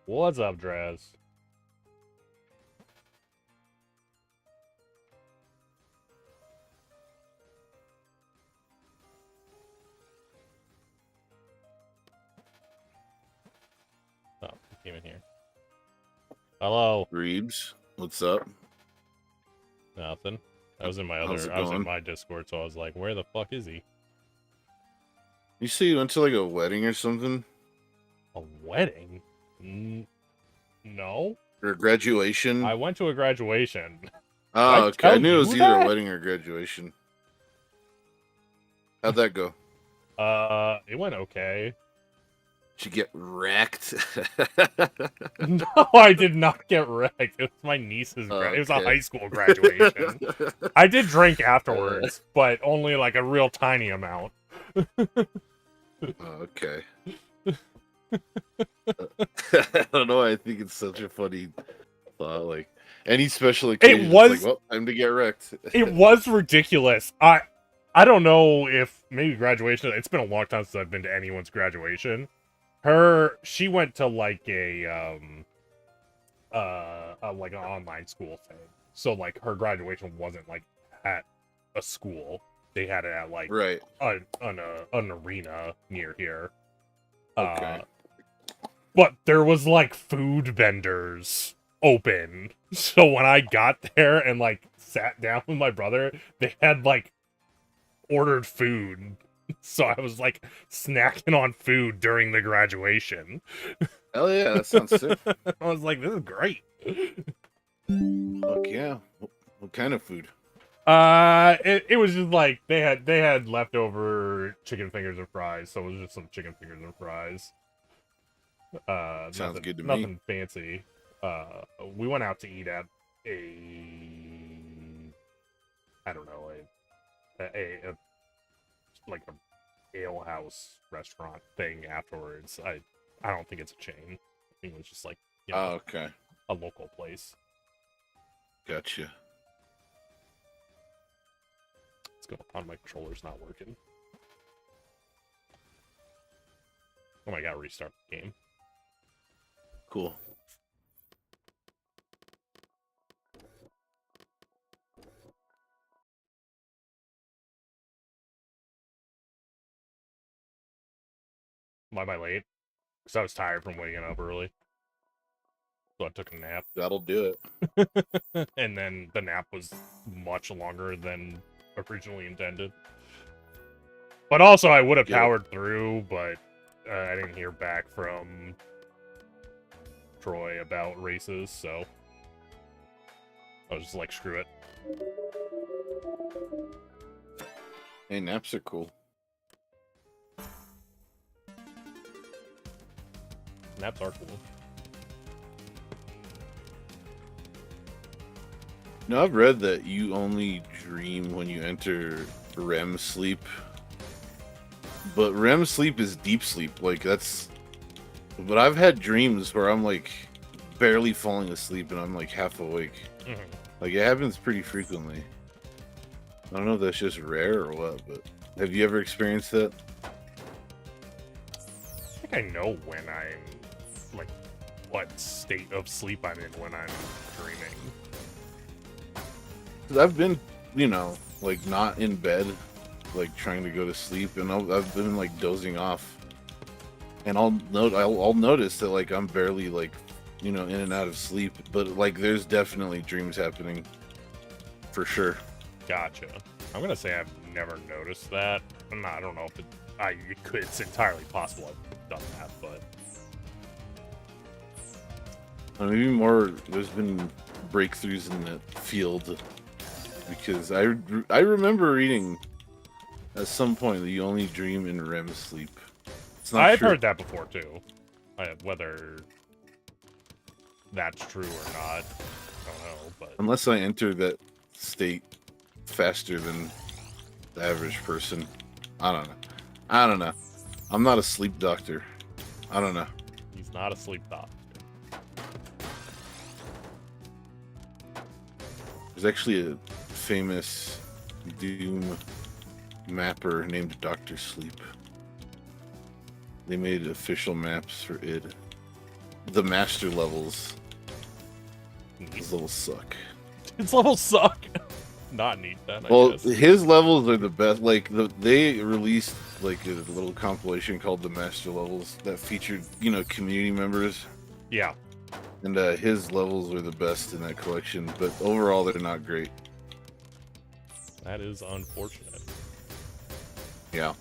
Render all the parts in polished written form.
What's up, Draz? Oh, he came in here. Hello. Reebs, what's up? Nothing. I was in my How's other. it I was in going? my Discord, so I was like, "Where the fuck is he?" You say you went to like a wedding or something? A wedding? No. Or a graduation? I went to a graduation. Oh, okay. I tell knew it was you either a that? wedding or graduation. How'd that go? It went okay. Did you get wrecked? No, I did not get wrecked. It was my niece's. It was a Okay. high school graduation. I did drink afterwards, but only like a real tiny amount. Okay. I don't know. I think it's such a funny thought. Like any special occasion, was- it's like, well, time to get wrecked. It was ridiculous. I don't know if maybe graduation. It's been a long time since I've been to anyone's graduation. She went to like like an online school thing. So like her graduation wasn't like at a school. They had it at like Right. an arena near here. Okay. But there was like food vendors open. So when I got there and like sat down with my brother, they had like ordered food. So I was like snacking on food during the graduation. Hell yeah, that sounds sick. I was like, this is great. Fuck yeah. What kind of food? It was just like they had leftover chicken fingers and fries, so it was just some chicken fingers and fries. Sounds nothing, good to me. nothing fancy. We went out to eat at I don't know, a like a ale house restaurant thing afterwards. I don't think it's a chain. I think it was just like, you know, Oh, okay. a local place. Gotcha. What's going on? My controller's not working. Oh my god, restart the game. Cool. Why am I late? Because I was tired from waking up early. So I took a nap. That'll do it. And then the nap was much longer than originally intended. But also, I would have powered through, but I didn't hear back from Troy about races, so I was just like, screw it. Hey, naps are cool. Naps are cool. No, I've read that you only dream when you enter REM sleep. but REM sleep is deep sleep. Like that's. But I've had dreams where I'm like barely falling asleep and I'm like half awake. Mhm. Like it happens pretty frequently. I don't know if that's just rare or what, but have you ever experienced that? I think I know when I'm like what state of sleep I'm in when I'm dreaming. 'Cause I've been, you know, like not in bed, like trying to go to sleep, and I've been like dozing off, and I'll notice that like I'm barely like, you know, in and out of sleep, but like there's definitely dreams happening, for sure. Gotcha. I'm gonna say I've never noticed that. I don't know if it's entirely possible I've done that, but Maybe more. There's been breakthroughs in that field because I remember reading at some point that you only dream in REM sleep. It's not I've sure. heard that before too. Whether that's true or not, I don't know. But Unless I enter that state faster than the average person. I don't know. I don't know. I'm not a sleep doctor. I don't know. he's not a sleep doctor. There's actually a famous Doom mapper named Dr. Sleep. They made official maps for id. The master levels. These levels suck. His levels suck. Not neat then, I Well, guess. his levels are the best. Like they released like a little compilation called the Master Levels that featured, you know, community members, Yeah. and his levels are the best in that collection. But overall, they're not great. That is unfortunate. Yeah.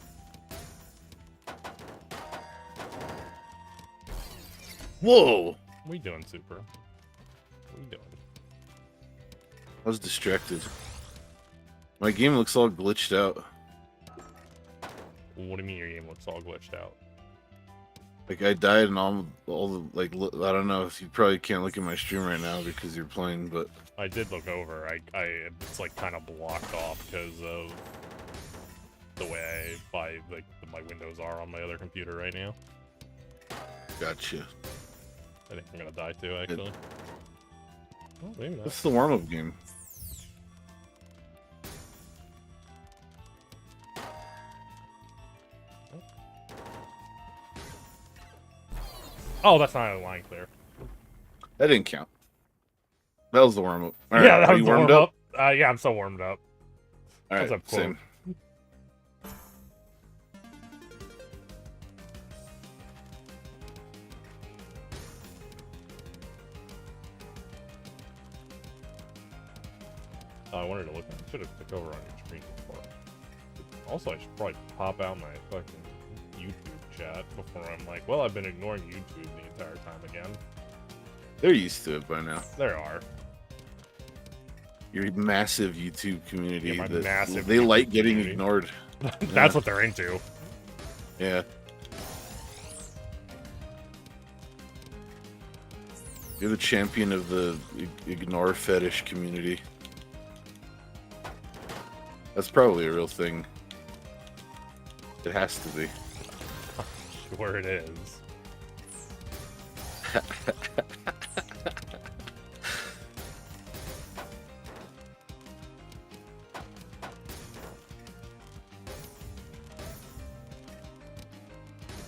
Whoa! What are we doing, Super? What are we doing? I was distracted. My game looks all glitched out. What do you mean your game looks all glitched out? Like I died and all the like. I don't know if you probably can't look at my stream right now because you're playing, but I did look over. It's like kind of blocked off because of the way my windows are on my other computer right now. gotcha. I think I'm gonna die too, actually. Oh, maybe not. What's the warm-up game? Oh, that's not a line clear. That didn't count. That was the warm-up. All right, Yeah, that are was you the warmed warm up? up. Yeah, I'm so warmed up. All What's right, up, Quote? same. I wanted to look. I should have clicked over on your screen before. Also, I should probably pop out my fucking YouTube chat before I'm like, well, I've been ignoring YouTube the entire time again. They're used to it by now. There are. Your massive YouTube community. Yeah, my that massive they YouTube like getting community. ignored. That's what they're into. Yeah. You're the champion of the ignore fetish community. That's probably a real thing. It has to be. Sure it is.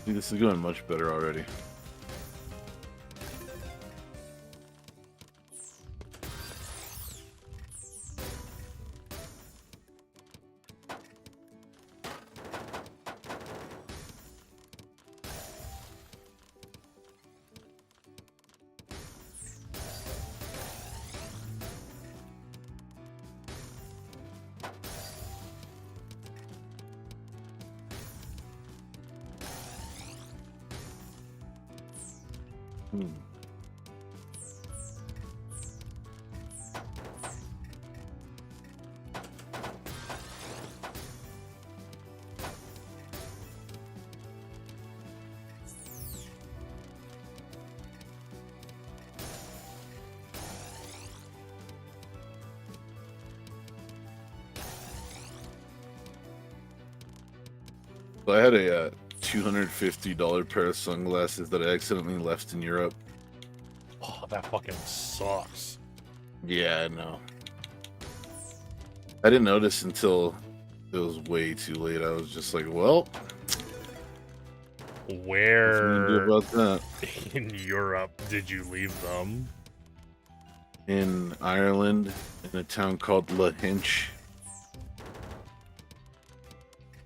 See, this is going much better already. Hmm. So I had a $250 pair of sunglasses that I accidentally left in Europe. Oh, that fucking sucks. Yeah, I know. I didn't notice until it was way too late. I was just like, well, nothing to do Where about that. in Europe did you leave them? In Ireland, in a town called Lahinch.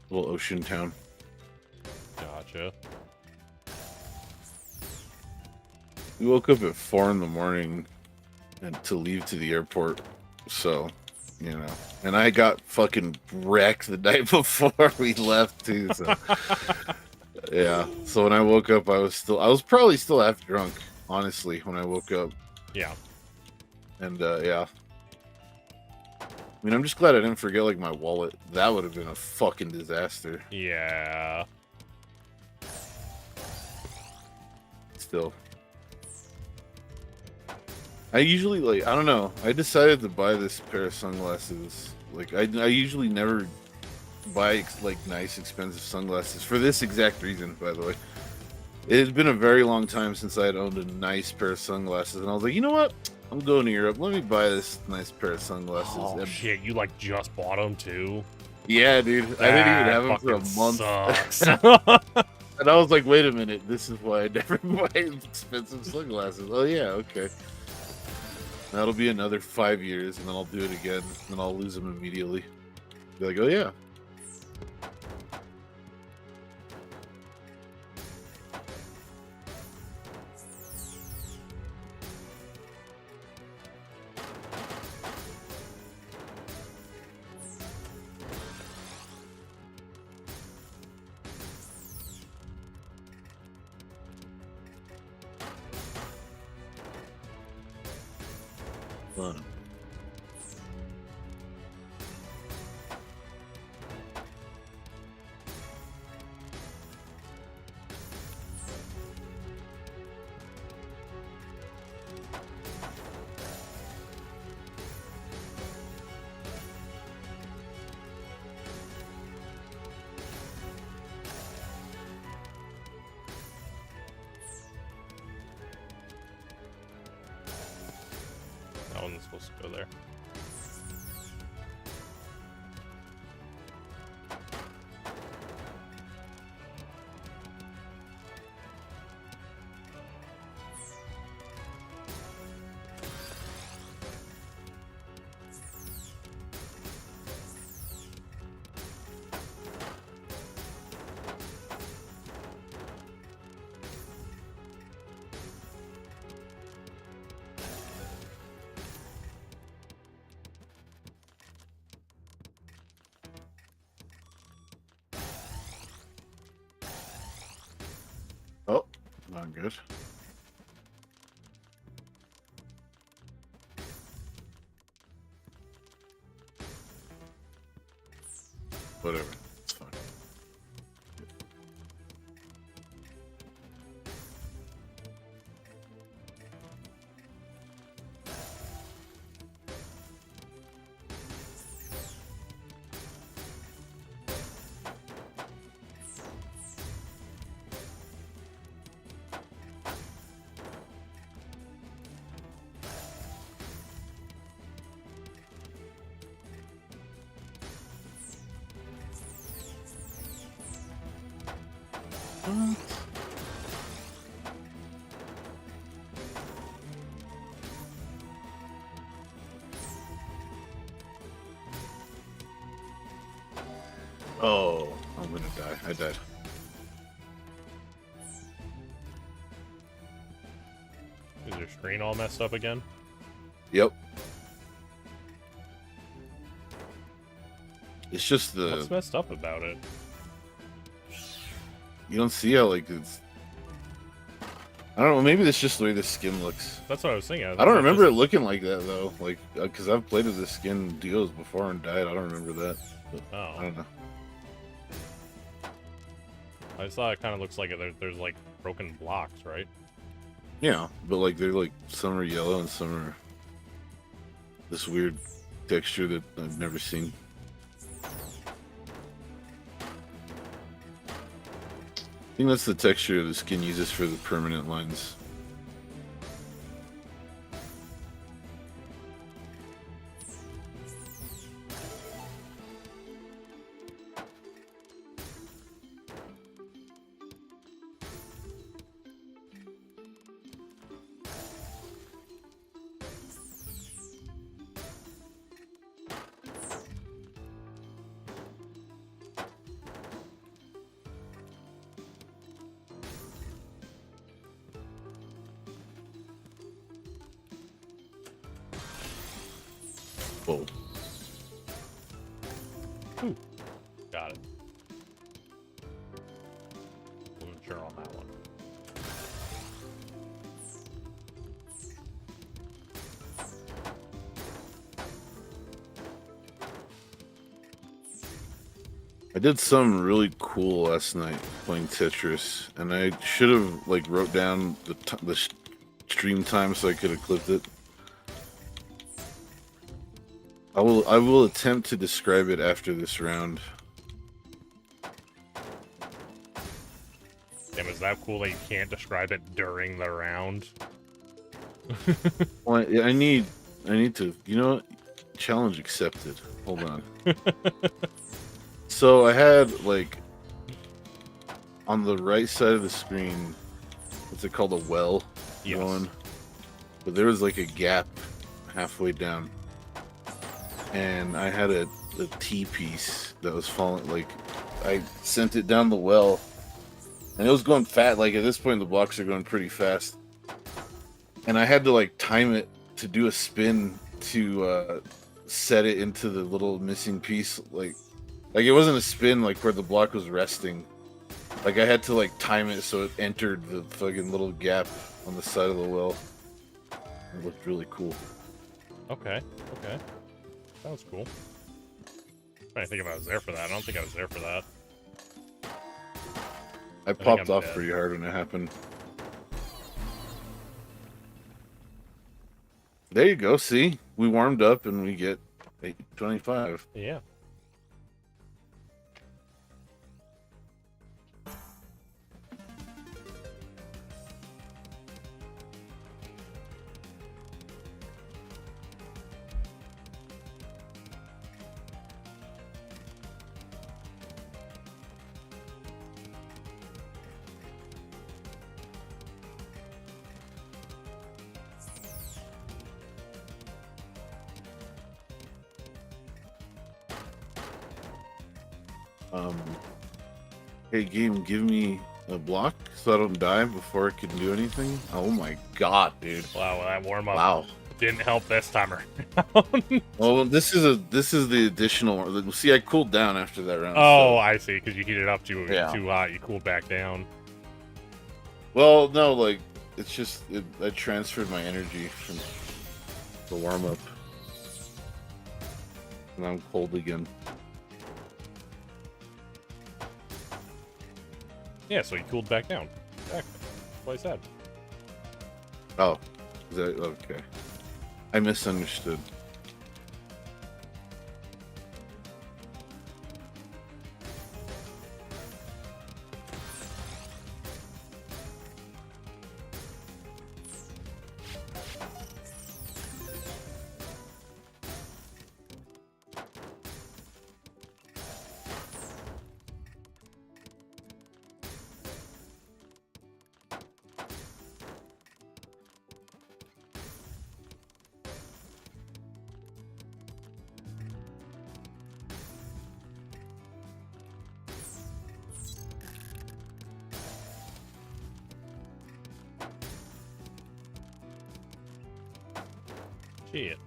Little ocean town. Gotcha. We woke up at 4 in the morning and to leave to the airport. So, you know. And I got fucking wrecked the night before we left too. So yeah. So when I woke up, I was probably still half drunk, honestly, when I woke up. Yeah. And yeah. I mean, I'm just glad I didn't forget like my wallet. That would have been a fucking disaster. Yeah. Still. I usually like, I don't know. I decided to buy this pair of sunglasses. Like I usually never buy like nice expensive sunglasses for this exact reason, by the way. It had been a very long time since I had owned a nice pair of sunglasses, and I was like, you know what? I'm going to Europe. Let me buy this nice pair of sunglasses. Oh And shit, you like just bought them too? yeah, dude. I didn't even have them for a fucking month. Sucks. And I was like, wait a minute. This is why I never buy expensive sunglasses. Oh, yeah, okay. That'll be another 5 years, and then I'll do it again, and then I'll lose them immediately. Be like, oh, yeah. Fun. That one's supposed to go there. Oh, not good. Whatever. It's fine. Oh, I'm gonna die. I died. Is your screen all messed up again? Yep. It's just What's the messed up about it? you don't see how like it's. I don't know. Maybe that's just the way the skin looks. That's what I was thinking. I don't remember it looking like that though. Like, because I've played with the skin deals before and died. I don't remember that. But I Oh, don't know. I just thought it kind of looks like there's like broken blocks, right? Yeah, but like they're like some are yellow and some are this weird texture that I've never seen. think that's the texture the skin uses for the permanent lines. Whoa. Ooh, got it. Wasn't sure on that one. I did something really cool last night playing Tetris, and I should have like wrote down the stream time so I could have clipped it. I will attempt to describe it after this round. Damn, is that cool that you can't describe it during the round? Well, I need to, you know what? Challenge accepted. Hold on. So I had like on the right side of the screen, what's it called, a well going, but there was like a gap halfway down, and I had a T piece that was falling. Like I sent it down the well, and it was going fast. Like at this point, the blocks are going pretty fast, and I had to like time it to do a spin to set it into the little missing piece. Like it wasn't a spin like where the block was resting. Like I had to like time it so it entered the fucking little gap on the side of the well. It looked really cool. Okay, okay. That was cool. I think if I was there for that. I don't think I was there for that. I think popped I'm off dead. pretty hard when it happened. There you go, see? We warmed up and we get 825. Yeah. Hey game, give me a block so I don't die before I can do anything. Oh my god, dude. Wow, that warm up Wow. didn't help this time around. Well, this is the additional. See, I cooled down after that round. Oh, so. I see, because you heated up too Yeah. hot. You cooled back down. Well, no, like it's just I transferred my energy from the warm up, and I'm cold again. Yeah, so you cooled back down. Exactly. That's what I said. Oh, is that okay? I misunderstood. Shit.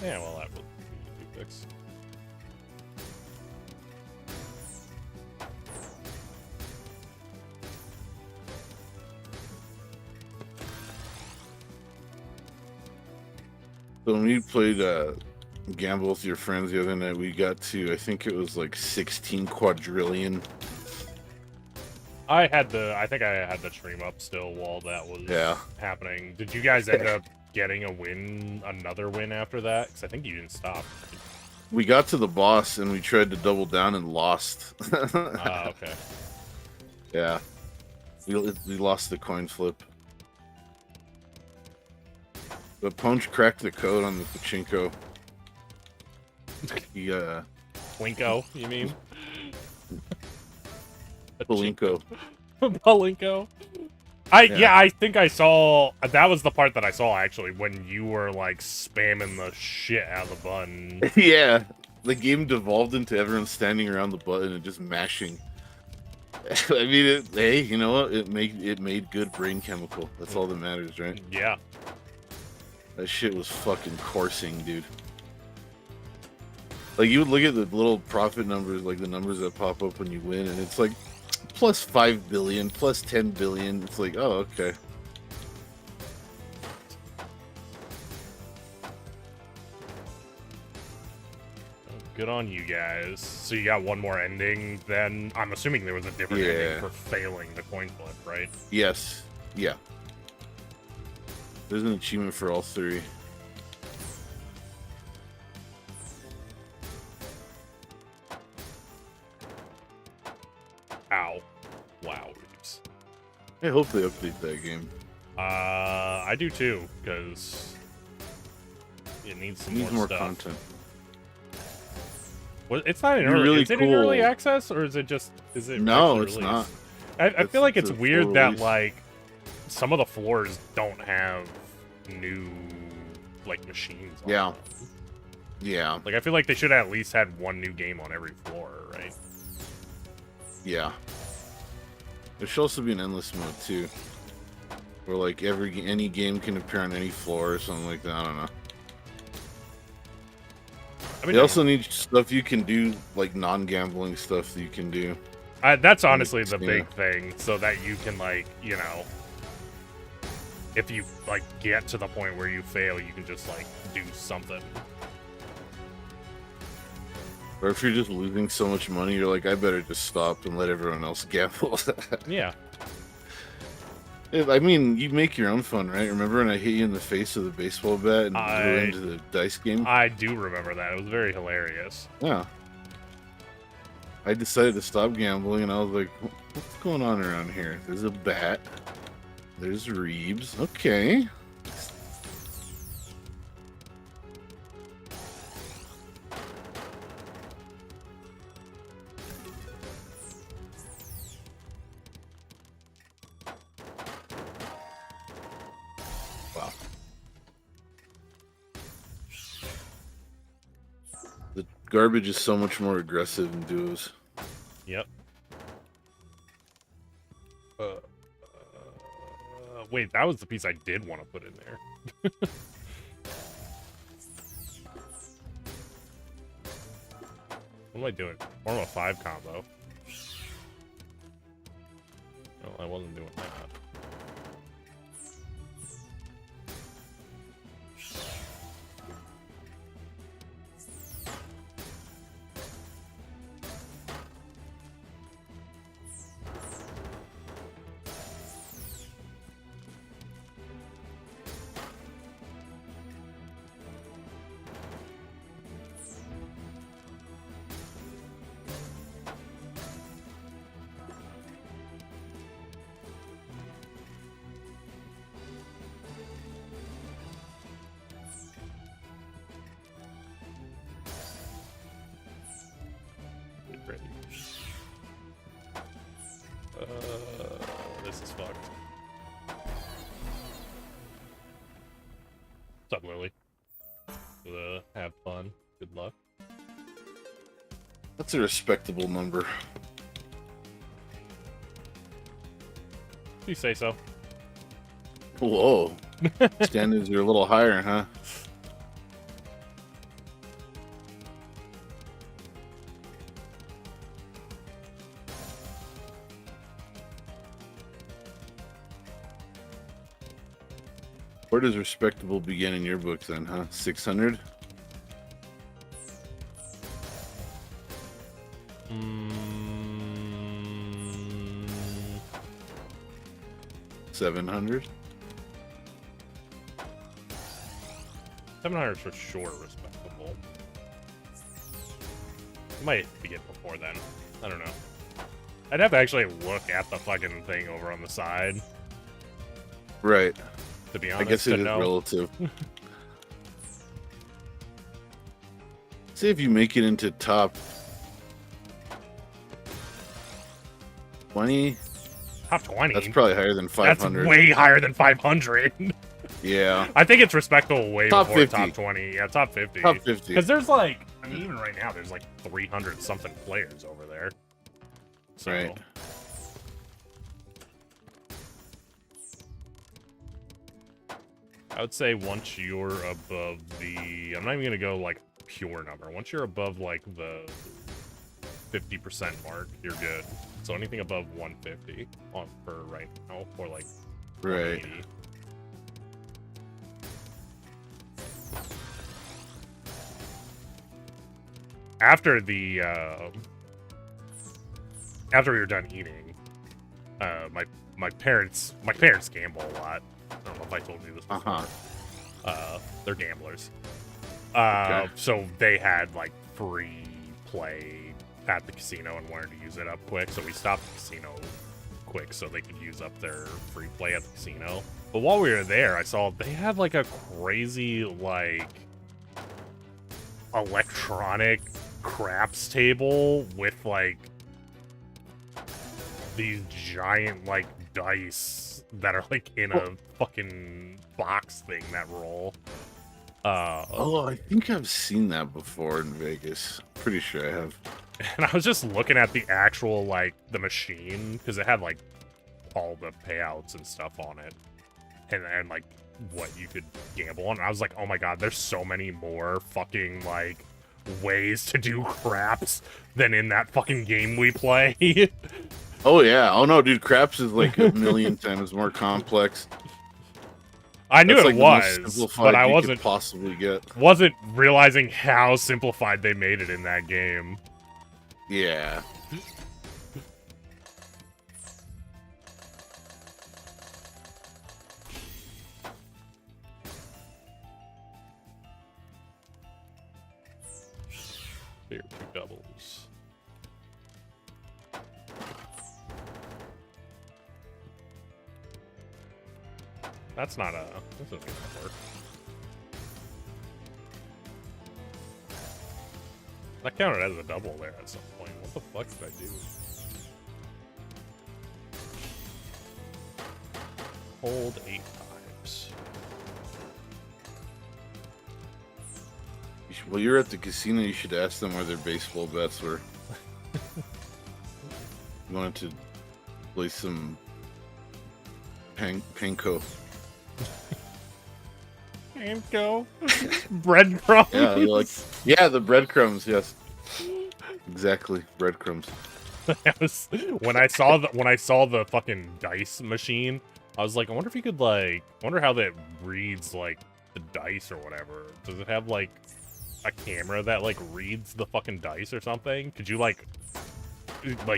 Yeah, well, that will be fixed. So when we played Gamble with your friends the other night, we got to, I think it was like 16 quadrillion. I think I had the stream up still while that was Yeah. happening. Did you guys end up getting a win, another win after that? Because I think you didn't stop. We got to the boss and we tried to double down and lost. Ah, okay. Yeah. We lost the coin flip. But Punch cracked the code on the pachinko. He, Plinko, you mean? Palinko. Palinko. Yeah, I think I saw that was the part that I saw actually when you were like spamming the shit out of the button. Yeah. The game devolved into everyone standing around the button and just mashing. I mean, hey, you know what? It made good brain chemical. That's all that matters, right? Yeah. That shit was fucking coursing, dude. Like, you would look at the little profit numbers, like the numbers that pop up when you win, and it's like plus 5 billion, plus 10 billion. It's like, oh, okay. Good on you guys. So you got one more ending, then I'm assuming there was a different ending for failing the coin flip, right? Yes. Yeah. There's an achievement for all three. Ow. Wow. Oops. I hope they update that game. I do too, because it needs some more stuff. Content. Well, it's not in early. Really is it in early access, or is it just? Is it? No, it's released? not. I feel like it's weird that release. like some of the floors don't have new like machines. On Yeah. them. Yeah. Like I feel like they should have at least had one new game on every floor, right? Yeah. There should also be an endless mode too, where like any game can appear on any floor or something like that. I don't know. I mean, they also need stuff you can do, like non-gambling stuff that you can do. That's honestly the big thing, so that you can like, you know, if you like get to the point where you fail, you can just like do something. Or if you're just losing so much money, you're like, I better just stop and let everyone else gamble. Yeah. I mean, you make your own fun, right? Remember when I hit you in the face with a baseball bat and drew into the dice game? I do remember that. It was very hilarious. Yeah. I decided to stop gambling, and I was like, what's going on around here? There's a bat. There's Reebs. Okay. Wow. The garbage is so much more aggressive in duos. Yep. Wait, that was the piece I did want to put in there. What am I doing? Form a 5 combo. No, I wasn't doing that. This is fucked. What's up, Lily? Have fun. Good luck. That's a respectable number. You say so. Whoa. Standards are a little higher, huh? Where does respectable begin in your book then, huh? 600? 700? 700 is for sure respectable. It might begin before then. I don't know. I'd have to actually look at the fucking thing over on the side. Right. To be I honest, guess it to is know. relative. See if you make it into top 20. Top 20. That's probably higher than 500. That's way higher than 500. Yeah. I think it's respectable way Top before 50. top 20. Yeah, top 50. Top 50. Because there's like, I mean, even right now, there's like 300 something players over there. So, Right. I would say once you're above the, I'm not even gonna go like pure number. Once you're above like the 50% mark, you're good. So anything above 150 on for right now, or like Right. 180. After the after we were done eating, my parents gamble a lot. I don't know if I told you this before. They're gamblers. Okay. So they had like free play at the casino and wanted to use it up quick, so we stopped the casino quick so they could use up their free play at the casino. But while we were there, I saw they had like a crazy like electronic craps table with like these giant like dice that are like in a fucking box thing that roll. Oh, I think I've seen that before in Vegas. Pretty sure I have. And I was just looking at the actual like the machine because it had like all the payouts and stuff on it, and like what you could gamble on. And I was like, oh my god, there's so many more fucking like ways to do craps than in that fucking game we play. Oh yeah. Oh no, dude, craps is like a million times more complex. I knew That's it like the most was, simplified but I you could wasn't possibly get. realizing how simplified they made it in that game. Yeah. Here, two doubles. That's not a. This isn't gonna work. That counted as a double there at some point. What the fuck did I do? Hold 8 times. Well, you're at the casino. You should ask them where their baseball bets were. You wanted to play some panko. And go. Breadcrumbs. Yeah, you're like, yeah, the breadcrumbs. Yes, exactly, breadcrumbs. That was, when I saw the fucking dice machine, I was like, I wonder if you could like, I wonder how that reads like the dice or whatever. Does it have like a camera that like reads the fucking dice or something? Could you like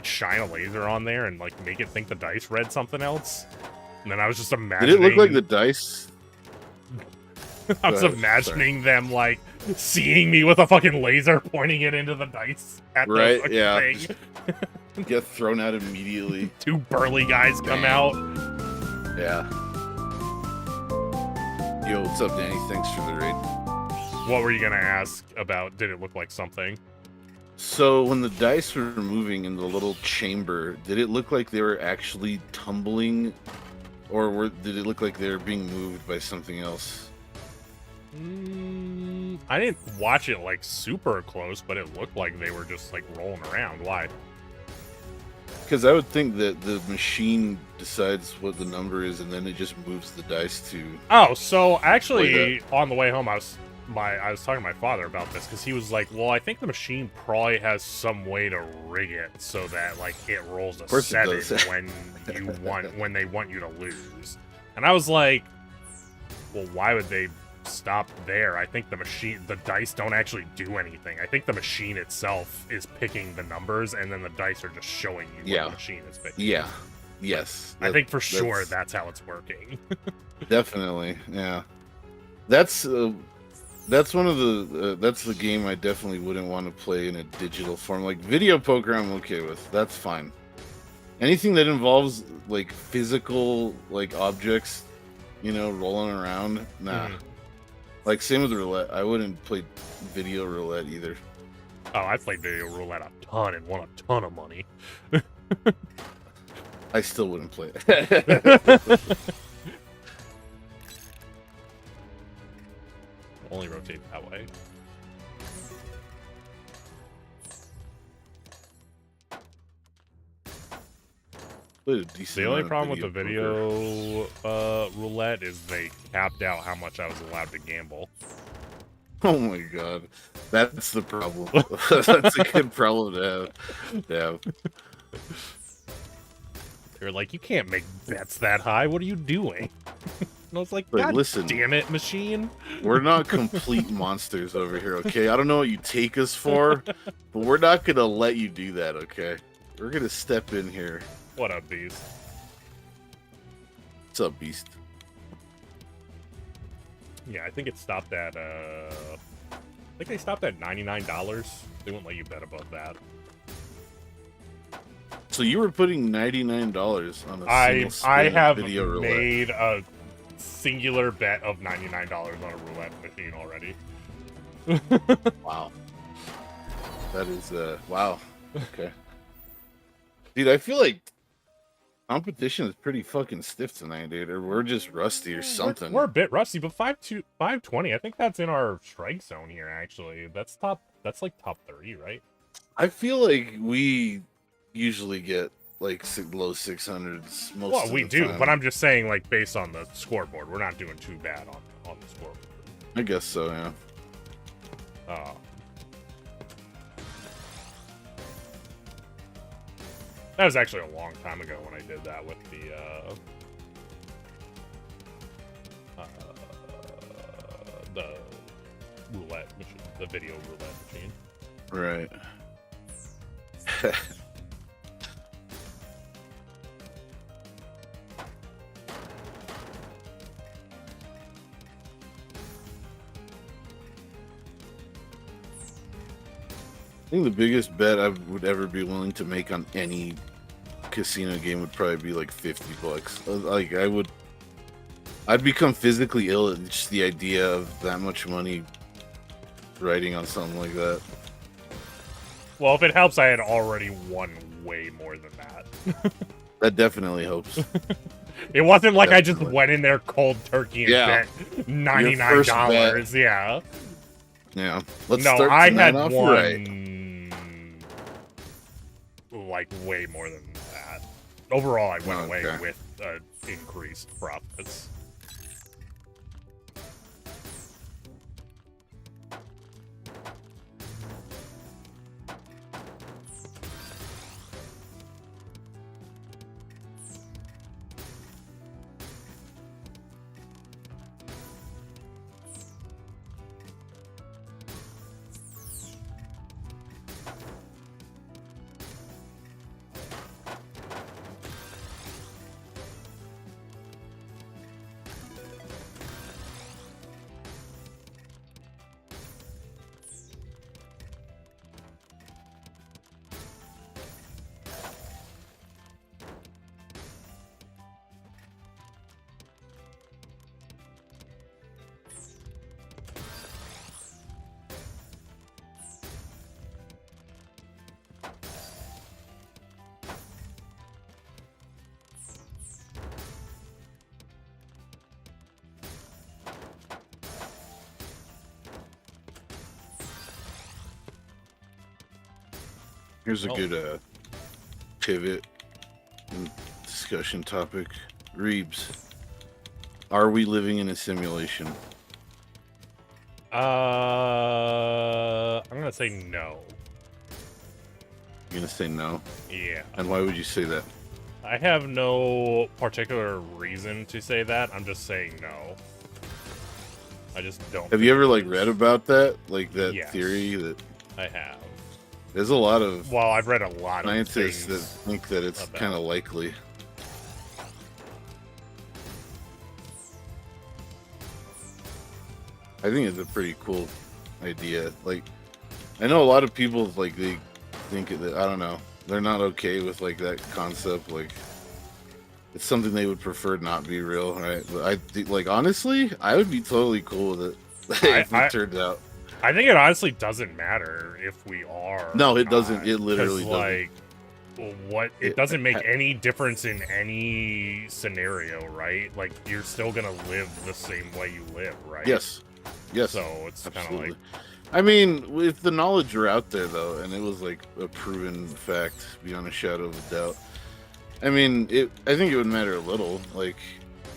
shine a laser on there and like make it think the dice read something else? And then I was just imagining. Did it look like the dice? I was imagining them like seeing me with a fucking laser pointing it into the dice at the Right? fucking Yeah. thing. Get thrown out immediately. Two burly guys come out. Yeah. Yo, what's up, Danny? Thanks for the raid. What were you gonna ask about? Did it look like something? So when the dice were moving in the little chamber, did it look like they were actually tumbling, or did it look like they were being moved by something else? I didn't watch it like super close, but it looked like they were just like rolling around. Why? Because I would think that the machine decides what the number is, and then it just moves the dice to. Oh, so actually, on the way home, I was talking to my father about this because he was like, "Well, I think the machine probably has some way to rig it so that like it rolls a course it 7 does. when they want you to lose." And I was like, "Well, why would they stop there? I think the dice don't actually do anything. I think the machine itself is picking the numbers, and then the dice are just showing you what the machine is picking." Yeah. Yes. I think for sure that's how it's working. Definitely. Yeah. That's That's one of the that's the game I definitely wouldn't want to play in a digital form. Like video poker, I'm okay with. That's fine. Anything that involves like physical like objects, you know, rolling around, nah. Mhm. Like same with roulette. I wouldn't play video roulette either. Oh, I played video roulette a ton and won a ton of money. I still wouldn't play it. Only rotate that way. Played a decent The only amount of problem with the poker. video roulette is they capped out how much I was allowed to gamble. Oh my god, that's the problem. That's a good problem to have. Yeah. They were like, you can't make bets that high. What are you doing? And I was like, Like, God listen, damn it, machine. we're not complete monsters over here, okay? I don't know what you take us for, but we're not gonna let you do that, okay? We're gonna step in here. What up, beast? What's up, Beast? Yeah, I think it stopped at, I think they stopped at $99. They wouldn't let you bet above that. So you were putting $99 on a I single spin I have video roulette. made a singular bet of $99 on a roulette machine already. Wow. That is, wow. Okay. Dude, I feel like competition is pretty fucking stiff tonight, dude. Or we're just rusty or something. We're a bit rusty, but 520. I think that's in our strike zone here. Actually, that's like top 30, right? I feel like we usually get like low 600s most Well, of we the do, time. but I'm just saying, like based on the scoreboard, we're not doing too bad on the scoreboard. I guess so, yeah. That was actually a long time ago when I did that with the roulette machine, the video roulette machine. Right. I think the biggest bet I would ever be willing to make on any casino game would probably be like $50. Like I'd become physically ill at just the idea of that much money riding on something like that. Well, if it helps, I had already won way more than that. That definitely helps. It wasn't like I just Definitely. went in there cold turkey and Yeah. bet $99. Yeah. Yeah. Let's No, start I tonight had off won right. like way more than that. Overall, I went away Okay. with increased profits. Here's a Oh. good pivot and discussion topic. Reebs, are we living in a simulation? I'm gonna say no. You're gonna say no? Yeah. And why would you say that? I have no particular reason to say that. I'm just saying no. I just don't. Have you think ever it like is. read about that? Like that Yes. theory that I have. there's a lot of Well, I've read a lot of scientists that things. think that it's about- kind of likely. I think it's a pretty cool idea. Like, I know a lot of people like they think that I don't know, they're not okay with like that concept. Like, it's something they would prefer not be real, right? But I think, like, honestly, I would be totally cool with it if it turned out. I think it honestly doesn't matter if we are. No, it not, doesn't. It literally 'cause, doesn't. like, what it doesn't make any difference in any scenario, right? Like, you're still gonna live the same way you live, right? Yes. Yes. So it's kind of absolutely. like, I mean, if the knowledge were out there though, and it was like a proven fact beyond a shadow of a doubt, I mean, I think it would matter a little. Like,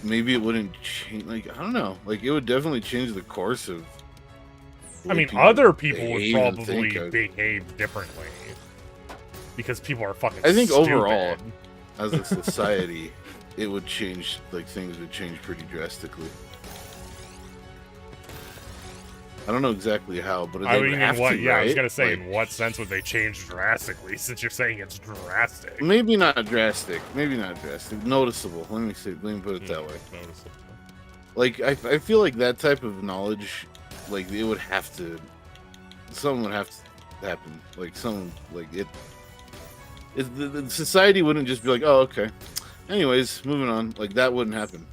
maybe it wouldn't change. Like, I don't know. Like, it would definitely change the course of. I mean, people other people would behave and probably think. behave differently because people are fucking. I think stupid. overall, as a society, it would change. Like, things would change pretty drastically. I don't know exactly how, but I they mean, would have in what? to, Yeah, I was right? gonna say, Like, in what sense would they change drastically? Since you're saying it's drastic. maybe not drastic. Maybe not drastic. Noticeable. Let me put it that way. Noticeable. Like, I feel like that type of knowledge, like, it would have to, something would have to happen. Like, something, like, the society wouldn't just be like, oh, okay. Anyways, moving on. Like, that wouldn't happen.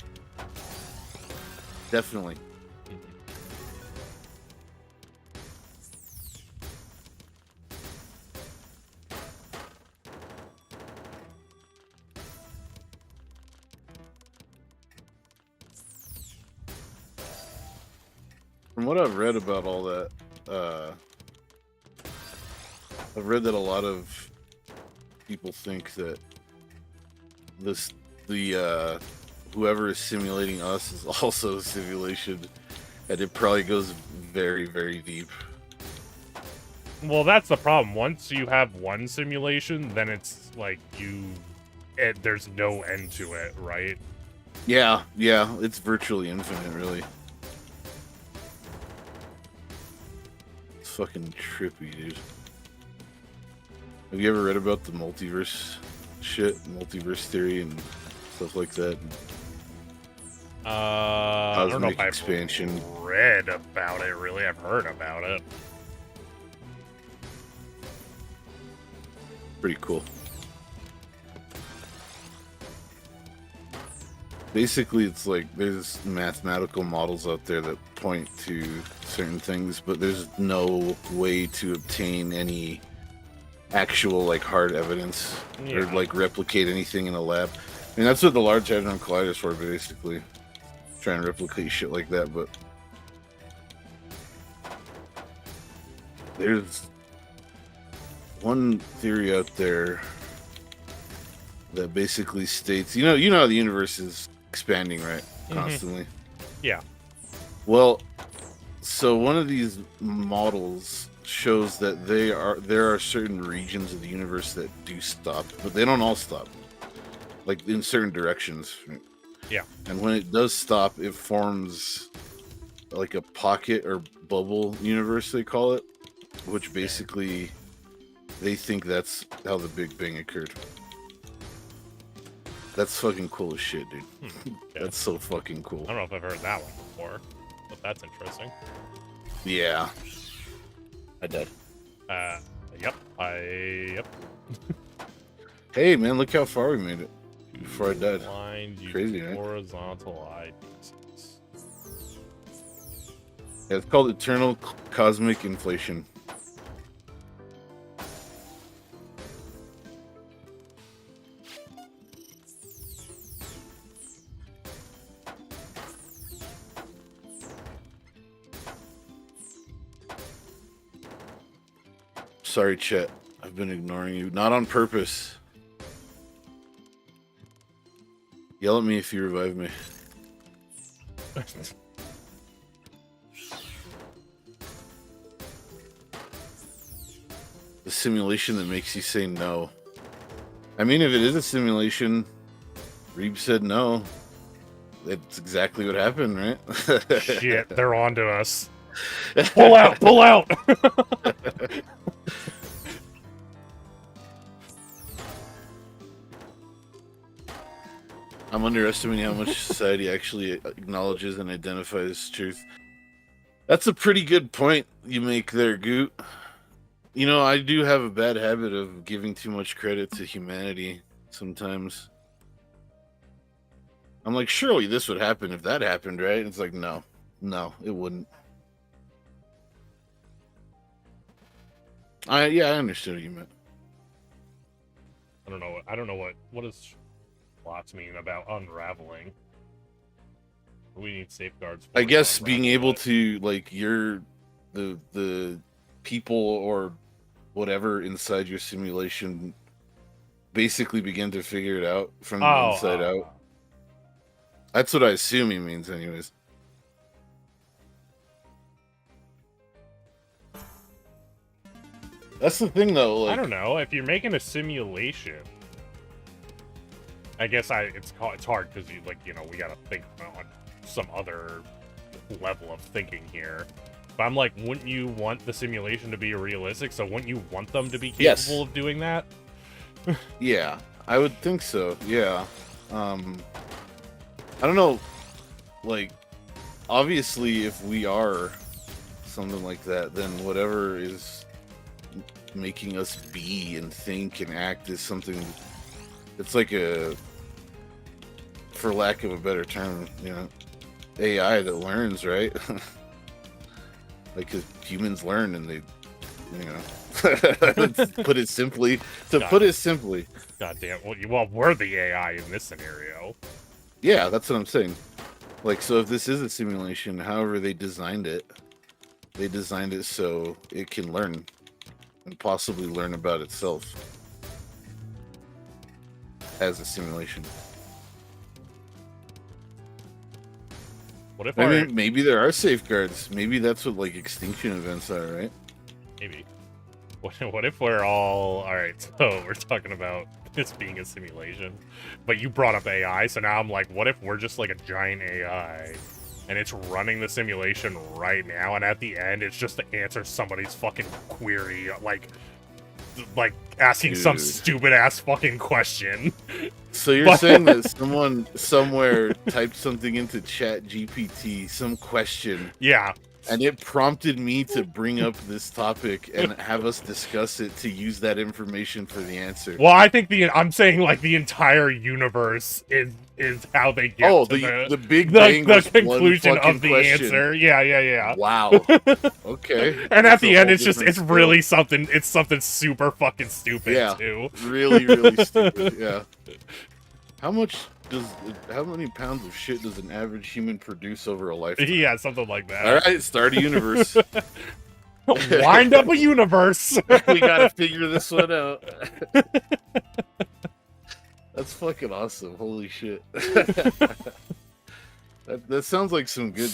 Definitely. From what I've read about all that, I've read that a lot of people think that whoever is simulating us is also a simulation, and it probably goes very, very deep. Well, that's the problem. Once you have one simulation, then it's like there's no end to it, right? Yeah, it's virtually infinite, really. It's fucking trippy, dude. Have you ever read about the multiverse shit, multiverse theory, and stuff like that? I don't know if I've expansion. read about it, really. I've heard about it. Pretty cool. Basically, it's like there's mathematical models out there that point to certain things, but there's no way to obtain any actual, like, hard evidence or, like, replicate anything in a lab. I mean, that's what the Large Hadron Collider is for, basically. Try and replicate shit like that, but there's one theory out there that basically states, you know how the universe is expanding, right? Constantly. Yeah. Well, so one of these models shows that there are certain regions of the universe that do stop, but they don't all stop. Like, in certain directions. Yeah. And when it does stop, it forms like a pocket or bubble universe, they call it, which basically they think that's how the Big Bang occurred. That's fucking cool as shit, dude. Yeah. That's so fucking cool. I don't know if I've heard that one before, but that's interesting. Yeah. I died. Yep. Yep. Hey, man, look how far we made it before I died. Blind you Crazy, right? horizontal eye pieces. Yeah, it's called eternal cosmic inflation. Sorry, Chet. I've been ignoring you. Not on purpose. Yell at me if you revive me. The simulation that makes you say no. I mean, if it is a simulation, Reeb said no. That's exactly what happened, right? Shit, they're on to us. Pull out! Pull out! I'm underestimating how much society actually acknowledges and identifies truth. That's a pretty good point you make there, Goot. You know, I do have a bad habit of giving too much credit to humanity sometimes. I'm like, surely this would happen if that happened, right? And it's like, no, it wouldn't. I understood what you meant. I don't know what does plots mean about unraveling. We need safeguards. I guess being able to, like, the people or whatever inside your simulation basically begin to figure it out from the inside out. That's what I assume he means, anyways. That's the thing, though. Like, I don't know. If you're making a simulation, I guess it's hard because you know we gotta think on some other level of thinking here. But I'm like, wouldn't you want the simulation to be realistic? So wouldn't you want them to be capable of doing that? Yeah, I would think so. Yeah. I don't know. Like, obviously, if we are something like that, then whatever is making us be and think and act is something. It's like a, for lack of a better term, you know, AI that learns, right? Like, 'cause humans learn and they, you know, put it simply. Put it simply. God damn. Well, we're the AI in this scenario. Yeah, that's what I'm saying. Like, so if this is a simulation, however they designed it so it can learn and possibly learn about itself as a simulation. What if maybe there are safeguards. Maybe that's what, like, extinction events are, right? Maybe. What if we're all right? So we're talking about this being a simulation, but you brought up AI, so now I'm like, what if we're just like a giant AI, and it's running the simulation right now, and at the end, it's just to answer somebody's fucking query, like asking some stupid ass fucking question. So you're saying that someone somewhere typed something into Chat GPT, some question. Yeah. And it prompted me to bring up this topic and have us discuss it to use that information for the answer. Well, I think I'm saying like the entire universe is how they get to the Big Bang the conclusion of the question. Answer. Yeah. Wow. Okay. And at the end, it's really something. It's something super fucking stupid too. Really, really stupid. Yeah. How many pounds of shit does an average human produce over a lifetime? Yeah, something like that. All right, start a universe. Wind up a universe. We gotta figure this one out. That's fucking awesome. Holy shit. That sounds like some good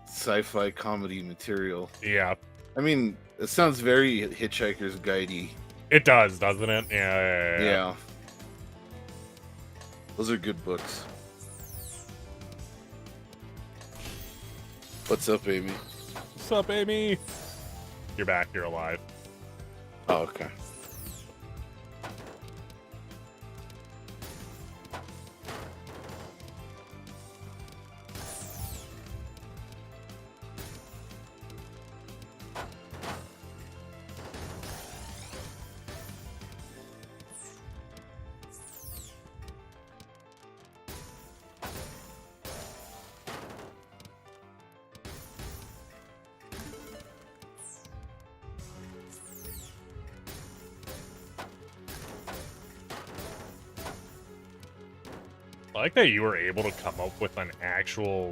sci-fi comedy material. Yeah. I mean, it sounds very Hitchhiker's Guide-y. It does, doesn't it? Yeah. Those are good books. What's up, Amy? What's up, Amy? You're back. You're alive. Oh, okay. I like that you were able to come up with an actual,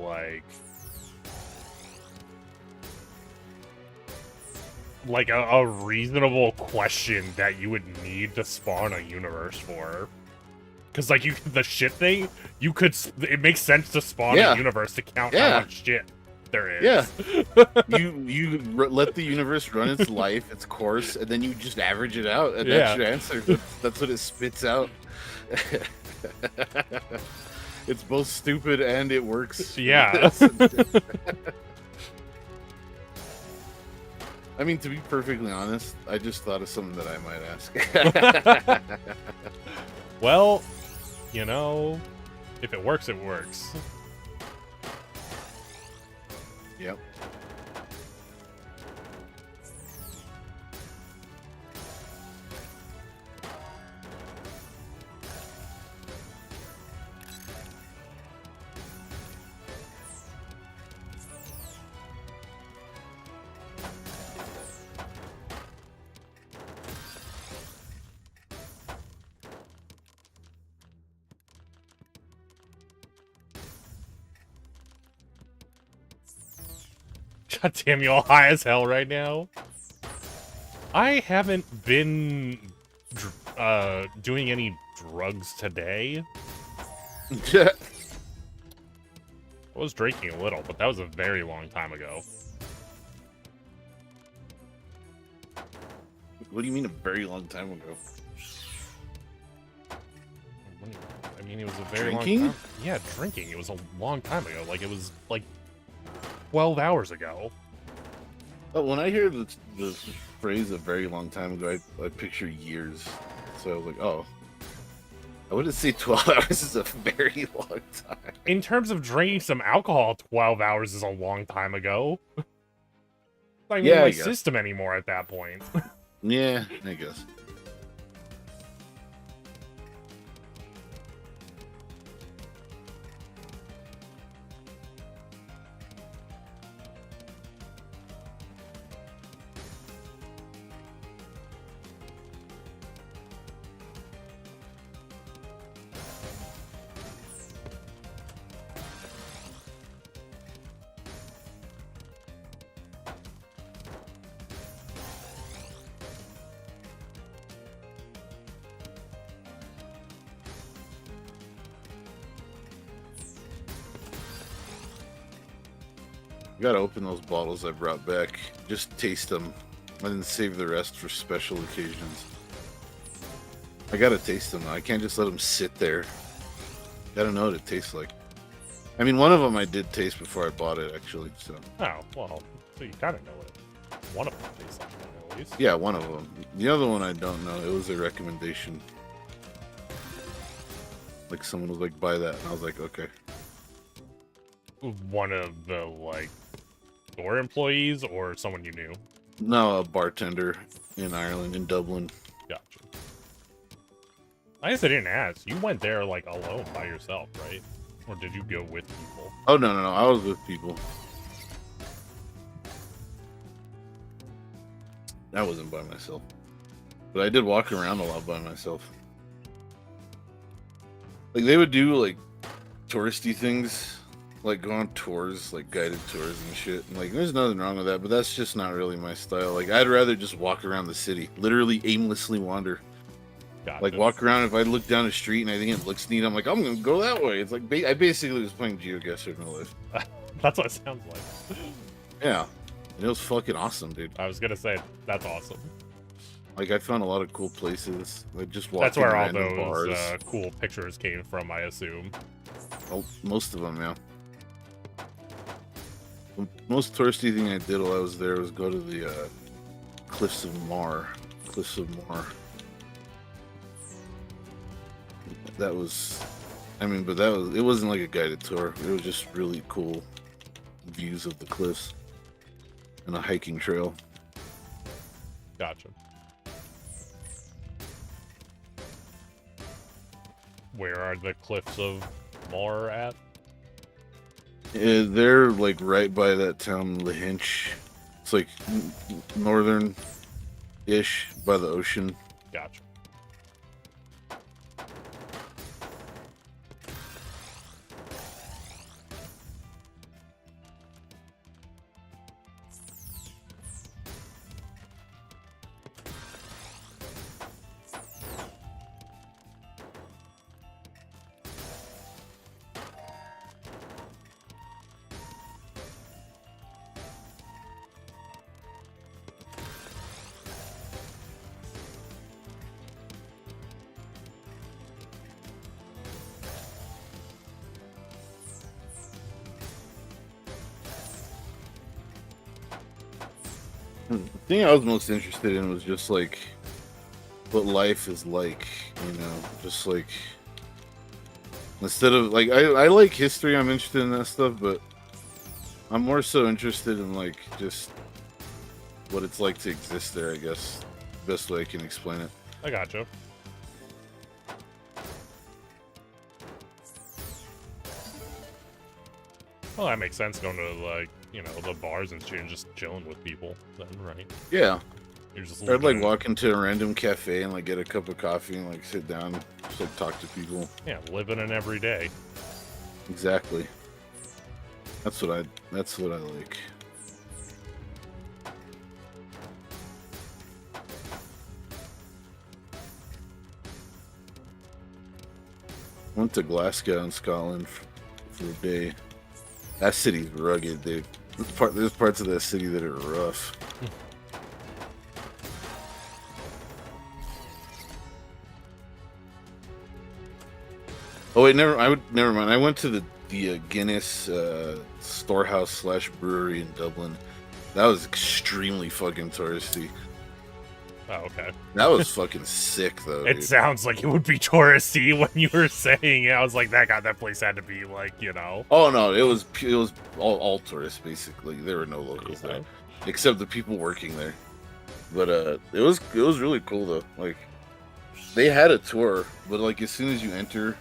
like a reasonable question that you would need to spawn a universe for. Because, like, the shit thing, it makes sense to spawn a universe to count how much shit there is. Yeah. you let the universe run its life, its course, and then you just average it out, and that's your answer. That's what it spits out. It's both stupid and it works. Yeah. I mean, to be perfectly honest, I just thought of something that I might ask. Well, you know, if it works, it works. Yep. God damn, you all high as hell right now. I haven't been doing any drugs today. I was drinking a little, but that was a very long time ago. What do you mean a very long time ago? I mean, it was a very Drinking? long time. Yeah, drinking. It was a long time ago. Like, it was, like, 12 hours ago. Oh, when I hear the phrase a very long time ago, I picture years. So I was like, oh. I wouldn't say 12 hours is a very long time. In terms of drinking some alcohol, 12 hours is a long time ago. Not even in my system anymore at that point. Yeah, I guess. Gotta open those bottles I brought back. Just taste them. I didn't save the rest for special occasions. I gotta taste them. I can't just let them sit there. Gotta know what it tastes like. I mean, one of them I did taste before I bought it, actually. So. Oh, well, so you kind of know it. One of them tastes like that, at least. Yeah, one of them. The other one I don't know. It was a recommendation. Like, someone was like, buy that. And I was like, okay. One of the, like, store employees or someone you knew? No, a bartender in Ireland, in Dublin. Gotcha. I guess I didn't ask. You went there, like, alone by yourself, right? Or did you go with people? Oh, no. I was with people. I wasn't by myself. But I did walk around a lot by myself. Like, they would do, like, touristy things. Like, go on tours, like, guided tours and shit. And, like, there's nothing wrong with that, but that's just not really my style. Like, I'd rather just walk around the city. Literally aimlessly wander. Gotcha. Like, walk around. If I look down the street and I think it looks neat, I'm like, I'm gonna go that way. It's like, I basically was playing GeoGuessr in real life. That's what it sounds like. Yeah. And it was fucking awesome, dude. I was gonna say, that's awesome. Like, I found a lot of cool places. Like, just walking That's where all random those bars. cool pictures came from, I assume. Oh, most of them, yeah. The most touristy thing I did while I was there was go to the Cliffs of Moher. Cliffs of Moher. That was, I mean, but it wasn't like a guided tour. It was just really cool views of the cliffs and a hiking trail. Gotcha. Where are the Cliffs of Moher at? Yeah, they're like right by that town, Lahinch. It's like northern-ish by the ocean. Gotcha. The thing I was most interested in was just like what life is like, you know, just like instead of like I like history, I'm interested in that stuff, but I'm more so interested in like just what it's like to exist there, I guess. Best way I can explain it. I gotcha. Well, that makes sense going to, like, you know, the bars and shit and just chilling with people then, right? Yeah. You're just I'd like walk into a random cafe and like get a cup of coffee and like sit down, just like talk to people. Yeah, living an everyday. Exactly. That's what I like. went to Glasgow in Scotland for a day. That city's rugged, dude. There's parts of that city that are rough. Oh wait, never mind. I went to the Guinness storehouse / brewery in Dublin. That was extremely fucking touristy. Oh, okay. That was fucking sick though. It dude. sounds like it would be touristy when you were saying it. I was like, that place had to be like, you know. Oh no, it was all tourists basically. There were no locals there, except the people working there. But it was really cool though. Like they had a tour, but like as soon as you enter,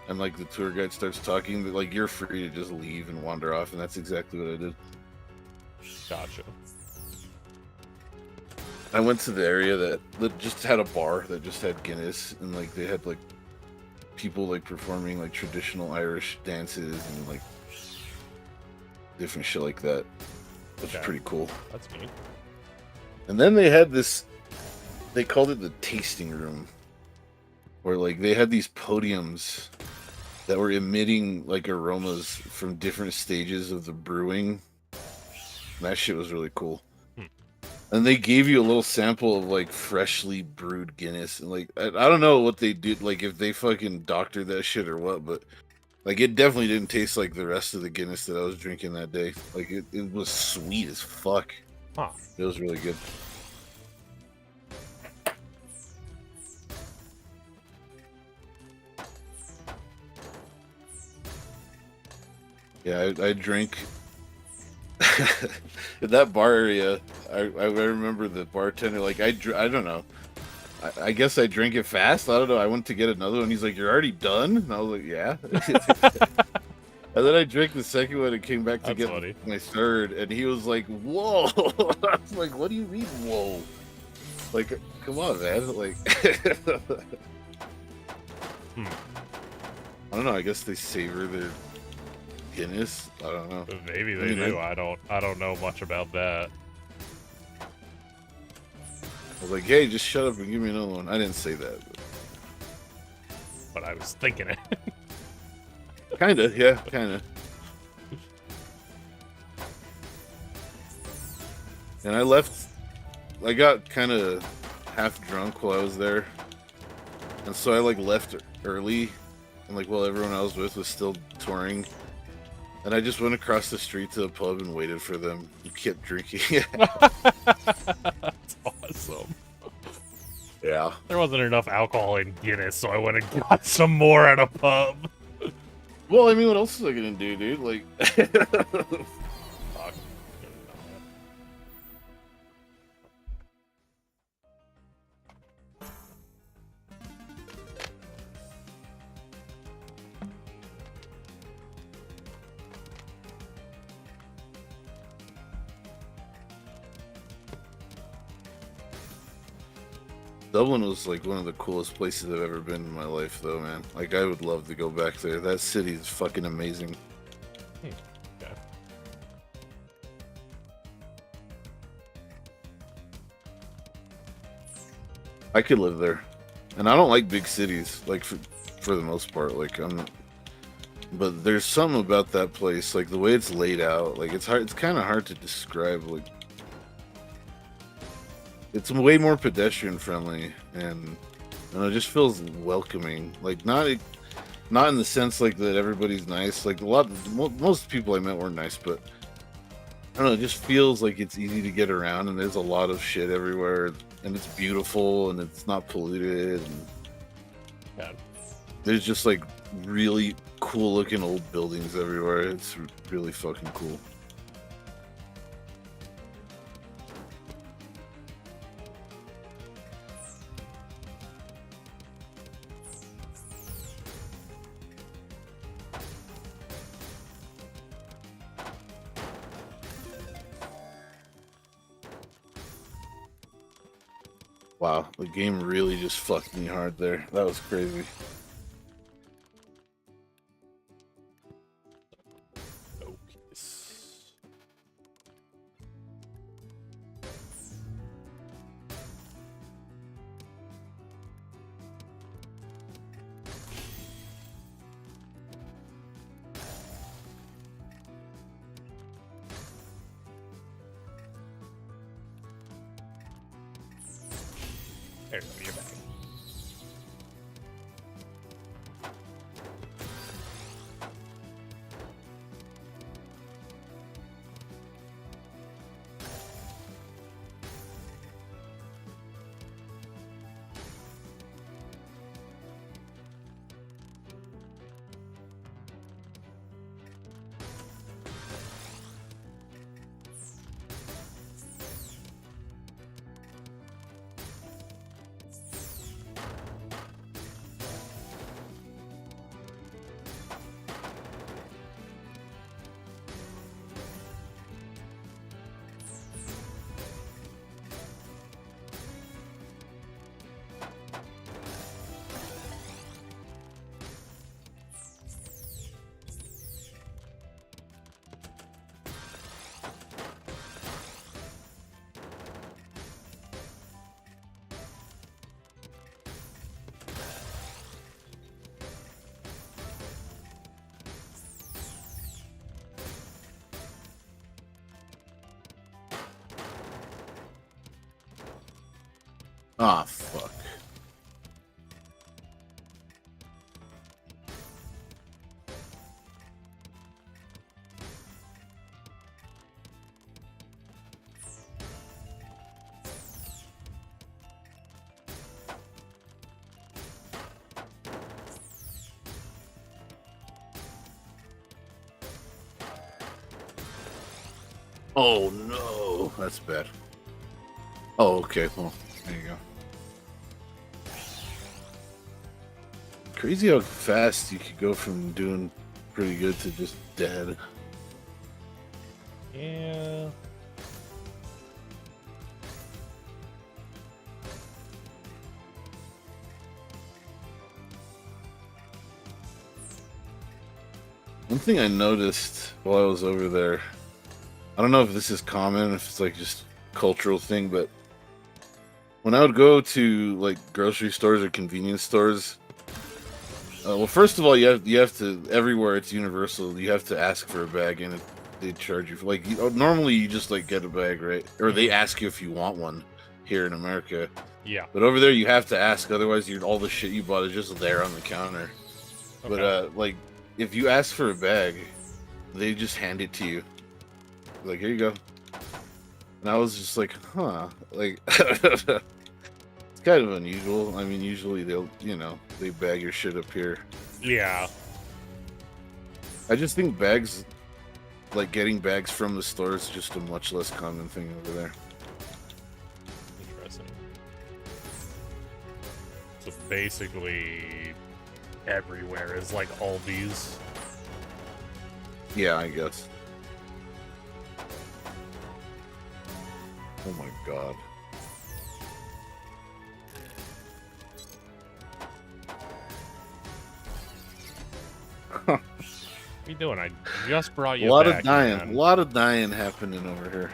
and like the tour guide starts talking, like you're free to just leave and wander off, and that's exactly what I did. Gotcha. I went to the area that just had a bar that just had Guinness, and like they had like people like performing like traditional Irish dances and like different shit like that. Which was pretty cool. That's neat. And then they had this, they called it the tasting room, where like they had these podiums that were emitting like aromas from different stages of the brewing. And that shit was really cool. And they gave you a little sample of like freshly brewed Guinness, and like I don't know what they did, like if they fucking doctored that shit or what, but like it definitely didn't taste like the rest of the Guinness that I was drinking that day. Like it was sweet as fuck. Huh. It was really good. Yeah, I drink in that bar area. I remember the bartender, like I don't know. I guess I drank it fast. I don't know. I went to get another one. He's like, "You're already done?" And I was like, "Yeah." And then I drank the second one and came back to get my third. And he was like, "Whoa!" I was like, "What do you mean, whoa?" Like, come on, man. Like, I don't know. I guess they savor their Guinness. I don't know. Maybe they do. I don't know much about that. I was like, "Hey, just shut up and give me another one." I didn't say that, but I was thinking it. Kinda, yeah, kinda. And I left. I got kind of half drunk while I was there, and so I like left early, and like while everyone I was with was still touring. And I just went across the street to the pub and waited for them and kept drinking. That's awesome. Yeah. There wasn't enough alcohol in Guinness, so I went and got some more at a pub. Well, I mean, what else was I gonna do, dude? Like... Dublin was like one of the coolest places I've ever been in my life, though, man. Like, I would love to go back there. That city is fucking amazing. Okay. I could live there, and I don't like big cities, like for the most part. Like but there's something about that place, like the way it's laid out. Like it's hard. It's kind of hard to describe. Like. It's way more pedestrian friendly, and it just feels welcoming. Like not in the sense like that everybody's nice. Like most people I met were nice, but I don't know. It just feels like it's easy to get around, and there's a lot of shit everywhere, and it's beautiful, and it's not polluted. And there's just like really cool looking old buildings everywhere. It's really fucking cool. Wow, the game really just fucked me hard there. That was crazy. There you go, you're back. Ah, fuck. Oh no, that's bad. Oh, okay. Well, there you go. Crazy how fast you could go from doing pretty good to just dead. Yeah. One thing I noticed while I was over there, I don't know if this is common, if it's like just cultural thing, but when I would go to like grocery stores or convenience stores, well, first of all, you have to, everywhere it's universal. You have to ask for a bag, and they charge you for like normally you just like get a bag, right? Or they ask you if you want one here in America. Yeah. But over there you have to ask, otherwise all the shit you bought is just there on the counter. Okay. But like if you ask for a bag, they just hand it to you. Like, here you go. And I was just like, huh, like it's kind of unusual. I mean, usually they'll, they bag your shit up here. Yeah. I just think bags, like getting bags from the store is just a much less common thing over there. Interesting. So basically, everywhere is like Aldi's. Yeah, I guess. Oh my god. What are you doing? I just brought you A lot back, of dying. man. A lot of dying happening over here.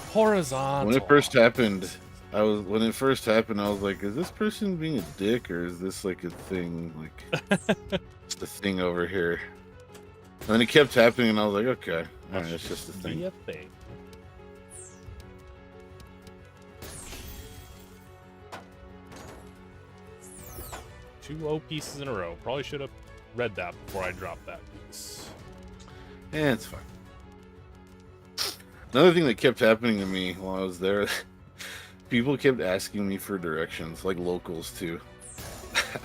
Horizontal. When it first happened, I was like, is this person being a dick or is this like a thing? Like it's a thing over here. And then it kept happening and I was like, okay, alright, it's just a Be thing. a thing. Two O pieces in a row. Probably should have read that before I dropped that piece. Yeah, it's fine. Another thing that kept happening to me while I was there, people kept asking me for directions, like locals too.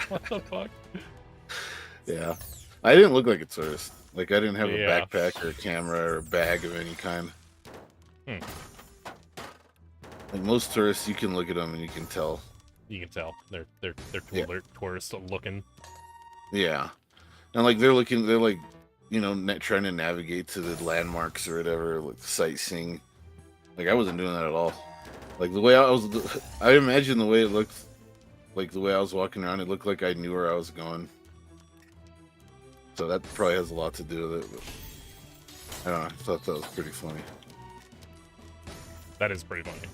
What the fuck? Yeah. I didn't look like a tourist. Like, I didn't have Yeah. a backpack or a camera or a bag of any kind. Hmm. Like, most tourists, you can look at them and you can tell. You can tell they're Yeah. tourists looking. Yeah. And, like, they're like, trying to navigate to the landmarks or whatever, like, sightseeing. Like, I wasn't doing that at all. Like, the way I imagine the way it looked, like, the way I was walking around, it looked like I knew where I was going. So that probably has a lot to do with it. But I don't know. I thought that was pretty funny. That is pretty funny.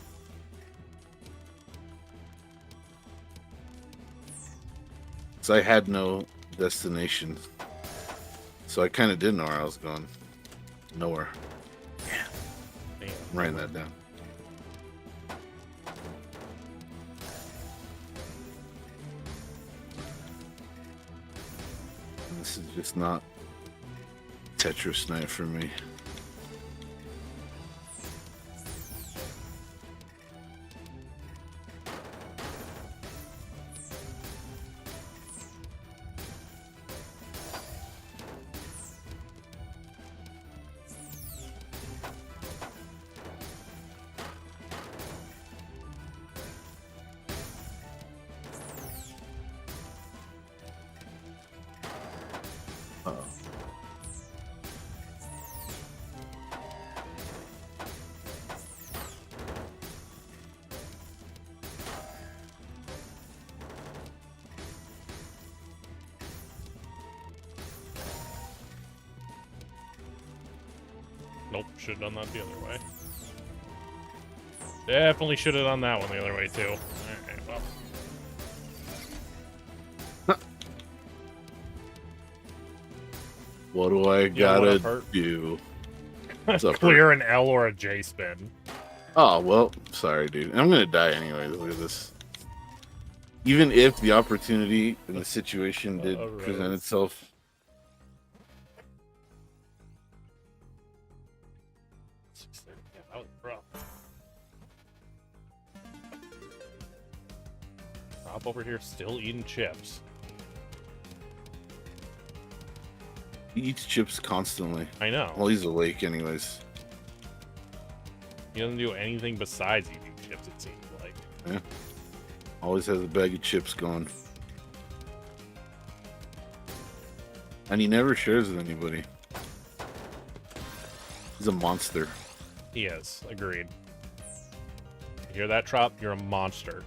So I had no destination. So I kind of didn't know where I was going. Nowhere. Yeah. I'm writing that down. This is just not Tetris night for me. Uh-oh. Nope, should have done that the other way. Definitely should have done that one the other way too. Alright, well. What do I You know what gotta I've heard? do? What's up, Clear an L or a J spin. Oh, well, sorry, dude. I'm gonna die anyways. Look at this. Even if the opportunity and the situation did present itself. Yeah, that was rough. Hop over here still eating chips. He eats chips constantly. I know. Well, he's awake anyways. He doesn't do anything besides eating chips, it seems like. Yeah. Always has a bag of chips going. And he never shares with anybody. He's a monster. He is. Agreed. You hear that, Trop? You're a monster.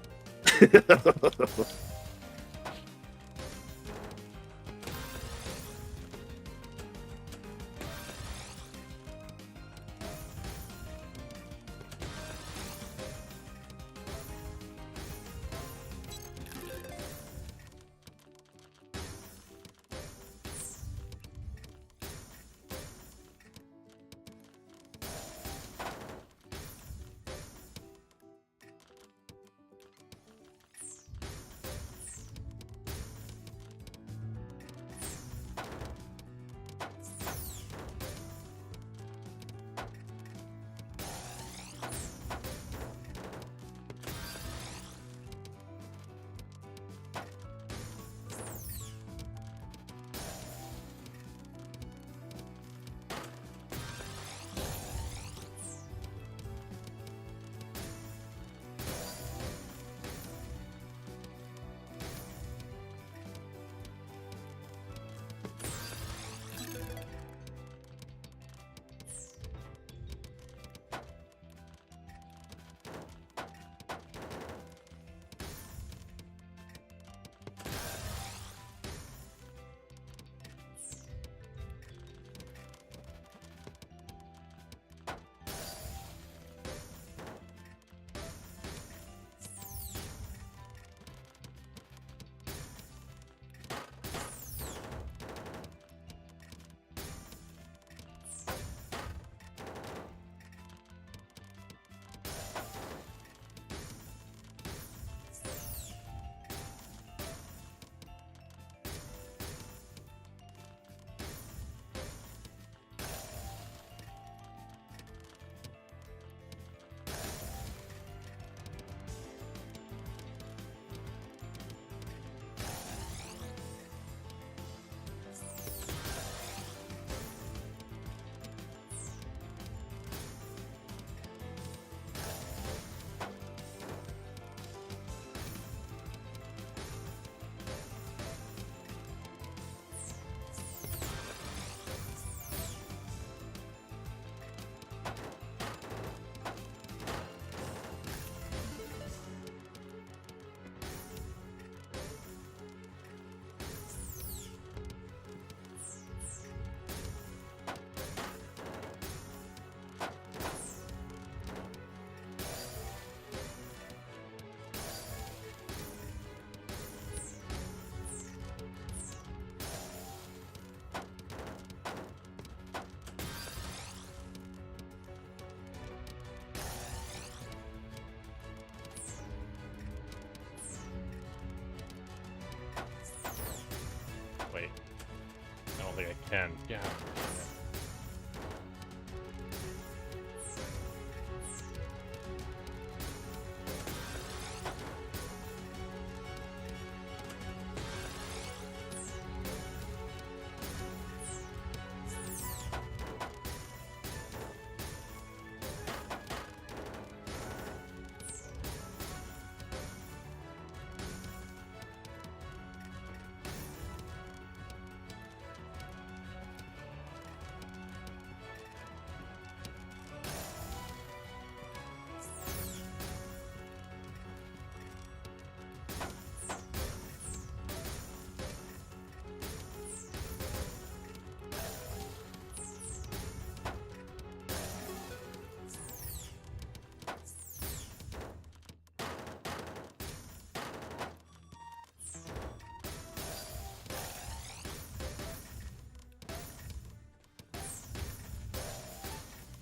don't think I can. Yeah.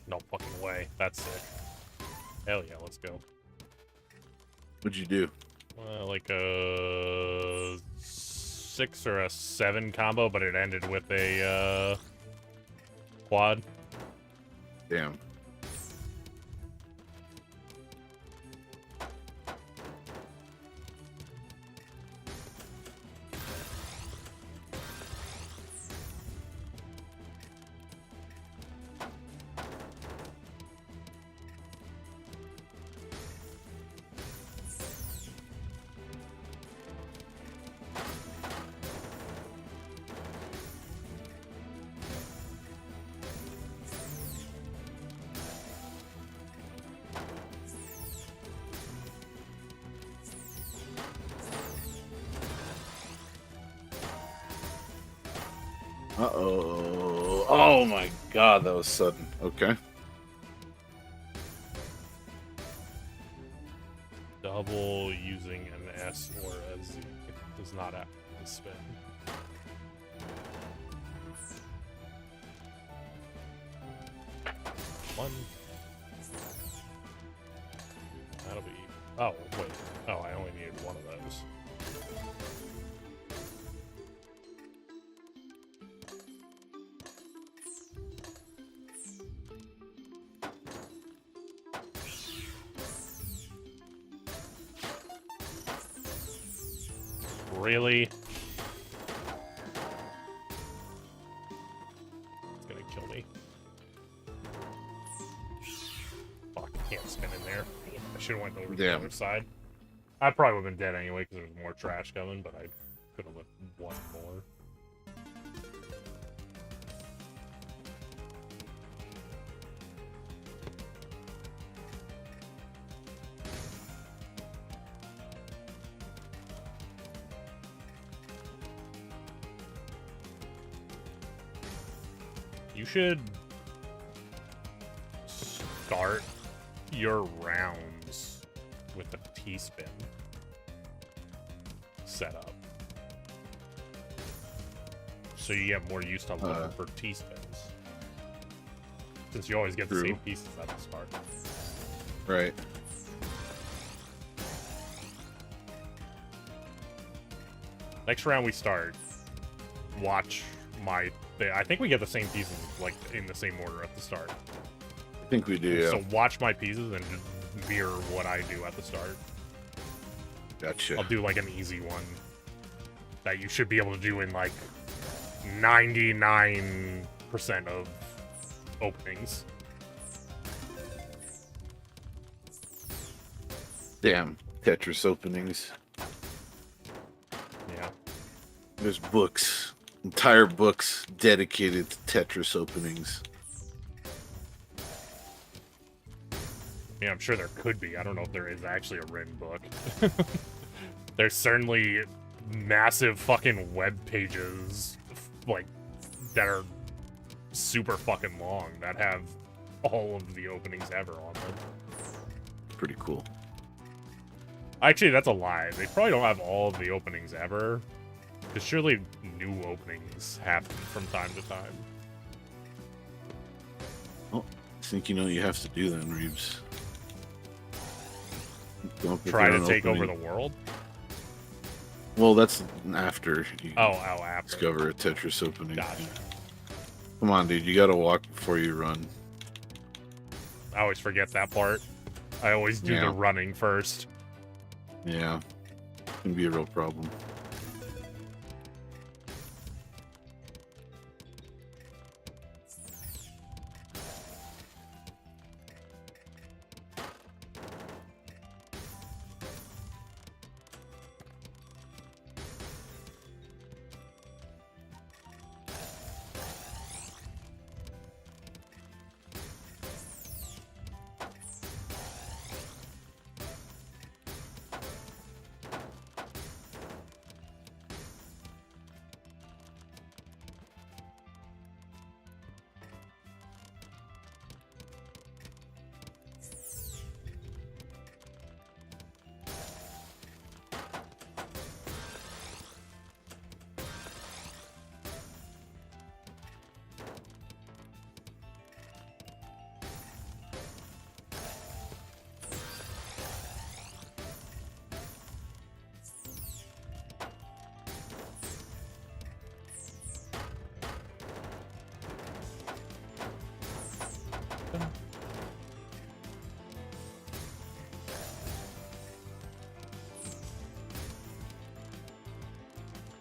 No fucking way. That's sick. Hell yeah, let's go. What'd you do? Like a 6 or a 7 combo, but it ended with a quad. Damn. Uh-oh. Oh my god, that was sudden. Okay. Double using an S or a Z does not have to spin. One. That'll be... Oh, wait. Oh, I only needed one of those. Really? It's gonna kill me. Fuck, I can't spin in there. I should have went over to the other side. I probably would have been dead anyway because there was more trash coming, but I could have left one more. You should start your rounds with the T-spin setup, so you get more used to looking for T-spins, since you always get the same pieces at the start. Right. Next round we start. Watch my... I think we get the same pieces, like, in the same order at the start. I think we do, yeah. So watch my pieces and just mirror what I do at the start. Gotcha. I'll do, like, an easy one that you should be able to do in, like, 99% of openings. Damn. Tetris openings. Yeah. There's books. Entire books dedicated to Tetris openings. Yeah, I'm sure there could be. I don't know if there is actually a written book. There's certainly massive fucking web pages, like, that are super fucking long, that have all of the openings ever on them. Pretty cool. Actually, that's a lie. They probably don't have all of the openings ever. Because surely new openings happen from time to time. Oh, I think you know what you have to do then, Reeves. Try to take over the world? Well, that's after you Oh, after. discover a Tetris opening. Gotcha. Come on, dude. You gotta walk before you run. I always forget that part. I always do Yeah. the running first. Yeah. Can be a real problem.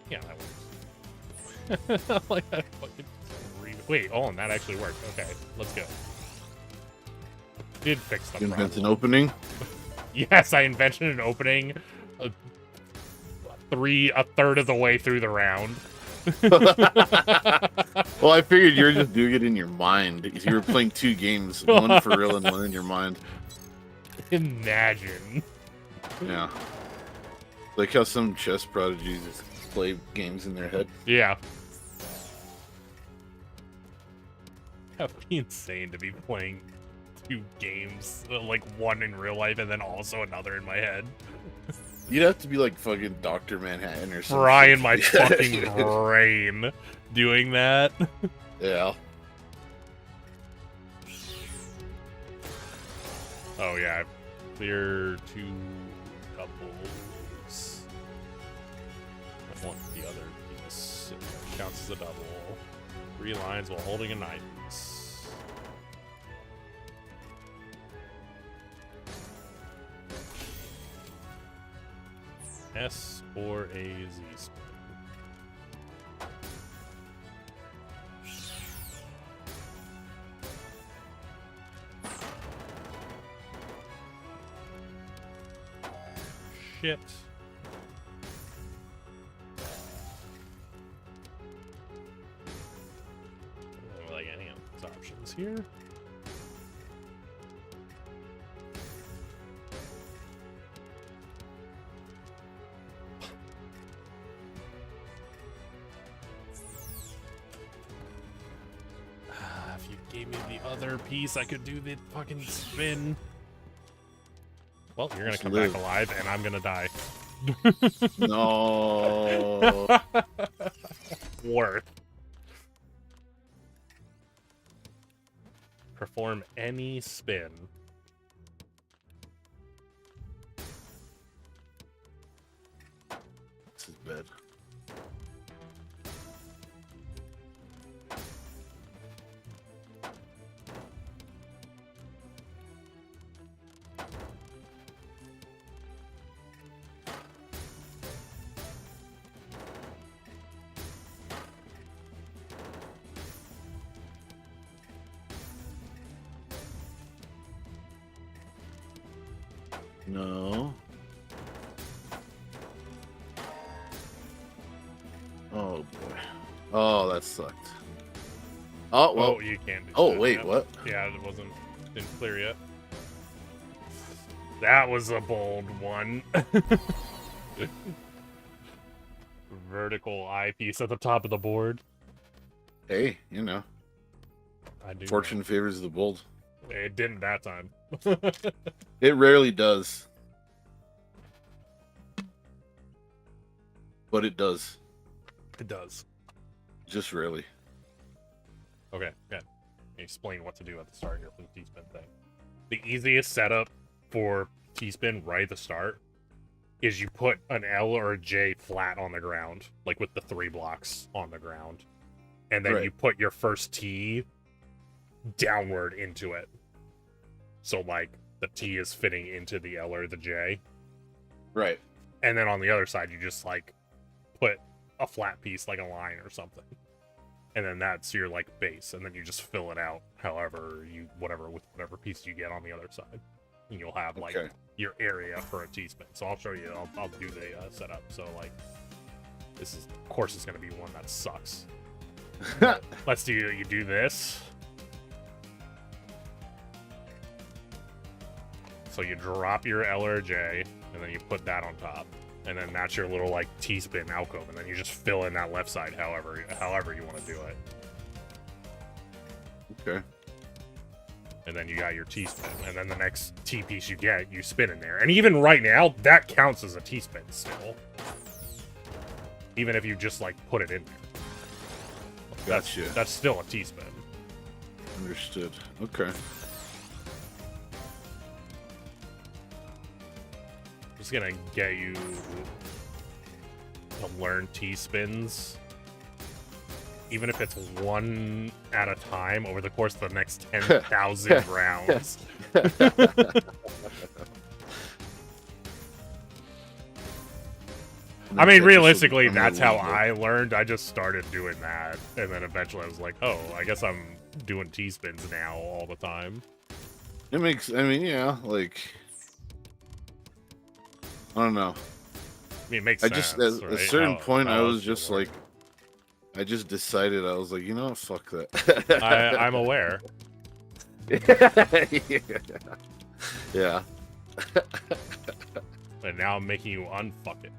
Yeah, that works. Like that fucking wait, oh, and that actually worked. Okay, let's go. Did fix the Invent problem. an opening. Yes, I invented an opening a third of the way through the round. Well, I figured you were just doing it in your mind. You were playing two games, one for real and one in your mind. Imagine. Yeah. Like how some chess prodigies play games in their head. Yeah. That would be insane to be playing two games, like one in real life and then also another in my head. You'd have to be like fucking Dr. Manhattan or something. Frying my fucking brain doing that. Yeah. Oh yeah, clear two doubles. I want the other piece. It counts as a double. 3 lines while holding a 9 piece. S or a Z spin. Shit. I don't like any of these options here. If you gave me the other piece, I could do the fucking spin. Well, you're gonna Just come live. back alive, and I'm gonna die. No. Worth. Perform any spin. This is bad. No. Oh boy. Oh, that sucked. Oh well. Oh, you can't do Oh that wait, yet. what? Yeah, it didn't clear yet. That was a bold one. Vertical eyepiece at the top of the board. Hey, you know, I do. fortune favors the bold. It didn't that time. It rarely does. But it does. It does. Just rarely. Okay, good. Explain what to do at the start here for the T-spin thing. The easiest setup for T-spin right at the start is you put an L or a J flat on the ground, like with the 3 blocks on the ground, and then Right. you put your first T downward into it. So like the T is fitting into the L or the J, Right. and then on the other side you just like put a flat piece like a line or something, and then that's your like base, and then you just fill it out however you with whatever piece you get on the other side, and you'll have like Okay. your area for a T-spin. So I'll show you. I'll do the setup. So like this is of course it's gonna be one that sucks. Let's do you do this. So you drop your L or J, and then you put that on top, and then that's your little like T-spin alcove, and then you just fill in that left side however you want to do it, Okay. and then you got your T-spin, and then the next T piece you get, you spin in there, and even right now that counts as a T-spin still, even if you just like put it in there. Gotcha. That's still a T-spin. Understood. Okay. Just gonna get you to learn T-spins, even if it's one at a time over the course of the next 10,000 rounds. I mean, realistically, that's how I learned. I just started doing that, and then eventually I was like, oh, I guess I'm doing T-spins now all the time. It makes. I mean, yeah. Like, I don't know. I mean, it makes I sense. just at right? a certain How- point, how I else was would it just work? like, I just decided. I was like, you know what? Fuck that. I'm aware. Yeah. And now I'm making you unfuck it.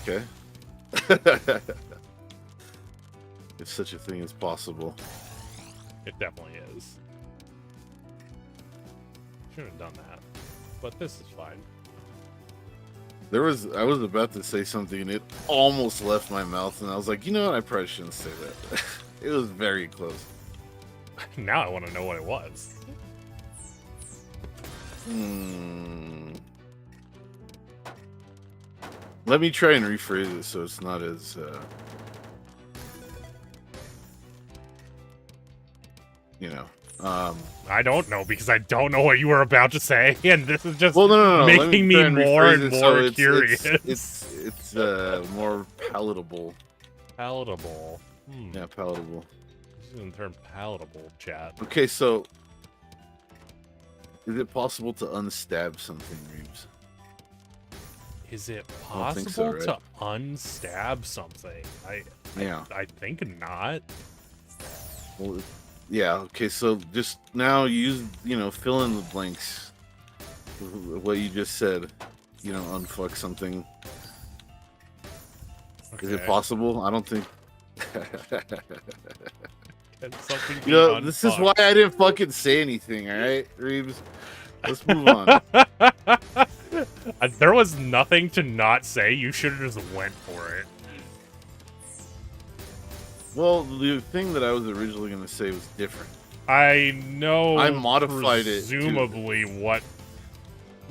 Okay. If such a thing is possible. It definitely is. Shouldn't have done that. But this is fine. I was about to say something and it almost left my mouth, and I was like, you know what? I probably shouldn't say that. It was very close. Now I want to know what it was. Let me try and rephrase it so it's not as I don't know because I don't know what you were about to say, and this is just well, no. Let making me try and more rephrase and it more so it's- curious. It's more palatable. Palatable. Yeah, palatable. This is in term palatable, chat. Okay, so is it possible to unstab something, Reeves? Is it don't think possible so, to unstab something? Yeah. I think not. Well, yeah. Okay, so just now use fill in the blanks. What you just said. Unfuck something. Is it Okay. possible? I don't think. Can something be This is unfucked? why I didn't fucking say anything. All right, Reeves. Let's move on. There was nothing to not say. You should have just went for it. Well, the thing that I was originally going to say was different. I know. I modified it to- presumably what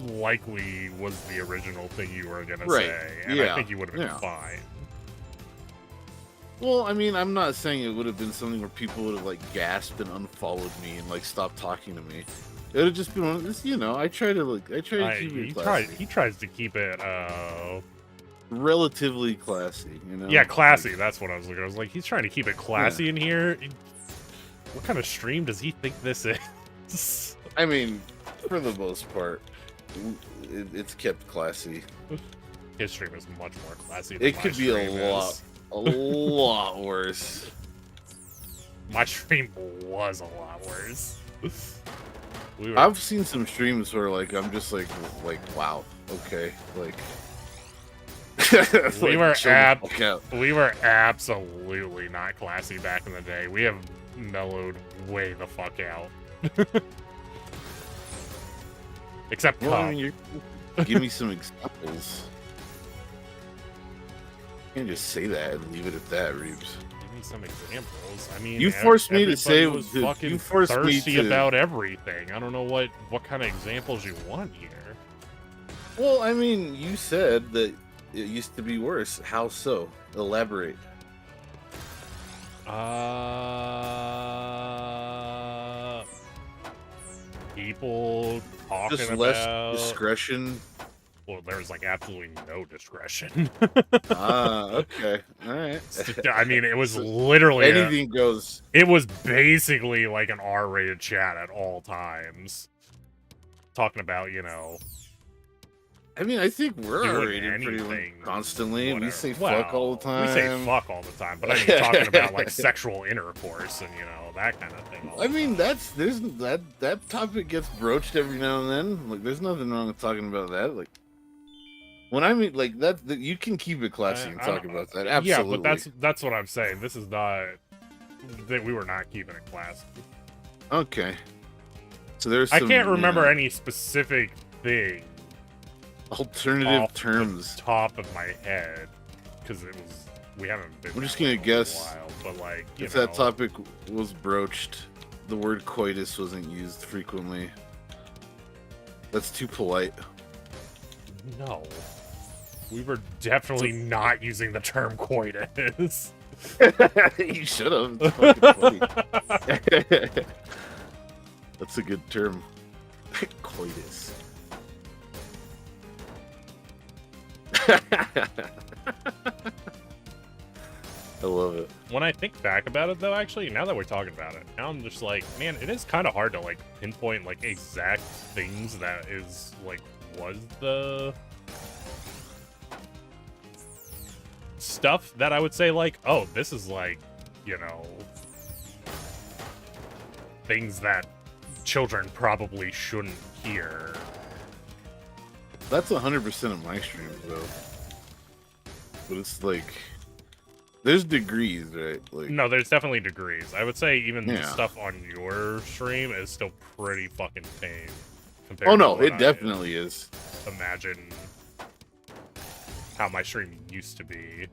likely was the original thing you were gonna Right, say, and I yeah, think you would have been yeah. fine. Well, I mean, I'm not saying it would have been something where people would have like gasped and unfollowed me and like stopped talking to me. It would have just been one of this, I try to keep it classy. He tries to keep it. Relatively classy, Yeah, classy. That's what I was looking. I was like, he's trying to keep it classy in here. What kind of stream does he think this is? I mean, for the most part, it's kept classy. His stream is much more classy. Than It my could be a stream lot, is. a lot worse. My stream was a lot worse. We were, I've seen some streams where like I'm just like wow, okay, like We like, were chill the fuck out. we were absolutely not classy back in the day. We have mellowed way the fuck out. Except Well, I Cup. mean, give me some examples. You can't just say that and leave it at that, Reeves. Give me some examples. I mean, You forced me to everybody say- was dude, fucking you forced me thirsty to- about everything. I don't know what kind of examples you want here. Well, I mean, you said that it used to be worse. How so? Elaborate. People talking Just less about. discretion. Well, there's like absolutely no discretion. Okay. All right. I mean, it was So literally anything goes. it was basically like an R-rated chat at all times, talking about I mean, I think we're doing R-rated pretty anything, constantly. We whatever. say fuck all the time. We say fuck all the time, but I mean talking about like sexual intercourse and that kind of thing. I mean, there's that topic gets broached every now and then. Like, there's nothing wrong with talking about that. Like, when I mean like that you can keep it classy and talk about that. Absolutely. Yeah, but that's what I'm saying. This is not that we were not keeping it classy. Okay. So there's I can't remember any specific thing alternative off terms. the top of my head because we haven't been. I'm just gonna guess in a while, but like if that topic was broached, the word coitus wasn't used frequently. That's too polite. No, we were definitely not using the term coitus. You should have. It's fucking funny. That's a good term. Coitus. I love it. When I think back about it, though, actually, now that we're talking about it, now I'm just like, man, it is kind of hard to like pinpoint like exact things that is like was the stuff that I would say like, oh, this is like, things that children probably shouldn't hear. That's 100% of my streams, though. But it's like, there's degrees, right? Like, No, there's definitely degrees. I would say even the Yeah. stuff on your stream is still pretty fucking tame. compared oh to no, what it definitely is. imagine how my stream used to be.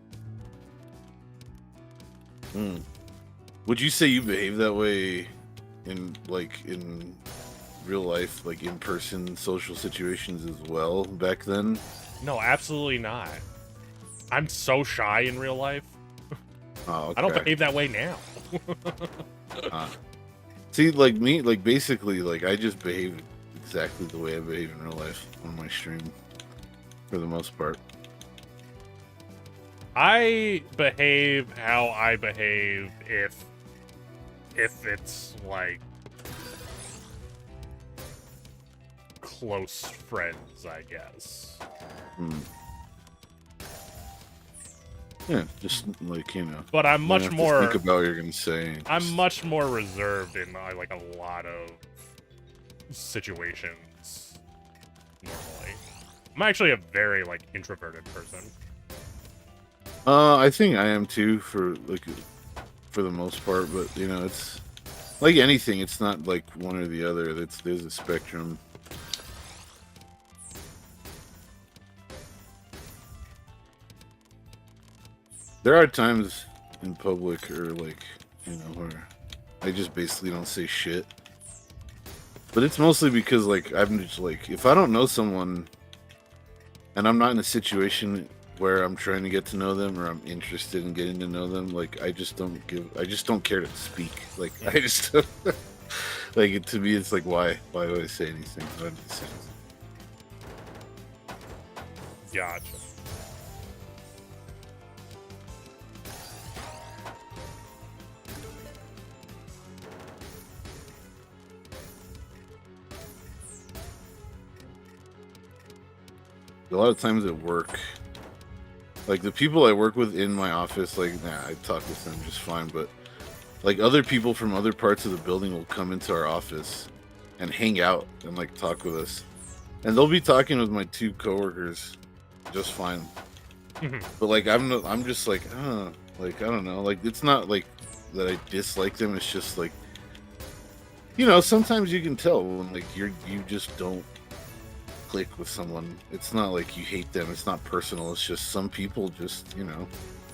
Mm. Would you say you behave that way in real life, like in person social situations as well back then? No, absolutely not. I'm so shy in real life. Oh, okay. I don't behave that way now. See, like me, like basically, like I just behave exactly the way I behave in real life on my stream, for the most part. I behave how I behave if it's like close friends, I guess. Hmm. Yeah, just like But I'm you much don't have to more. think about what you're gonna say. I'm Just- much more reserved in like a lot of situations normally. I'm actually a very like introverted person. I think I am too, for the most part. But it's like anything. It's not like one or the other. There's a spectrum. There are times in public, or like where I just basically don't say shit. But it's mostly because like I'm just like, if I don't know someone and I'm not in a situation where I'm trying to get to know them or I'm interested in getting to know them, like I just don't care to speak. Like I just like, to me it's like, why would I say anything? Why would I say anything? Gotcha. A lot of times at work, like the people I work with in my office, like I talk with them just fine, but like other people from other parts of the building will come into our office and hang out and like talk with us, and they'll be talking with my two coworkers just fine. But like I'm just like, like I don't know, like it's not like that I dislike them. It's just like, sometimes you can tell when like you just don't click with someone. It's not like you hate them. It's not personal. It's just some people just,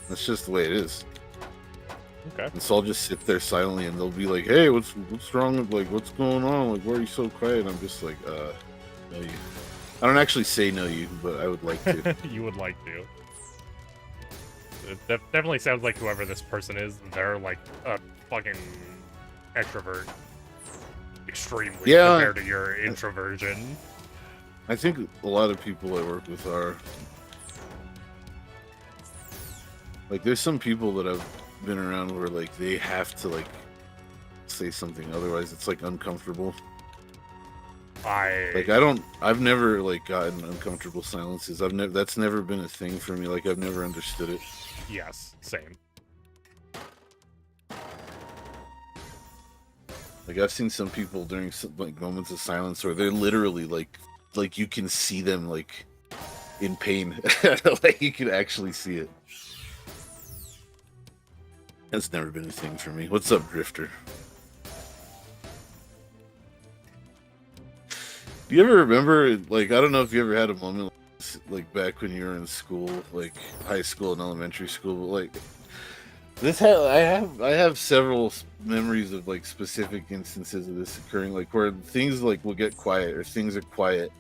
that's just the way it is. Okay. And so I'll just sit there silently, and they'll be like, "Hey, what's wrong with, like, what's going on? Like, why are you so quiet?" And I'm just like, I don't actually say know you, but I would like to. You would like to. It definitely sounds like whoever this person is, they're like a fucking extrovert. Extremely Yeah. compared to your introversion. I think a lot of people I work with are. Like, there's some people that I've been around where, like, they have to, like, say something, otherwise it's, like, uncomfortable. I've never, like, gotten uncomfortable silences. That's never been a thing for me. Like, I've never understood it. Yes, same. Like, I've seen some people during some, like, moments of silence where they're literally, like you can see them, like, in pain. Like, you can actually see it. That's never been a thing for me. What's up, Drifter? Do you ever remember, like, I don't know if you ever had a moment like back when you were in school, like high school and elementary school, but like I have several memories of like specific instances of this occurring, like where things like will get quiet or things are quiet,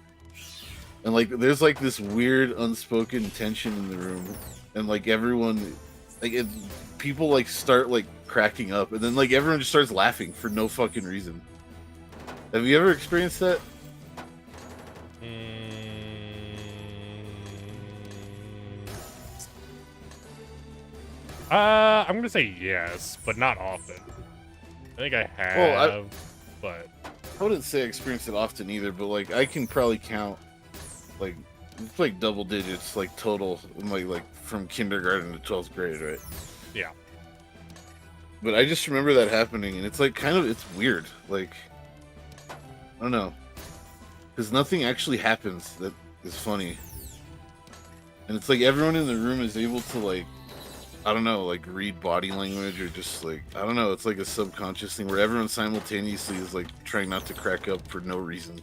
and like there's like this weird unspoken tension in the room, and like everyone, like people like start like cracking up, and then like everyone just starts laughing for no fucking reason. Have you ever experienced that? I'm gonna say yes, but not often. I think I have, but I wouldn't say I experienced it often either. But like, I can probably count like it's like double digits, like total, like from kindergarten to 12th grade, right? Yeah. But I just remember that happening, and it's like it's weird. Like, I don't know, because nothing actually happens that is funny, and it's like everyone in the room is able to like, I don't know, like read body language or just like, I don't know, it's like a subconscious thing where everyone simultaneously is like trying not to crack up for no reason.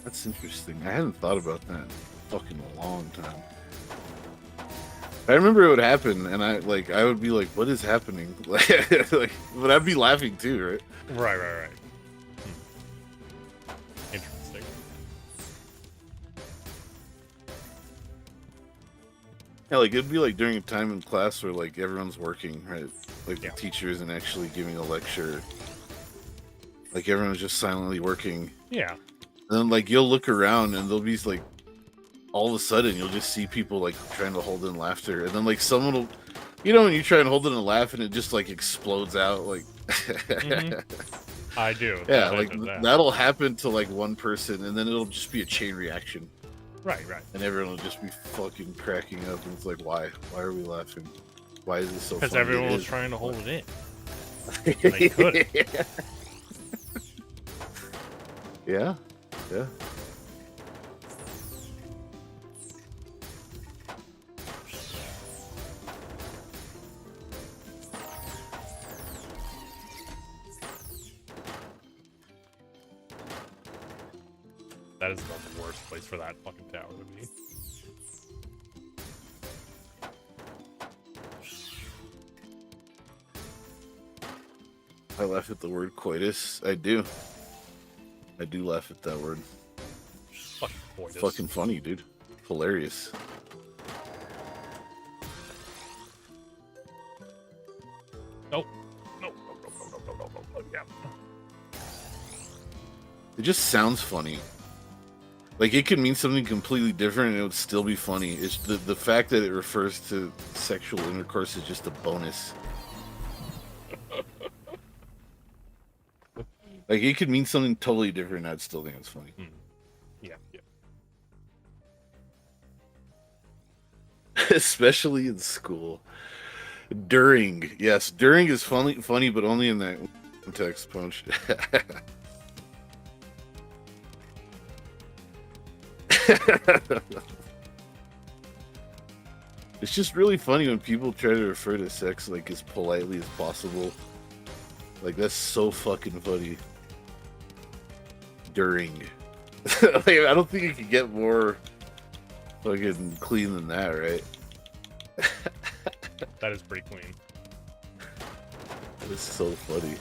That's interesting. I hadn't thought about that in a fucking long time. I remember it would happen, and I would be like, "What is happening?" Like, but I'd be laughing too, right? Right. Interesting. Yeah, like it'd be like during a time in class where like everyone's working, right? Like Yeah. the teacher isn't actually giving a lecture. Like everyone's just silently working. Yeah. And then like you'll look around and there'll be like all of a sudden you'll just see people like trying to hold in laughter, and then like someone will, you know, when you try and hold it in a laugh and it just like explodes out, like I do. Yeah, like that'll happen to like one person, and then it'll just be a chain reaction. Right. And everyone will just be fucking cracking up, and it's like, why are we laughing? Why is this so funny? Because everyone was trying to hold it in. They couldn't. Yeah. That is the worst place for that fucking tower to be. I laugh at the word coitus. I do laugh at that word. Fucking coitus. Fucking funny, dude. Hilarious. Nope. Yeah. It just sounds funny. Like it could mean something completely different and it would still be funny. It's the fact that it refers to sexual intercourse is just a bonus. Like it could mean something totally different and I'd still think it's funny. Yeah. Especially in school. During. Yes, during is funny, but only in that context, Punch. It's just really funny when people try to refer to sex like as politely as possible. Like that's so fucking funny. During. Like, I don't think you can get more fucking clean than that, right? That is pretty clean. That is so funny.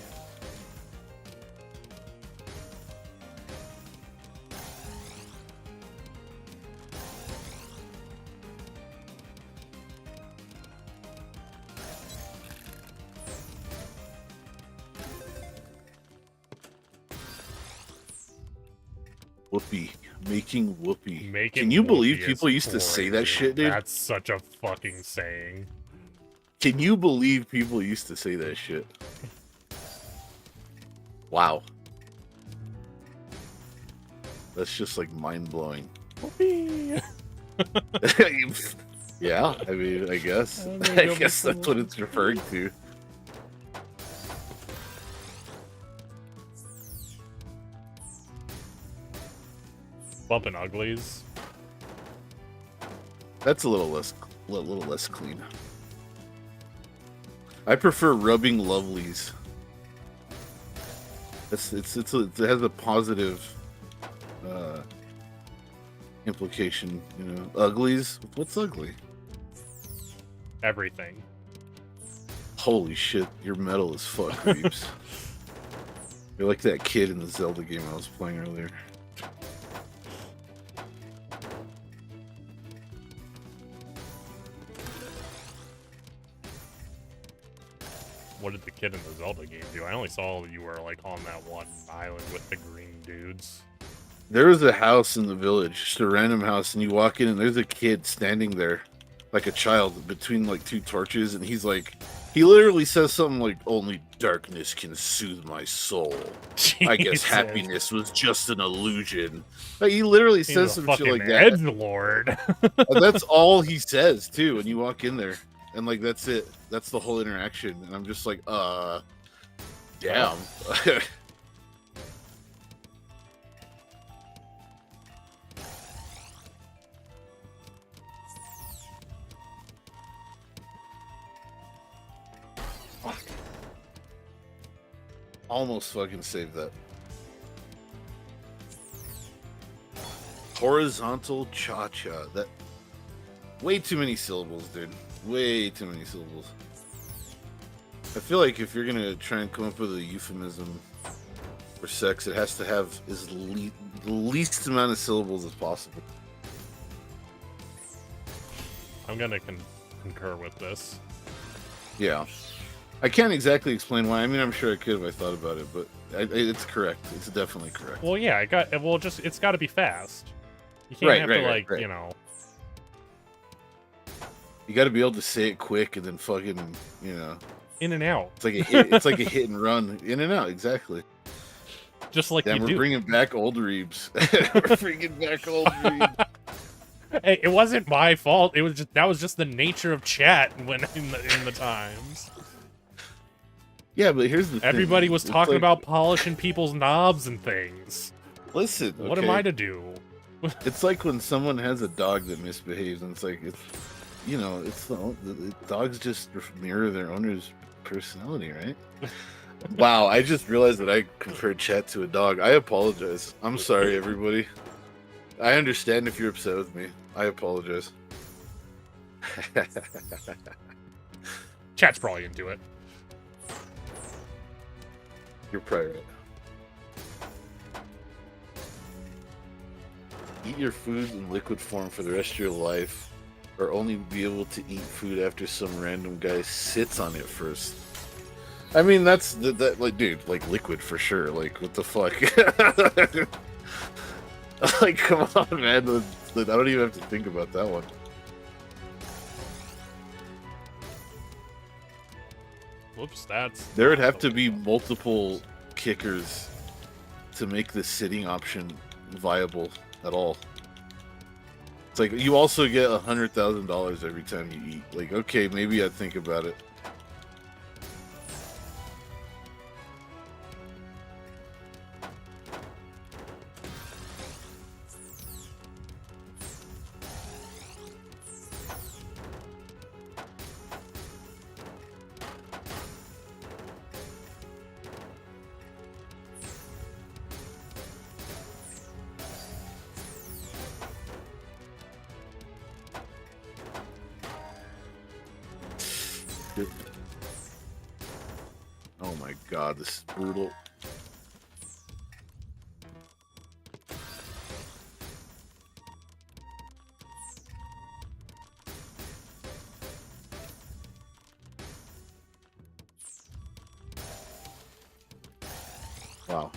Whoopee. Making whoopee. Making Can you believe whoopee is people used to say that crazy. shit, dude? That's such a fucking saying. Can you believe people used to say that shit? Wow. That's just like mind blowing. Whoopee. Yeah, I mean, I guess. Oh, I there's guess no that's what it's referring to. Bumping uglies. That's a little less clean. I prefer rubbing lovelies. It has a positive implication, you know. Uglies? What's ugly? Everything. Holy shit, your metal is fuck, Reeves. You're like that kid in the Zelda game I was playing earlier. What did the kid in the Zelda game do? I only saw you were like on that one island with the green dudes. There was a house in the village, just a random house, and you walk in and there's a kid standing there, like a child, between like two torches, and he's like, he literally says something like, "Only darkness can soothe my soul. I guess Jesus. happiness was just an illusion." Like, he literally He's says a some shit fucking like that. edgelord. And that's all he says too, and you walk in there, and like that's it. That's the whole interaction, and I'm just like, damn. Almost fucking saved that. Horizontal cha-cha. That way too many syllables, dude. Way too many syllables. I feel like if you're gonna try and come up with a euphemism for sex, it has to have the least amount of syllables as possible. I'm gonna concur with this. Yeah. I can't exactly explain why. I mean, I'm sure I could if I thought about it, but it's correct. It's definitely correct. Well, yeah, it's got to be fast. You can't Right, have right, to right, right. you know. You got to be able to say it quick and then fucking, you know. In and out. It's like a hit and run, in and out, exactly. Just like Damn, you we're do. bringing back old Reeves. We're bringing back old Reeves. Hey, it wasn't my fault. That was just the nature of chat when in the times. Yeah, but here's the thing. Everybody was It's talking like- about polishing people's knobs and things. Listen, What am okay? I to do? It's like when someone has a dog that misbehaves, and it's like you know, the dogs just mirror their owner's personality, right? Wow, I just realized that I compared chat to a dog. I apologize. I'm sorry, everybody. I understand if you're upset with me. I apologize. Chat's probably into it. You're probably right. Eat your food in liquid form for the rest of your life, or only be able to eat food after some random guy sits on it first. I mean, that's that like, dude, like liquid for sure. Like, what the fuck? Like, come on, man. I don't even have to think about that one. Whoops, that's... There would have to be multiple kickers to make the sitting option viable at all. It's like you also get $100,000 every time you eat. Like, okay, maybe I'd think about it. Oh my god, this is brutal. Wow.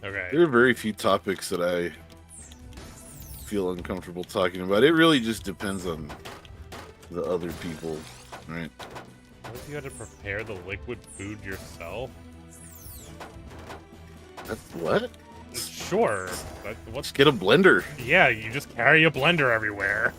Okay. There are very few topics that I feel uncomfortable talking about. It really just depends on the other people, right? What if you had to prepare the liquid food yourself? That's what? Sure. But what's Just get a blender. Yeah, you just carry a blender everywhere.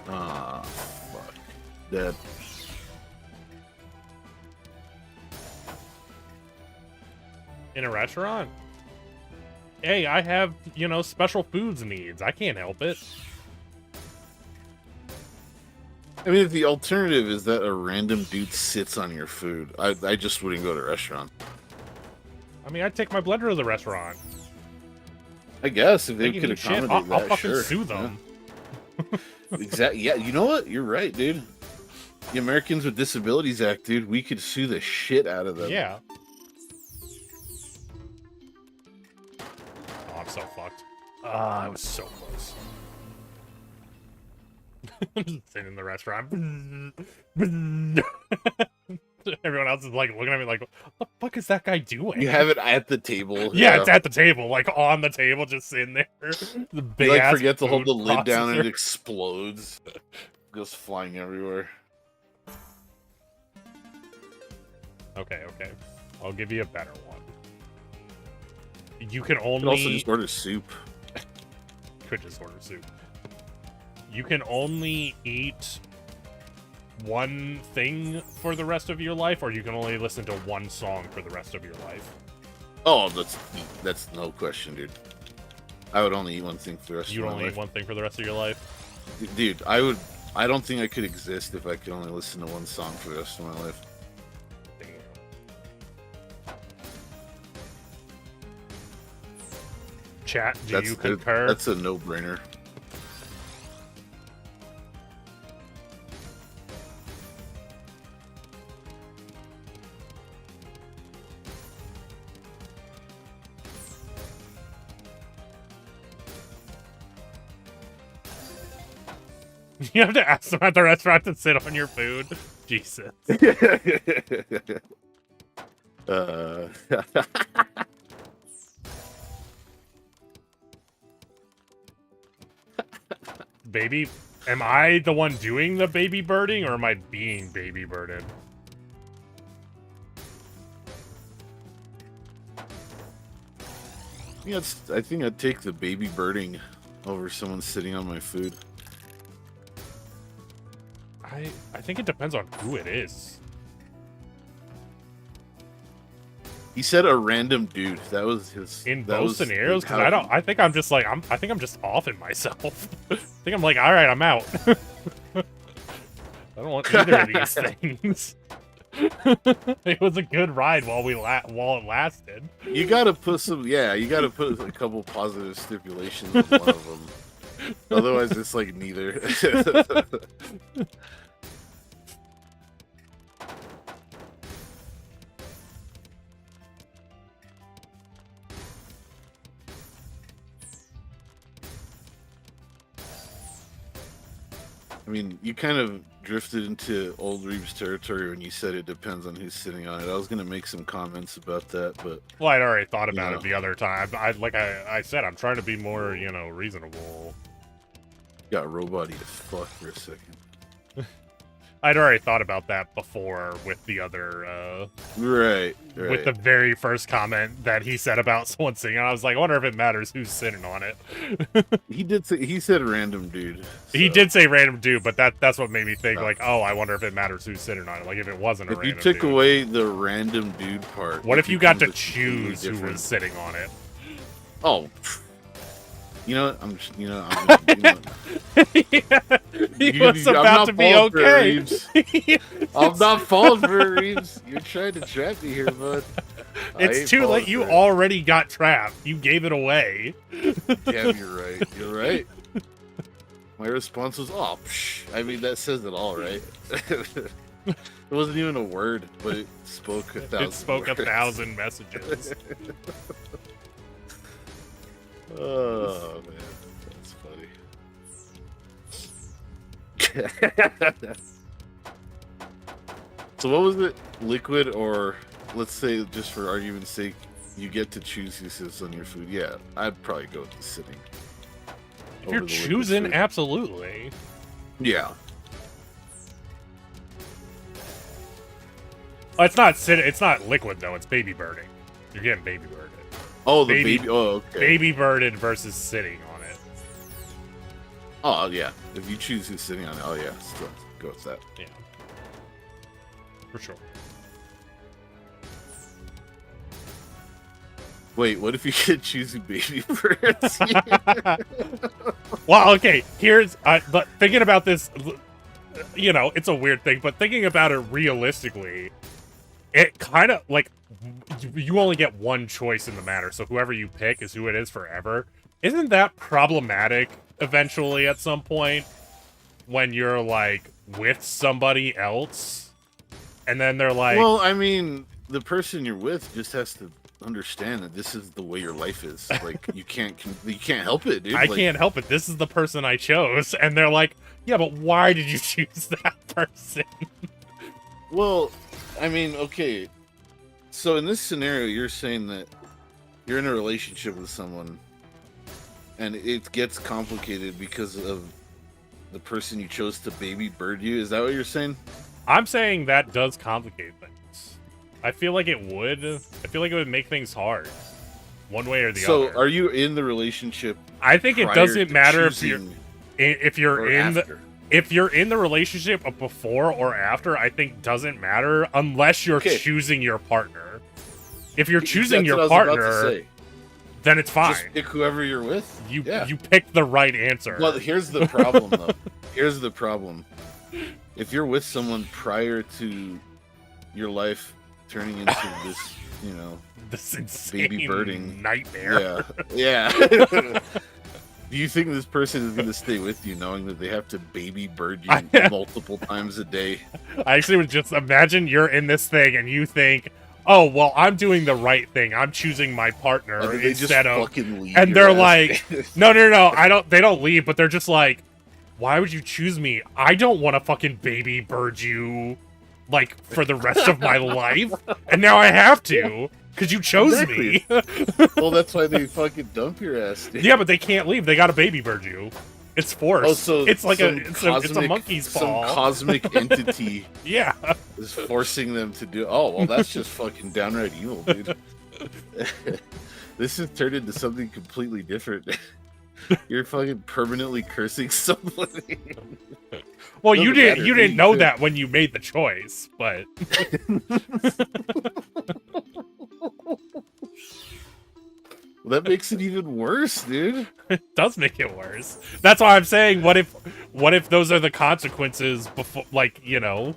Ah, fuck. That. In a restaurant? Hey, I have, special foods needs. I can't help it. I mean, if the alternative is that a random dude sits on your food, I just wouldn't go to a restaurant. I mean, I'd take my blender to the restaurant. I guess if they They can could eat shit, accommodate I'll that, fucking sure. sue them. Yeah. Exactly. Yeah, you know what? You're right, dude. The Americans with Disabilities Act, dude, we could sue the shit out of them. Yeah. Oh, I'm so fucked. I was so close. Just sitting in the restaurant. Everyone else is like looking at me like, what the fuck is that guy doing? You have it at the table. Yeah, it's at the table, like on the table, just sitting there. The big You like ass forget to hold the food lid down and processor. it explodes. Goes flying everywhere. Okay, okay. I'll give you a better one. You can You only can also just order soup. could just order soup. You can only eat one thing for the rest of your life, or you can only listen to one song for the rest of your life. Oh, that's no question, dude. I would only eat one thing for the rest You of my only life. eat one thing for the rest of your life? Dude, I don't think I could exist if I could only listen to one song for the rest of my life. Damn. Chat, do you concur? That's a no-brainer. You have to ask them at the restaurant to sit on your food. Jesus. uh, Baby, am I the one doing the baby birding, or am I being baby birded? I think I'd take the baby birding over someone sitting on my food. I think it depends on who it is. He said a random dude. That was his. In that both was scenarios, because how I think I'm just like I think I'm just offing myself. I think I'm like, all right, I'm out. I don't want either of these things. It was a good ride while it lasted. You gotta put some. Yeah, you gotta put a couple positive stipulations in one of them. Otherwise, it's like neither. I mean, you kind of drifted into old Reeves territory when you said it depends on who's sitting on it. I was gonna make some comments about that, but Well, I'd already thought about Yeah. it the other time. I said, I'm trying to be more, reasonable. got robot-y as fuck for a second. I'd already thought about that before with the other, Right. with the very first comment that he said about someone singing. I was like, I wonder if it matters who's sitting on it. He did say, he said random dude. He so did say random dude, but that's what made me think, No. like, oh, I wonder if it matters who's sitting on it. Like, if it wasn't a If you random took dude. away the random dude part, What it if you got to becomes a completely choose who different- was sitting on it? Oh, you know what? I'm just, you know, I'm, you know, He You- was I'm about not to be falling for it, okay. Reeves. I'm not falling for it, Reeves. You're trying to trap me here, bud. I ain't It's too falling late. You for it. already got trapped. You gave it away. Damn, you're right. You're right. My response was, "Oh, psh." I mean, that says it all, right? It wasn't even a word, but it spoke 1,000. It spoke words. 1,000 messages. Oh man, that's funny. So what was it? Liquid, or let's say, just for argument's sake, you get to choose who sits on your food. Yeah, I'd probably go with the sitting. If you're choosing, absolutely. Yeah. Oh, it's not sitting. It's not liquid though. It's baby birding. You're getting baby birded. Oh, the baby. Oh, okay. Baby birded versus sitting on it. Oh yeah. If you choose who's sitting on it, oh yeah, still go with that. Yeah. For sure. Wait, what if you could choose who baby birds? Well, okay. Here's. But thinking about this, you know, it's a weird thing. But thinking about it realistically, it kind of like you only get one choice in the matter. So whoever you pick is who it is forever. Isn't that problematic eventually at some point when you're like with somebody else, and then they're like, well, I mean, the person you're with just has to understand that this is the way your life is. Like you can't help it, dude. I can't help it. This is the person I chose. And they're like, yeah, but why did you choose that person? Well, I mean, okay. So in this scenario, you're saying that you're in a relationship with someone and it gets complicated because of the person you chose to baby bird you. Is that what you're saying? I'm saying that does complicate things. I feel like it would. I feel like it would make things hard. One way or the other. So are you in the relationship? I think it doesn't matter if you're in after? if you're in the relationship before or after. I think doesn't matter unless you're choosing your partner. If you're choosing your partner, then it's fine. Just pick whoever you're with. You pick the right answer. Well, here's the problem though. Here's the problem. If you're with someone prior to your life turning into this, you know, this insane baby birding nightmare. Yeah. Do you think this person is going to stay with you knowing that they have to baby bird you multiple times a day? I actually would just imagine you're in this thing and you think, oh, well, I'm doing the right thing. I'm choosing my partner instead of... fucking leave and they're like, no, they don't leave, but they're just like, why would you choose me? I don't want to fucking baby bird you, like, for the rest of my life. And now I have to, because you chose me. Well, that's why they fucking dump your ass, dude. Yeah, but they can't leave. They gotta baby bird you. It's forced. Oh, so it's like it's a monkey's paw. Some cosmic entity yeah. is forcing them to do... Oh, well, that's just fucking downright evil, dude. This has turned into something completely different. You're fucking permanently cursing somebody. Well, you didn't know that when you made the choice, but well, that makes it even worse, dude. It does make it worse. That's why I'm saying, what if those are the consequences before, like, you know?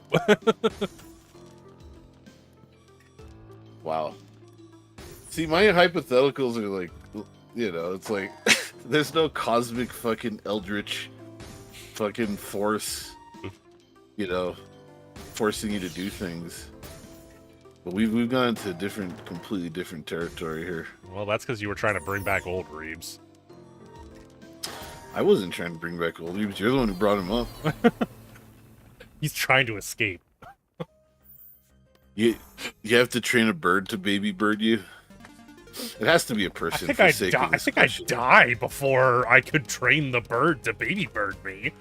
Wow. See, my hypotheticals are like, you know, it's like there's no cosmic fucking eldritch fucking force, you know, forcing you to do things. But we've gone into completely different territory here. Well, that's because you were trying to bring back old Reeves. I wasn't trying to bring back old Reeves. You're the one who brought him up. He's trying to escape. You have to train a bird to baby bird you. It has to be a person. I think I'd die before I could train the bird to baby bird me.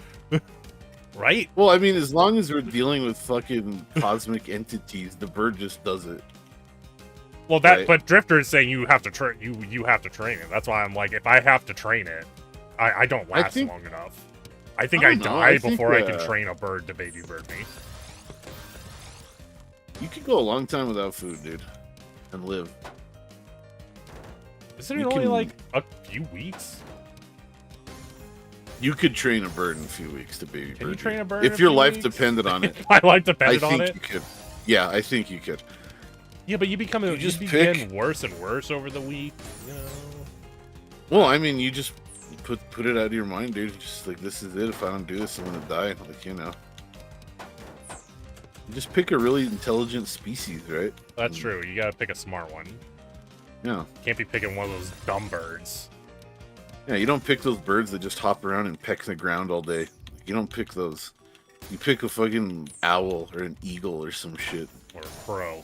Right? Well, I mean, as long as we're dealing with fucking cosmic entities, the bird just does it. Well, but Drifter is saying you have to train you have to train it. That's why I'm like, if I have to train it, I don't last long enough. I think I die before I can train a bird to baby bird me. You could go a long time without food, dude, and live. Isn't it only like a few weeks? You could train a bird in a few weeks to baby bird. Can you train a bird if your life depended on it? If my life depended on it? I think you could. Yeah, I think you could. Yeah, but you be getting worse and worse over the week, you know? Well, I mean, you just put it out of your mind, dude. Just like, this is it. If I don't do this, I'm gonna die. Like, you know. You just pick a really intelligent species, right? That's true. You gotta pick a smart one. Yeah. Can't be picking one of those dumb birds. Yeah, you don't pick those birds that just hop around and peck the ground all day. You don't pick those. You pick a fucking owl or an eagle or some shit. Or a crow.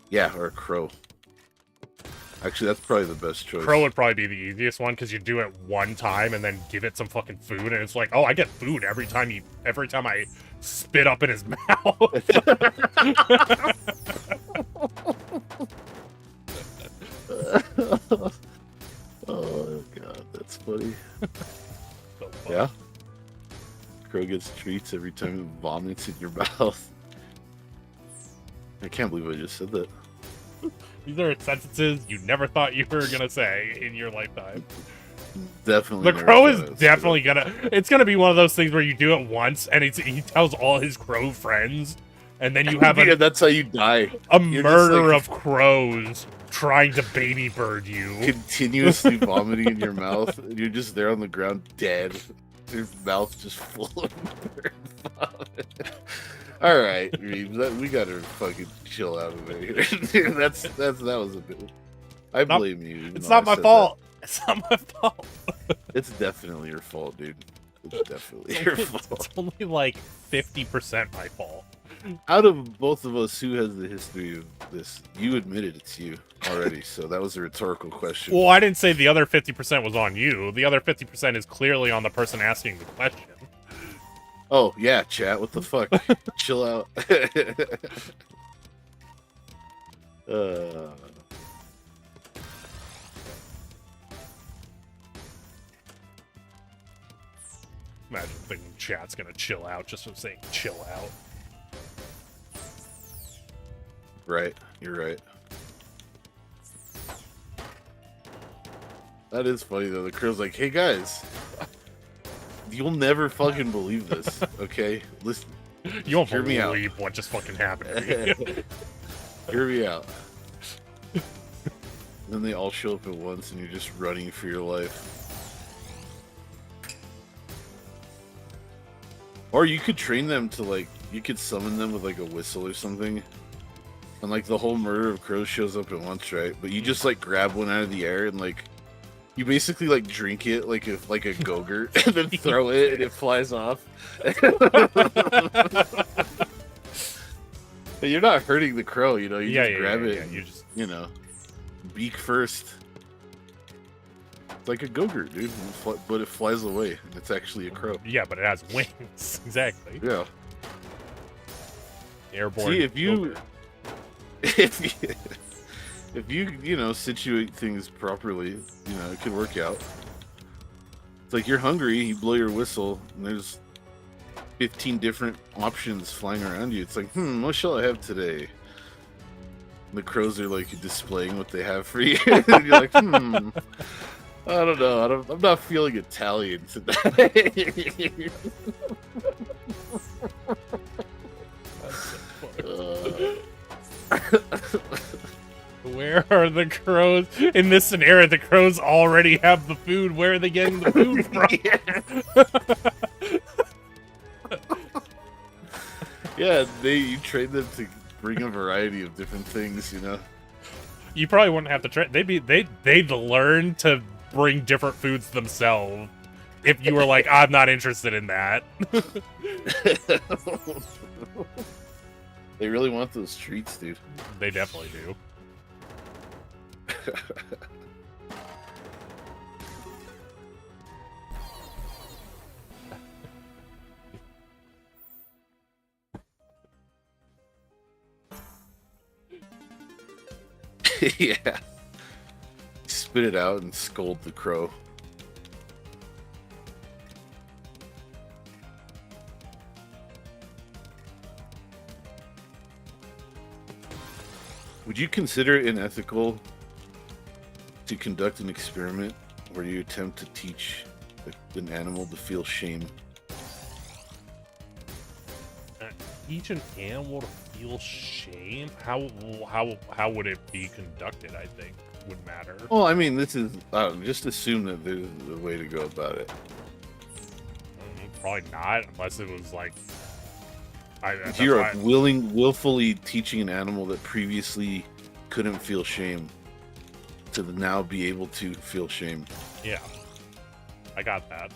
Yeah, or a crow. Actually, that's probably the best choice. Crow would probably be the easiest one because you do it one time and then give it some fucking food, and it's like, oh, I get food every time I spit up in his mouth. Oh god, that's funny. So fun. Yeah. Crow gets treats every time it vomits in your mouth. I can't believe I just said that. These are sentences you never thought you were gonna say in your lifetime. Definitely. The never crow thought is I would say definitely gonna. It's gonna be one of those things where you do it once, and he tells all his crow friends, and then you have that. Yeah, that's how you die. a You're just murder like- of crows trying to baby bird you. Continuously vomiting in your mouth. And you're just there on the ground, dead. Your mouth just full of vomit. All right, Reeves, we gotta fucking chill out of it here. that was a bit. I Not- blame you. even It's though not I my said fault. It's not my fault. that. It's definitely your fault, dude. It's definitely your fault. It's only like 50% my fault. Out of both of us, who has the history of this? You admitted it's you already, so that was a rhetorical question. Well, I didn't say the other 50% was on you. The other 50% is clearly on the person asking the question. Oh yeah, chat. What the fuck? Chill out. Imagine thinking chat's gonna chill out just from saying chill out. Right, you're right. That is funny though. The crow's like, "Hey guys, you'll never fucking believe this, okay? Listen, You won't Hear me out. believe what just fucking happened to me. hear me out." Then they all show up at once, and you're just running for your life. Or you could train them to like, you could summon them with like a whistle or something. And like the whole murder of crows shows up at once, right? But you just like grab one out of the air and like you basically like drink it like a Go-Gurt and then throw it and it flies off. But you're not hurting the crow, you know, you just grab it and, You just you know, beak first. It's like a Go-Gurt, dude. But it flies away. It's actually a crow. yeah, but it has wings. Exactly. Yeah. Airborne. See, if you Go-Gurt. if you know, situate things properly, you know, it could work out. It's like you're hungry, you blow your whistle, and there's 15 different options flying around you. It's like, what shall I have today? And the crows are like displaying what they have for you. And you're like, I don't know. I'm not feeling Italian today. Where are the crows? In this scenario, the crows already have the food. Where are they getting the food from? Yeah, you train them to bring a variety of different things, you know. You probably wouldn't have to try. They'd learn to bring different foods themselves. If you were like, I'm not interested in that. They really want those treats, dude. They definitely do. Yeah. Spit it out and scold the crow. Would you consider it unethical to conduct an experiment where you attempt to teach an animal to feel shame? Teach an animal to feel shame? How would it be conducted? I think would matter. Well, I mean, this is just assume that there's a way to go about it. Probably not, unless it was like. If you're willfully teaching an animal that previously couldn't feel shame to now be able to feel shame. Yeah, I got that.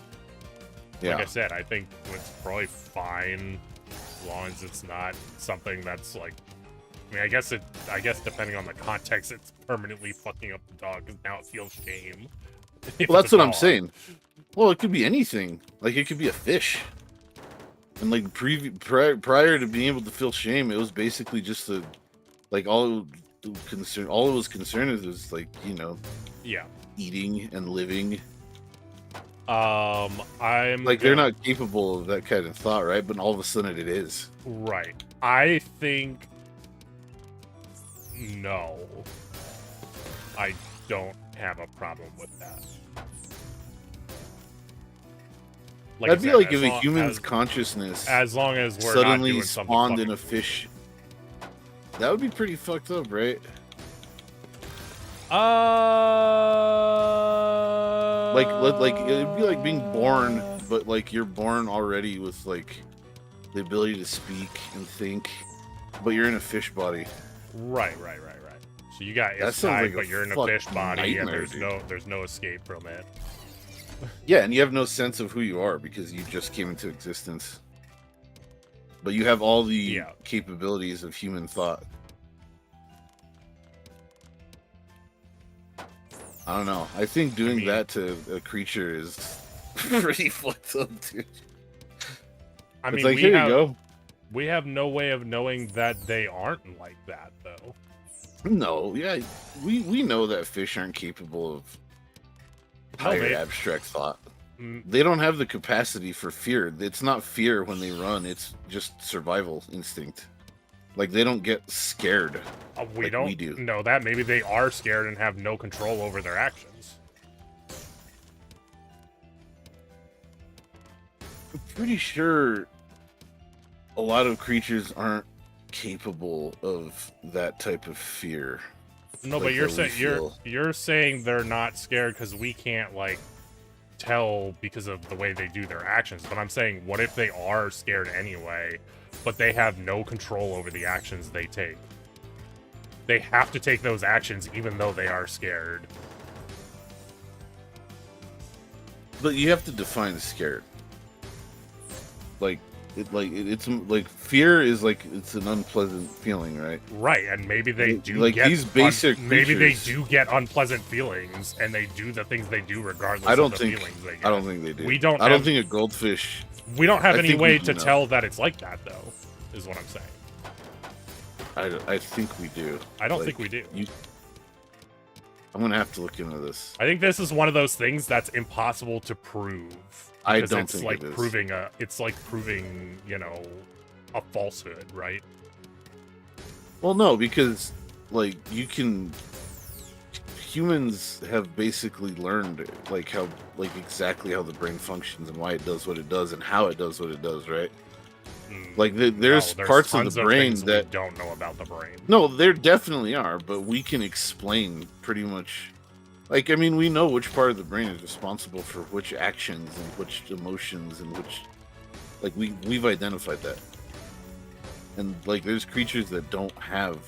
Yeah. Like I said, I think it's probably fine as long as it's not something that's like. I mean, I guess depending on the context, it's permanently fucking up the dog because now it feels shame. Well, that's what I'm saying. Well, it could be anything. Like it could be a fish. And like prior to being able to feel shame, it was basically just all it was concerned is was like, you know, yeah, eating and living. They're not capable of that kind of thought, right? But all of a sudden it is. Right. I think no. I don't have a problem with that. Like That'd be like if a human's consciousness, as long as we're suddenly not doing spawned in a fish. That would be pretty fucked up, right? Like it'd be like being born, but like you're born already with like the ability to speak and think, but you're in a fish body. Right. So you got inside, but you're in a fish body, and there's no escape from it. Yeah, and you have no sense of who you are because you just came into existence. But you have all the capabilities of human thought. I don't know. I think doing that to a creature is pretty fucked up, dude. I mean, it's like, here you go. We have no way of knowing that they aren't like that, though. No, yeah, we know that fish aren't capable of higher abstract thought. They don't have the capacity for fear. It's not fear when they run, it's just survival instinct. Like, they don't get scared. We do. know that. Maybe they are scared and have no control over their actions. I'm pretty sure a lot of creatures aren't capable of that type of fear. No, but you're saying they're not scared because we can't like tell because of the way they do their actions. But I'm saying, what if they are scared anyway, but they have no control over the actions they take? They have to take those actions even though they are scared. But you have to define scared. It's like fear is like it's an unpleasant feeling, right? Right, and maybe they do like get these basic creatures, maybe they do get unpleasant feelings, and they do the things they do regardless of the feelings they get. I don't think they do. I don't think a goldfish. We don't have any way to tell that it's like that, though. Is what I'm saying. I think we do. I don't think we do. I'm gonna have to look into this. I think this is one of those things that's impossible to prove. I don't it's think like it is. It's like proving, you know, a falsehood, right? Well, no, because like humans have basically learned like exactly how the brain functions and why it does what it does and how it does what it does, right? Like there's parts of the brain that we don't know about the brain. No, there definitely are, but we can explain pretty much. Like, I mean, we know which part of the brain is responsible for which actions and which emotions and which, like, we've identified that. And like, there's creatures that don't have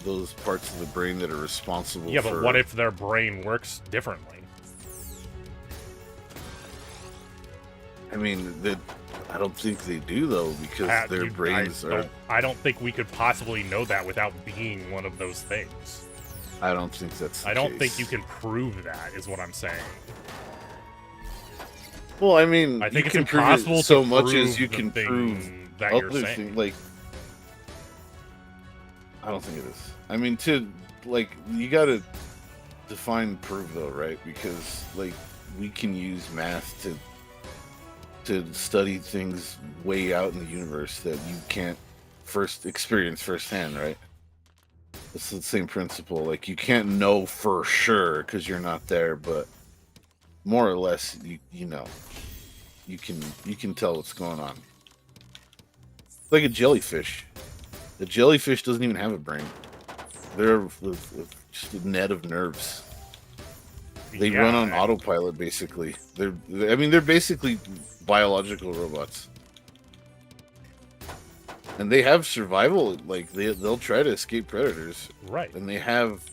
those parts of the brain that are responsible. Yeah, but what if their brain works differently? I mean, I don't think they do though, because their brains are. I don't think we could possibly know that without being one of those things. I don't think that's the I don't case. think you can prove that, is what I'm saying. Well, I mean, I think you it's can impossible prove it so to much prove as you the can thing prove that you're other saying. things. Like, I don't think it is. I mean, you gotta define prove though, right? Because like we can use math to study things way out in the universe that you can't first experience firsthand, right? It's the same principle. Like, you can't know for sure because you're not there, but more or less, you know, you can tell what's going on. Like a jellyfish. The jellyfish doesn't even have a brain. They're just a net of nerves. They run on autopilot, basically. They're basically biological robots. And they have survival, like, they'll try to escape predators. Right. And they have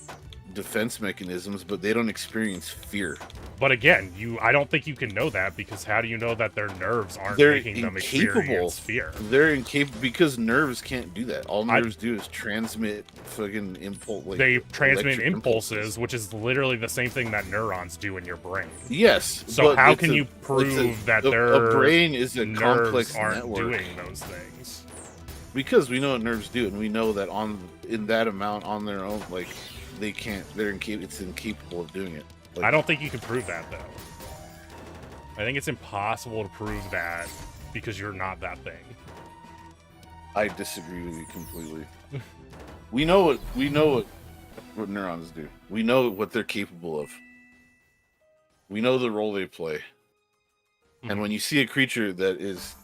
defense mechanisms, but they don't experience fear. But again, I don't think you can know that, because how do you know that their nerves aren't They're making them incapable. experience fear? They're incapable, because nerves can't do that. All nerves do is transmit fucking impulse. Like, they transmit electric impulses, which is literally the same thing that neurons do in your brain. Yes. So how can you prove that their a brain is a nerves complex aren't network? doing those things? Because we know what nerves do, and we know that in that amount on their own, like, they can't. It's incapable of doing it. Like, I don't think you can prove that, though. I think it's impossible to prove that because you're not that thing. I disagree with you completely. we know what neurons do. We know what they're capable of. We know the role they play. Mm-hmm. And when you see a creature that is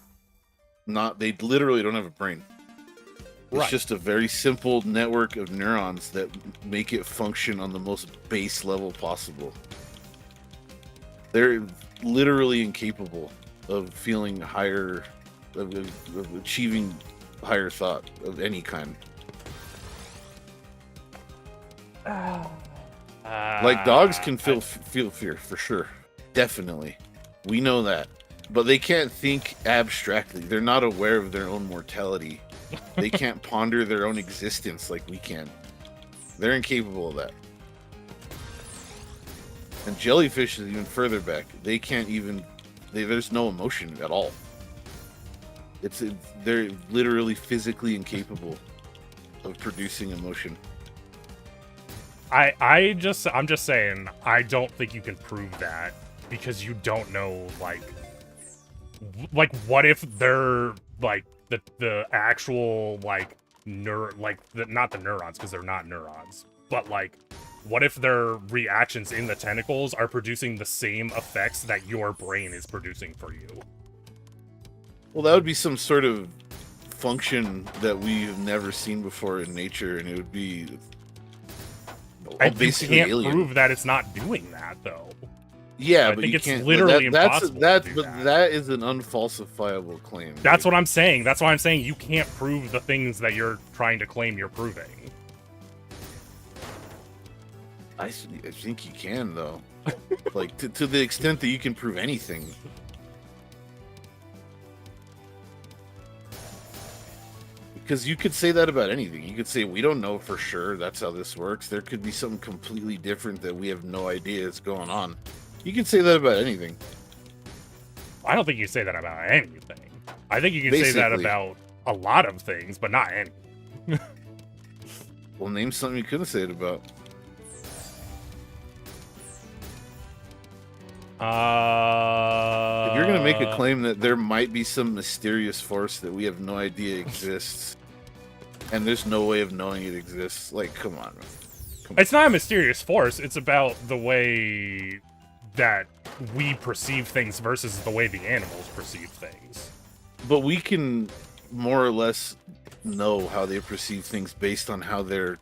not, they literally don't have a brain. It's just a very simple network of neurons that make it function on the most base level possible. They're literally incapable of feeling higher, of achieving higher thought of any kind. Like, dogs can feel fear, for sure. Definitely. We know that. But they can't think abstractly. They're not aware of their own mortality. They can't ponder their own existence like we can. They're incapable of that. And jellyfish is even further back. They can't even... there's no emotion at all. They're literally physically incapable of producing emotion. I'm just saying, I don't think you can prove that, because you don't know, like what if they're, like, the actual, like, not the neurons, because they're not neurons, but, like, what if their reactions in the tentacles are producing the same effects that your brain is producing for you? Well, that would be some sort of function that we've never seen before in nature, and it would be basically you can't alien. prove that it's not doing that, though. Yeah, I but think you it's can't. literally That's impossible. that is an unfalsifiable claim. That's what I'm saying. That's why I'm saying you can't prove the things that you're trying to claim you're proving. I think you can, though. Like, to the extent that you can prove anything. Because you could say that about anything. You could say, we don't know for sure that's how this works. There could be something completely different that we have no idea is going on. You can say that about anything. I don't think you say that about anything. I think you can say that about a lot of things, but not any. Well, name something you couldn't say it about. If you're going to make a claim that there might be some mysterious force that we have no idea exists, and there's no way of knowing it exists, like, come on, man. It's not a mysterious force. It's about the way that we perceive things versus the way the animals perceive things. But we can more or less know how they perceive things based on how they're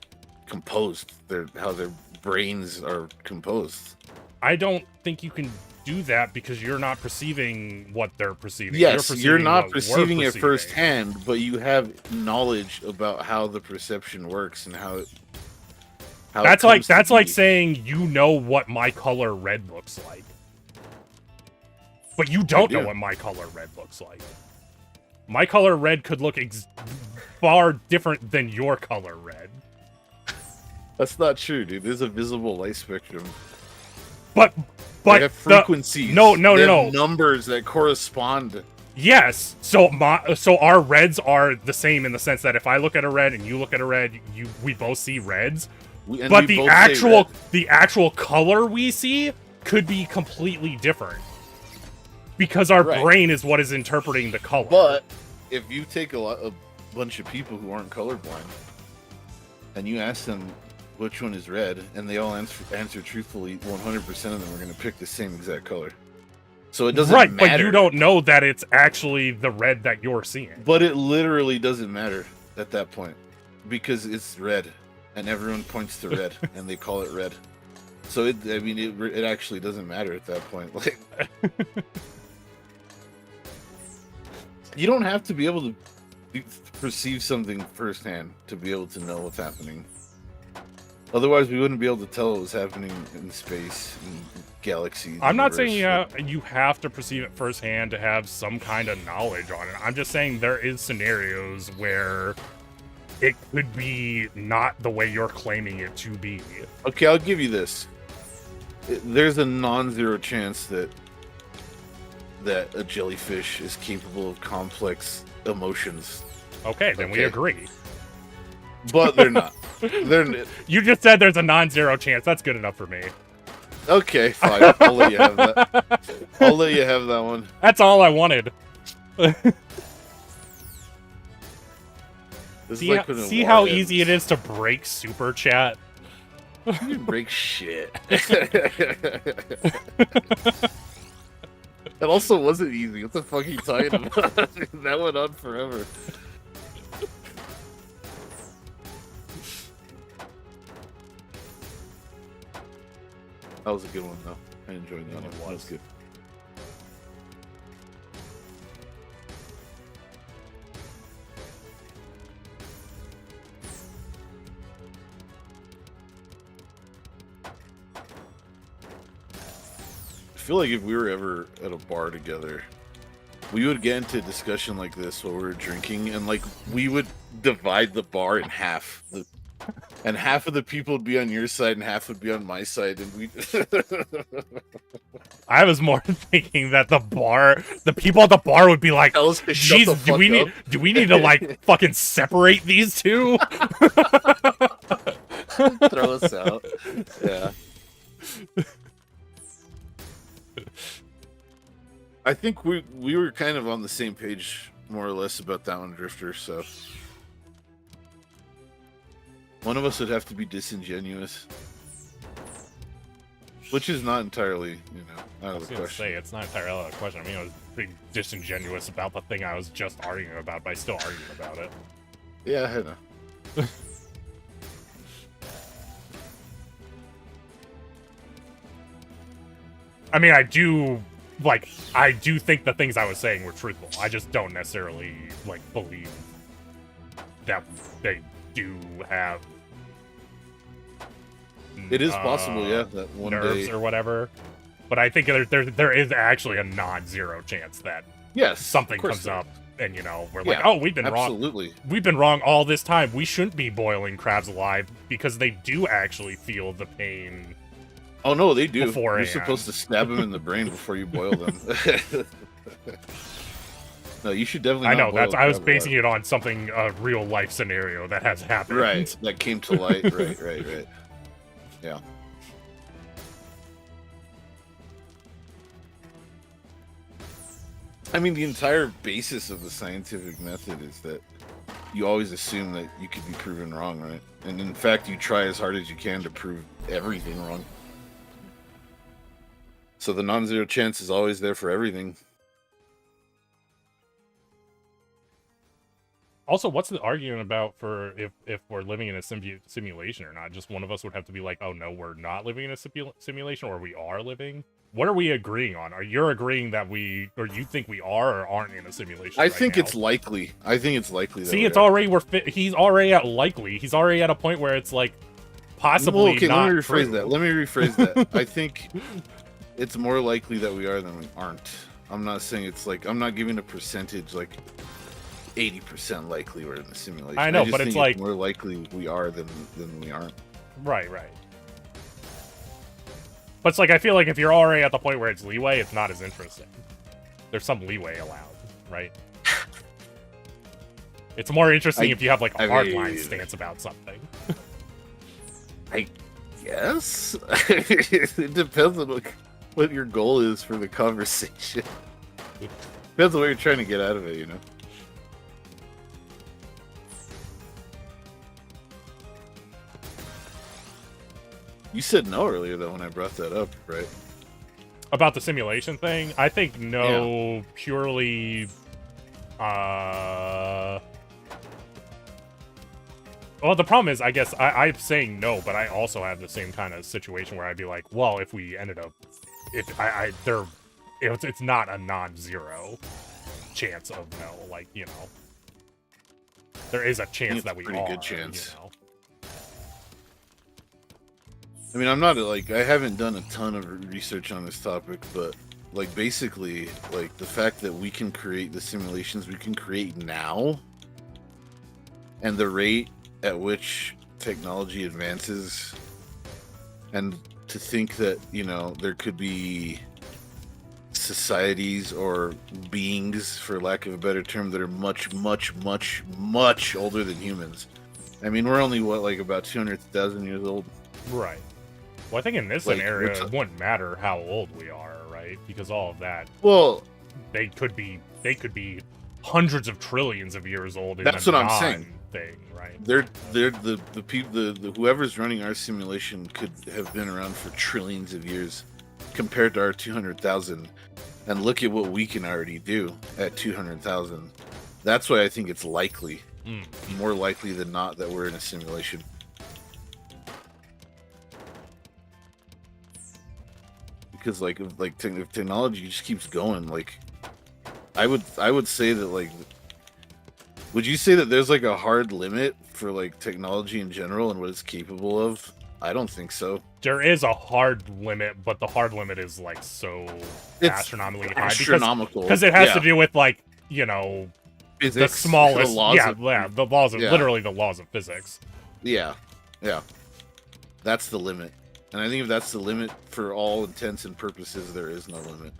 composed, how their brains are composed. I don't think you can do that because you're not perceiving what they're perceiving. Yes, you're not perceiving it firsthand, but you have knowledge about how the perception works and how that's like saying you know what my color red looks like, but you don't know what my color red looks like. My color red could look far different than your color red. That's not true, dude. There's a visible light spectrum. But they have frequencies. No. Numbers that correspond. Yes. So our reds are the same in the sense that if I look at a red and you look at a red, we both see reds. But the actual color we see could be completely different because our brain is what is interpreting the color. But if you take a bunch of people who aren't colorblind and you ask them which one is red, and they all answer truthfully, 100% of them are going to pick the same exact color. So it doesn't matter. But you don't know that it's actually the red that you're seeing. But it literally doesn't matter at that point because it's red. and everyone points to red, and they call it red. So it actually doesn't matter at that point. Like, you don't have to be able to perceive something firsthand to be able to know what's happening. Otherwise, we wouldn't be able to tell what was happening in space, in galaxies. I'm not saying you have to perceive it firsthand to have some kind of knowledge on it. I'm just saying there is scenarios where it could be not the way you're claiming it to be. Okay, I'll give you this. There's a non-zero chance that a jellyfish is capable of complex emotions. Okay, then we agree. But they're not. You just said there's a non-zero chance. That's good enough for me. Okay, fine. I'll let you have that. I'll let you have that one. That's all I wanted. See how easy it is to break super chat? You didn't break shit. It also wasn't easy. What the fuck are you talking about? That went on forever. That was a good one, though. I enjoyed that one. That was good. I feel like if we were ever at a bar together, we would get into a discussion like this while we were drinking, and like we would divide the bar in half. And half of the people would be on your side and half would be on my side, and we I was more thinking that the people at the bar would be like, "Jeez, do we need to like fucking separate these two?" Throw us out. Yeah. I think we were kind of on the same page, more or less, about that one, Drifter, so one of us would have to be disingenuous. Which is not entirely, out of the question. It's not entirely out of the question. I mean, I was being disingenuous about the thing I was just arguing about, but I still argue about it. Yeah, I know. I mean, I do think the things I was saying were truthful. I just don't necessarily, believe that they do have it is possible, yeah, that one nerves day or whatever. But I think there is actually a non-zero chance that something comes up and we're like, oh, we've been wrong. We've been wrong all this time. We shouldn't be boiling crabs alive because they do actually feel the pain. Oh no, they do. Beforehand. You're supposed to stab them in the brain before you boil them. No, you should definitely. I know I was basing it on something, a real life scenario that has happened. Right, that came to light. Right. Yeah. I mean, the entire basis of the scientific method is that you always assume that you could be proven wrong, right? And in fact, you try as hard as you can to prove everything wrong. So the non-zero chance is always there for everything. Also, what's the argument about for if we're living in a simulation or not? Just one of us would have to be like, oh no, we're not living in a simulation, or we are living? What are we agreeing on? Are you agreeing that or you think we are or aren't in a simulation? I think it's likely. I think it's likely. See, it's already he's already at likely. He's already at a point where it's like possibly. Well, okay, not let me rephrase true. that. Let me rephrase that. I think it's more likely that we are than we aren't. I'm not saying it's like I'm not giving a percentage like 80% likely we're in a simulation. I know, but it's like more likely we are than we aren't. Right. But it's like I feel like if you're already at the point where it's leeway, it's not as interesting. There's some leeway allowed, right? It's more interesting if you have like a hardline stance about something. I guess it depends on what your goal is for the conversation. Depends on what you're trying to get out of it, You said no earlier, though, when I brought that up, right? About the simulation thing? I think no, purely... Well, the problem is, I guess I'm saying no, but I also have the same kind of situation where I'd be like, well, if we ended up, it's not a non-zero chance of no, like, you know, there is a chance that we pretty are, good chance. you know. I mean, I'm not like, I haven't done a ton of research on this topic, but like basically, like the fact that we can create the simulations we can create now, and the rate at which technology advances, and to think that, you know, there could be societies or beings, for lack of a better term, that are much, much, much, much older than humans. I mean, we're only, what, like about 200,000 years old? Right. Well, I think in this Like, scenario, it wouldn't matter how old we are, right? Because all of that, Well, they could be hundreds of trillions of years old. In That's a what I'm saying. Thing, right? they're the people, the whoever's running our simulation could have been around for trillions of years compared to our 200,000, and look at what we can already do at 200,000. That's why I think it's likely, more likely than not, that we're in a simulation. Because if technology just keeps going, like I would say that, like, would you say that there's like a hard limit for like technology in general and what it's capable of? I don't think so. There is a hard limit, but the hard limit is like so It's astronomically high astronomical because it has yeah. to do with, like, you know, Physics, the smallest, the laws the laws of yeah. literally the laws of physics. Yeah, that's the limit. And I think if that's the limit for all intents and purposes, there is no limit.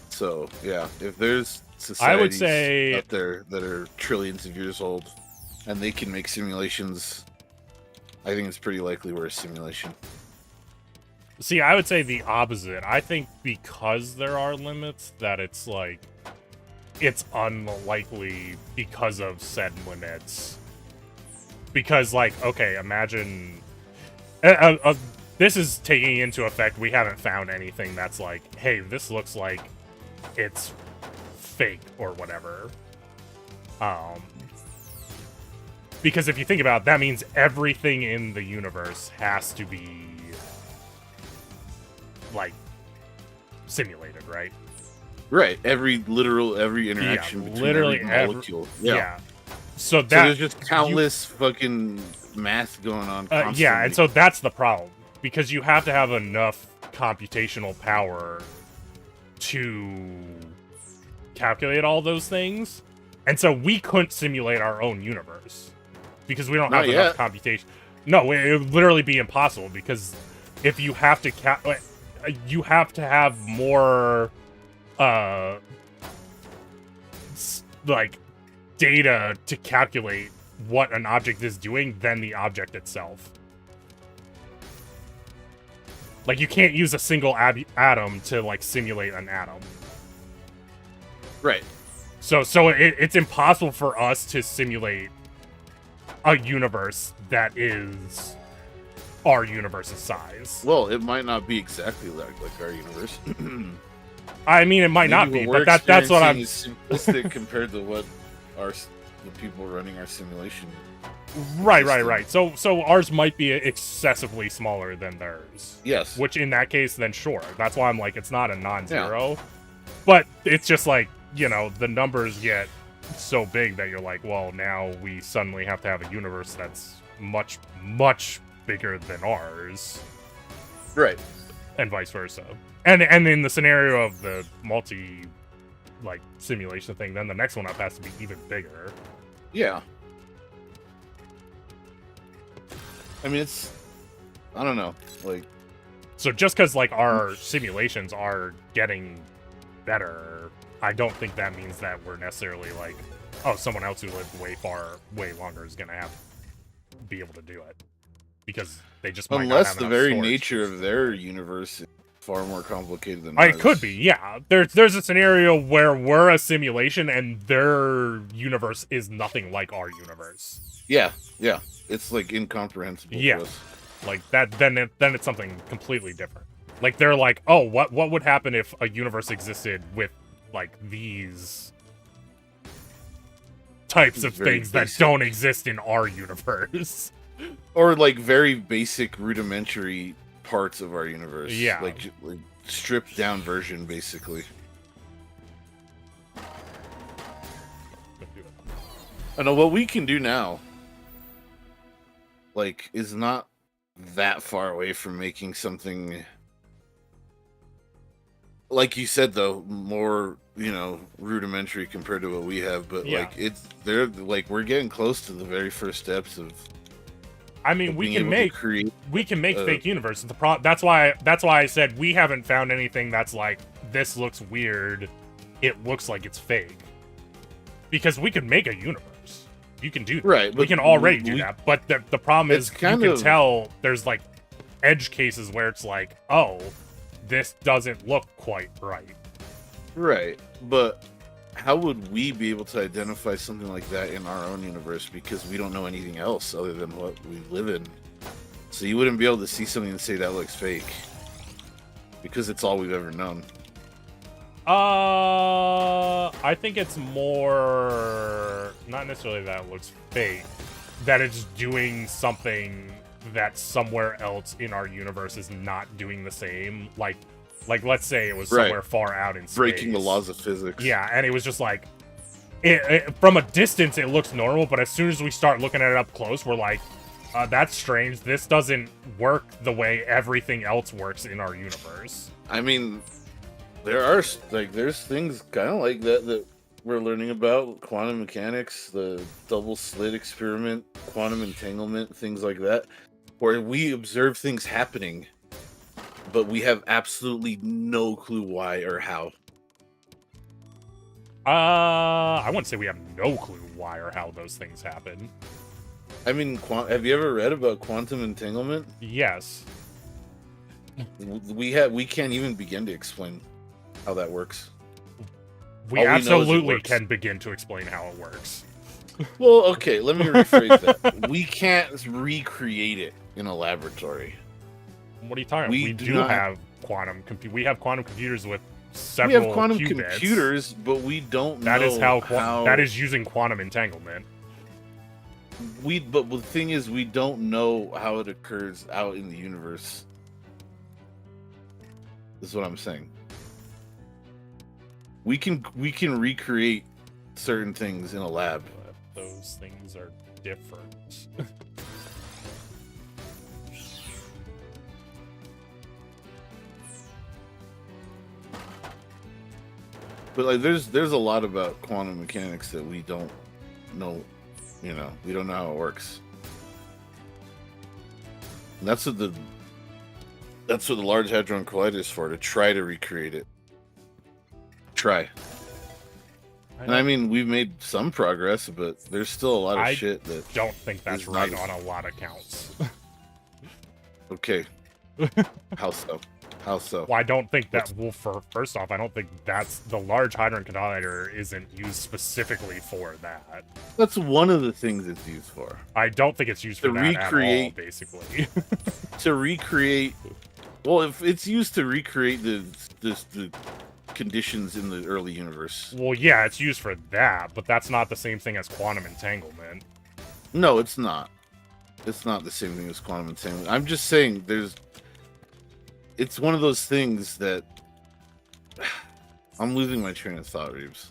So yeah, if there's societies I would say out there that are trillions of years old and they can make simulations, I think it's pretty likely we're a simulation. See, I would say the opposite. I think because there are limits, that it's like, it's unlikely because of said limits. Because, like, okay, imagine... this is taking into effect, we haven't found anything that's like, hey, this looks like it's fake or whatever. Because if you think about it, that means everything in the universe has to be, like, simulated, right? Right. Every interaction between literally every molecule. Yeah. So that, so there's just countless fucking math going on constantly. yeah, and so that's the problem. Because you have to have enough computational power to calculate all those things. And so we couldn't simulate our own universe. Because we don't have enough computation. No, it would literally be impossible. Because if you have to you have to have more like data to calculate what an object is doing than the object itself. Like, you can't use a single atom to, like, simulate an atom. Right. So it's impossible for us to simulate a universe that is our universe's size. Well, it might not be exactly like our universe. I mean, it might not be, but that's what I'm... Is simplistic compared to what the people running our simulation. Right. So ours might be excessively smaller than theirs. Yes. Which, in that case, then sure. That's why I'm like, it's not a non-zero. Yeah. But it's just like, you know, the numbers get so big that you're like, well, now we suddenly have to have a universe that's much, much bigger than ours. Right. And vice versa. And in the scenario of the like, simulation thing, then the next one up has to be even bigger. Yeah. I mean, I don't know, like... So just because, like, our simulations are getting better, I don't think that means that we're necessarily, like, oh, someone else who lived way longer is gonna be able to do it. Because they just might not have the enough very storage. nature of their universe is far more complicated than ours. It could be, yeah. There's a scenario where we're a simulation and their universe is nothing like our universe. Yeah. It's like incomprehensible to us. Like that, then it's something completely different. Like, they're like, oh, what would happen if a universe existed with, like, these types It's of very things that basic. don't exist in our universe. Or like very basic rudimentary parts of our universe. Yeah. Like stripped down version, basically. I know what we can do now, like, is not that far away from making something, like you said, though, more, rudimentary compared to what we have. But Yeah. like, they're like, we're getting close to the very first steps of. I mean, of we being can able to make create. fake universes. That's why I said we haven't found anything that's like, this looks weird, it looks like it's fake. Because we could make a universe. You can do that. Right, We but can already do that. But the problem is It's you kind can of- tell there's like edge cases where it's like, oh, this doesn't look quite right. Right, but how would we be able to identify something like that in our own universe, because we don't know anything else other than what we live in? So you wouldn't be able to see something and say that looks fake, because it's all we've ever known. I think it's more not necessarily that it looks fake, that it's doing something that somewhere else in our universe is not doing the same. Like let's say it was Right. somewhere far out in space. Breaking the laws of physics. Yeah, and it was just like from a distance it looks normal, but as soon as we start looking at it up close, we're like, that's strange. This doesn't work the way everything else works in our universe. I mean, there's things kind of like that we're learning about: quantum mechanics, the double slit experiment, quantum entanglement, things like that, where we observe things happening, but we have absolutely no clue why or how. I wouldn't say we have no clue why or how those things happen. I mean, have you ever read about quantum entanglement? Yes. We can't even begin to explain how that works. We All we know is it absolutely works. can begin to explain how it works. Well, okay, let me rephrase that. We can't recreate it in a laboratory. What are you talking about? We We do do not- have we have quantum computers with We several have quantum qubits. computers, but we don't That know is how that is using quantum entanglement. But the thing is, we don't know how it occurs out in the universe. Is what I'm saying. We can recreate certain things in a lab. But those things are different. But like, there's a lot about quantum mechanics that we don't know. We don't know how it works. And that's what the Large Hadron Collider is for, to try to recreate it. Try. And I mean, we've made some progress, but there's still a lot of shit that. don't think that's It's right not- on a lot of counts. Okay. How so? How so? Well, I don't think that. Well, first off, I don't think that's the Large Hadron Collider isn't used specifically for that. That's one of the things it's used for. I don't think it's used for To that recreate- at all, basically. To recreate. Well, if it's used to recreate the conditions in the early universe. Well, yeah, it's used for that, but that's not the same thing as quantum entanglement. No, it's not. It's not the same thing as quantum entanglement. I'm just saying it's one of those things that I'm losing my train of thought, Reeves.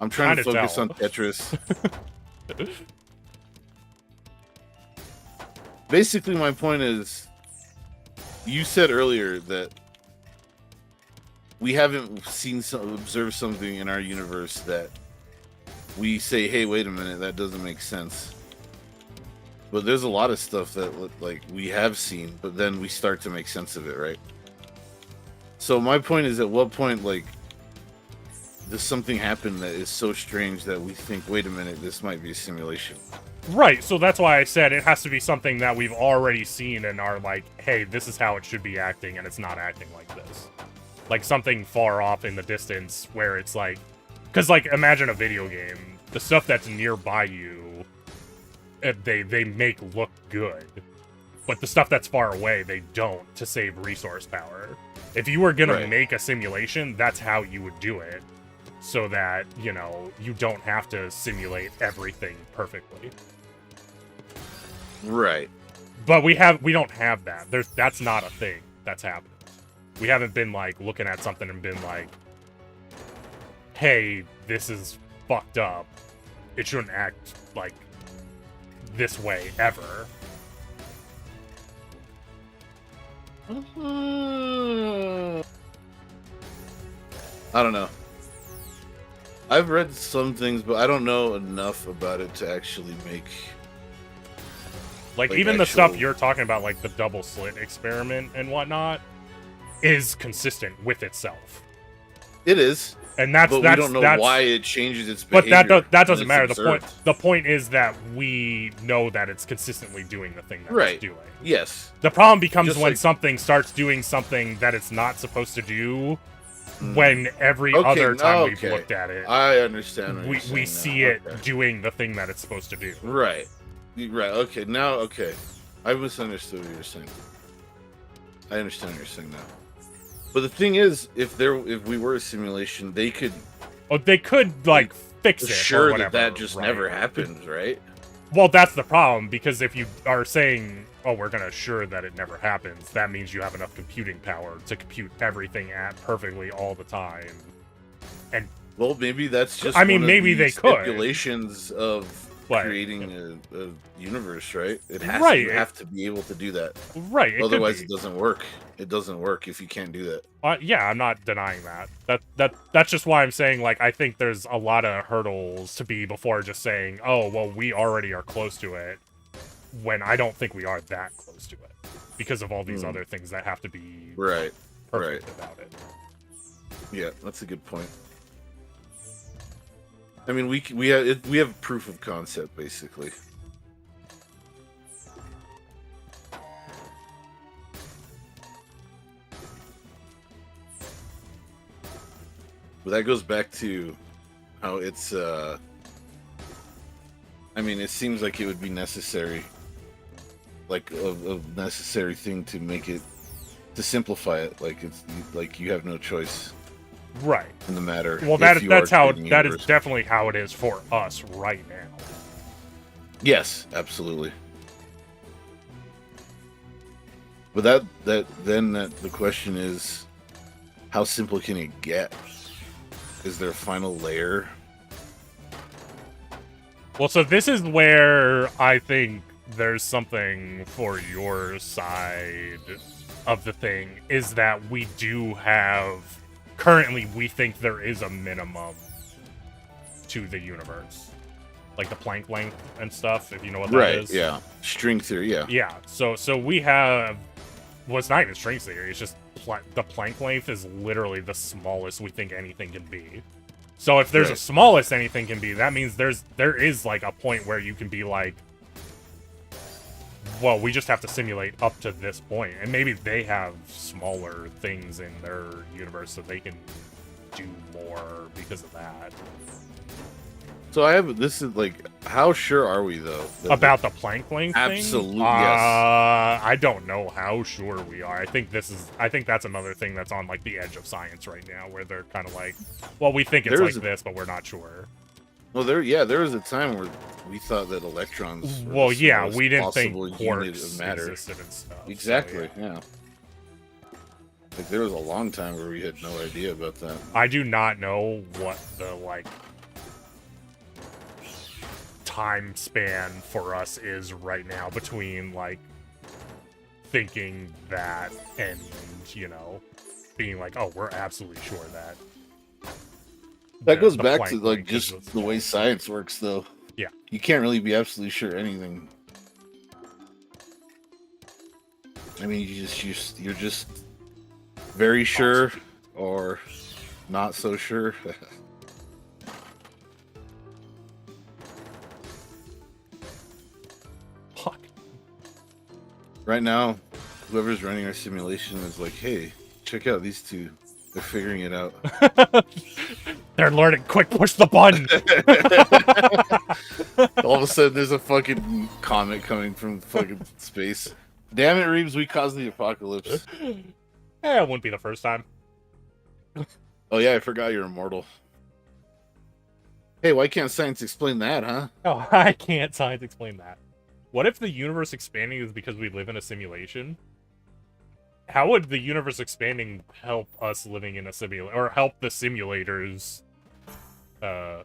I'm trying to kinda focus tell. on Tetris. Basically, my point is, you said earlier that we haven't observed something in our universe that we say, hey, wait a minute, that doesn't make sense. But there's a lot of stuff that like we have seen, but then we start to make sense of it, right? So my point is, at what point, like, does something happen that is so strange that we think, wait a minute, this might be a simulation? Right, so that's why I said it has to be something that we've already seen and are like, hey, this is how it should be acting, and it's not acting like this. Like something far off in the distance where it's like... Because, like, imagine a video game. The stuff that's nearby you, they make look good. But the stuff that's far away, they don't, to save resource power. If you were gonna Right. make a simulation, that's how you would do it. so that, you know, you don't have to simulate everything perfectly. Right. But we don't have that. That's not a thing that's happening. We haven't been like looking at something and been like, hey, this is fucked up. It shouldn't act like this way ever. I don't know. I've read some things, but I don't know enough about it to actually make. Like Like, even the stuff actual- you're talking about, like the double slit experiment and whatnot, is consistent with itself. It is, And that's but we don't know why it changes its But behavior. that doesn't when matter. it's The observed. point is that we know that it's consistently doing the thing that Right. it's doing. Yes. The problem becomes Just when like- something starts doing something that it's not supposed to do. Mm. When every Okay, other time we've okay. looked at it, I understand. What we you're saying see now. it Okay. doing the thing that it's supposed to do. Right. Right. Okay. Now, okay. I misunderstood what you're saying. I understand what you're saying now. But the thing is, if we were a simulation, they could Oh, they could like fix it. Or assure whatever, that just right? never happens, right? Well, that's the problem, because if you are saying, oh, we're going to assure that it never happens, that means you have enough computing power to compute everything at perfectly all the time. Well, maybe that's just. I mean, one of maybe the they could. stipulations of But- creating a universe, right? It has Right. you have to be able to do that. Right, it Otherwise, could it be. doesn't work. It doesn't work if you can't do that. Yeah, I'm not denying that. That's just why I'm saying, like, I think there's a lot of hurdles to be before just saying, oh, well, we already are close to it, when I don't think we are that close to it, because of all these Hmm. other things that have to be Right. perfect about it. Yeah, that's a good point. I mean, we have proof of concept basically. But that goes back to how it's. I mean, it seems like it would be necessary, like a necessary thing to make it, to simplify it. Like it's like you have no choice Right. in the matter. Well, if that's you are how creating a that is universe. definitely how it is for us right now. Yes, absolutely. But the question is, how simple can it get? Is there a final layer? Well, so this is where I think there's something for your side of the thing, is that we do have, currently we think there is a minimum to the universe. Like the Planck length and stuff, if you know what that is. Yeah. String theory. Yeah. Yeah, so we have, well, it's not even string theory, it's just the Planck length is literally the smallest we think anything can be. So if there's a Right. smallest anything can be, that means there is like a point where you can be like, well, we just have to simulate up to this point, and maybe they have smaller things in their universe so they can do more because of that. So this is like, how sure are we though that About the Planck length thing? Absolutely, yes. I don't know how sure we are. I think that's another thing that's on like the edge of science right now, where they're kind of like, well, we think it's There's like this, but we're not sure. Well, there was a time where we thought that electrons. were Well, the yeah, smallest we didn't think possible unit quarks of matter. existed and stuff. so, Exactly. yeah. Yeah. Like there was a long time where we had no idea about that. I do not know what the like time span for us is right now between like thinking that and, you know, being like, oh, we're absolutely sure that That the- goes the back Planck to like length is just the way science works, though. Yeah. You can't really be absolutely sure anything. I mean, you're just very sure or not so sure. Fuck. Right now, whoever's running our simulation is like, "Hey, check out these two. They're figuring it out." They're learning. Quick, push the button. All of a sudden, there's a fucking comet coming from fucking space. Damn it, Reeves! We caused the apocalypse. It wouldn't be the first time. Oh yeah, I forgot you're immortal. Hey, why can't science explain that, huh? Oh, I can't science explain that. What if the universe expanding is because we live in a simulation? How would the universe expanding help us living in a simulation, or help the simulators uh,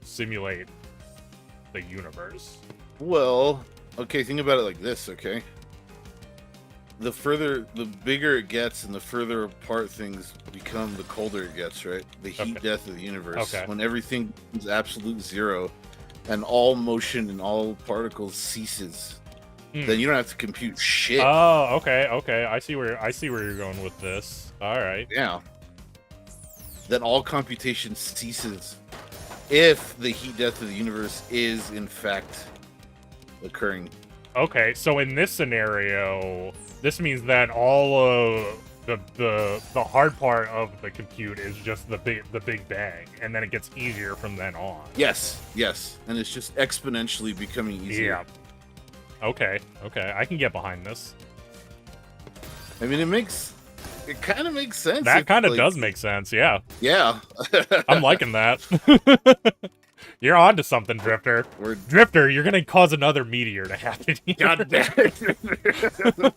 simulate the universe? Well, okay, think about it like this, okay? The bigger it gets and the further apart things become, the colder it gets, right? The heat Okay. death of the universe. Okay. When everything is absolute zero and all motion and all particles ceases, then you don't have to compute shit. Oh, okay, okay. I see where you're going with this. All right. Yeah. Then all computation ceases if the heat death of the universe is in fact occurring. Okay, so in this scenario, this means that all of the hard part of the compute is just the Big Bang, and then it gets easier from then on. Yes, yes, and it's just exponentially becoming easier. Yeah. Okay, okay, I can get behind this. I mean, it kind of makes sense. That kind of like, does make sense, yeah. Yeah. I'm liking that. You're on to something, Drifter. Drifter, you're gonna cause another meteor to happen here. God damn it.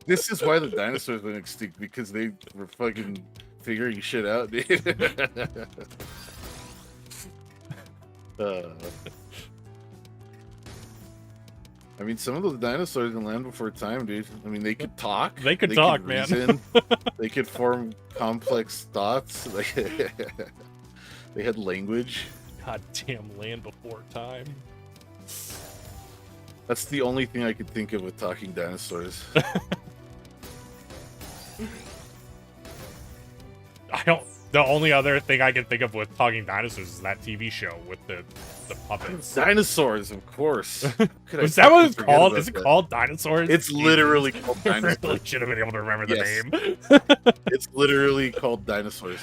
This is why the dinosaurs went extinct, because they were fucking figuring shit out, dude. I mean, some of those dinosaurs in Land Before Time, dude. I mean, they could talk. They could talk, man. Reason, they could form complex thoughts. They had language. Goddamn Land Before Time. That's the only thing I could think of with talking dinosaurs. The only other thing I can think of with talking dinosaurs is that TV show with the puppets. Dinosaurs, of course. Is that what it's called? Is it called Dinosaurs? It's literally called Dinosaurs. I really should have been able to remember the name. It's literally called Dinosaurs.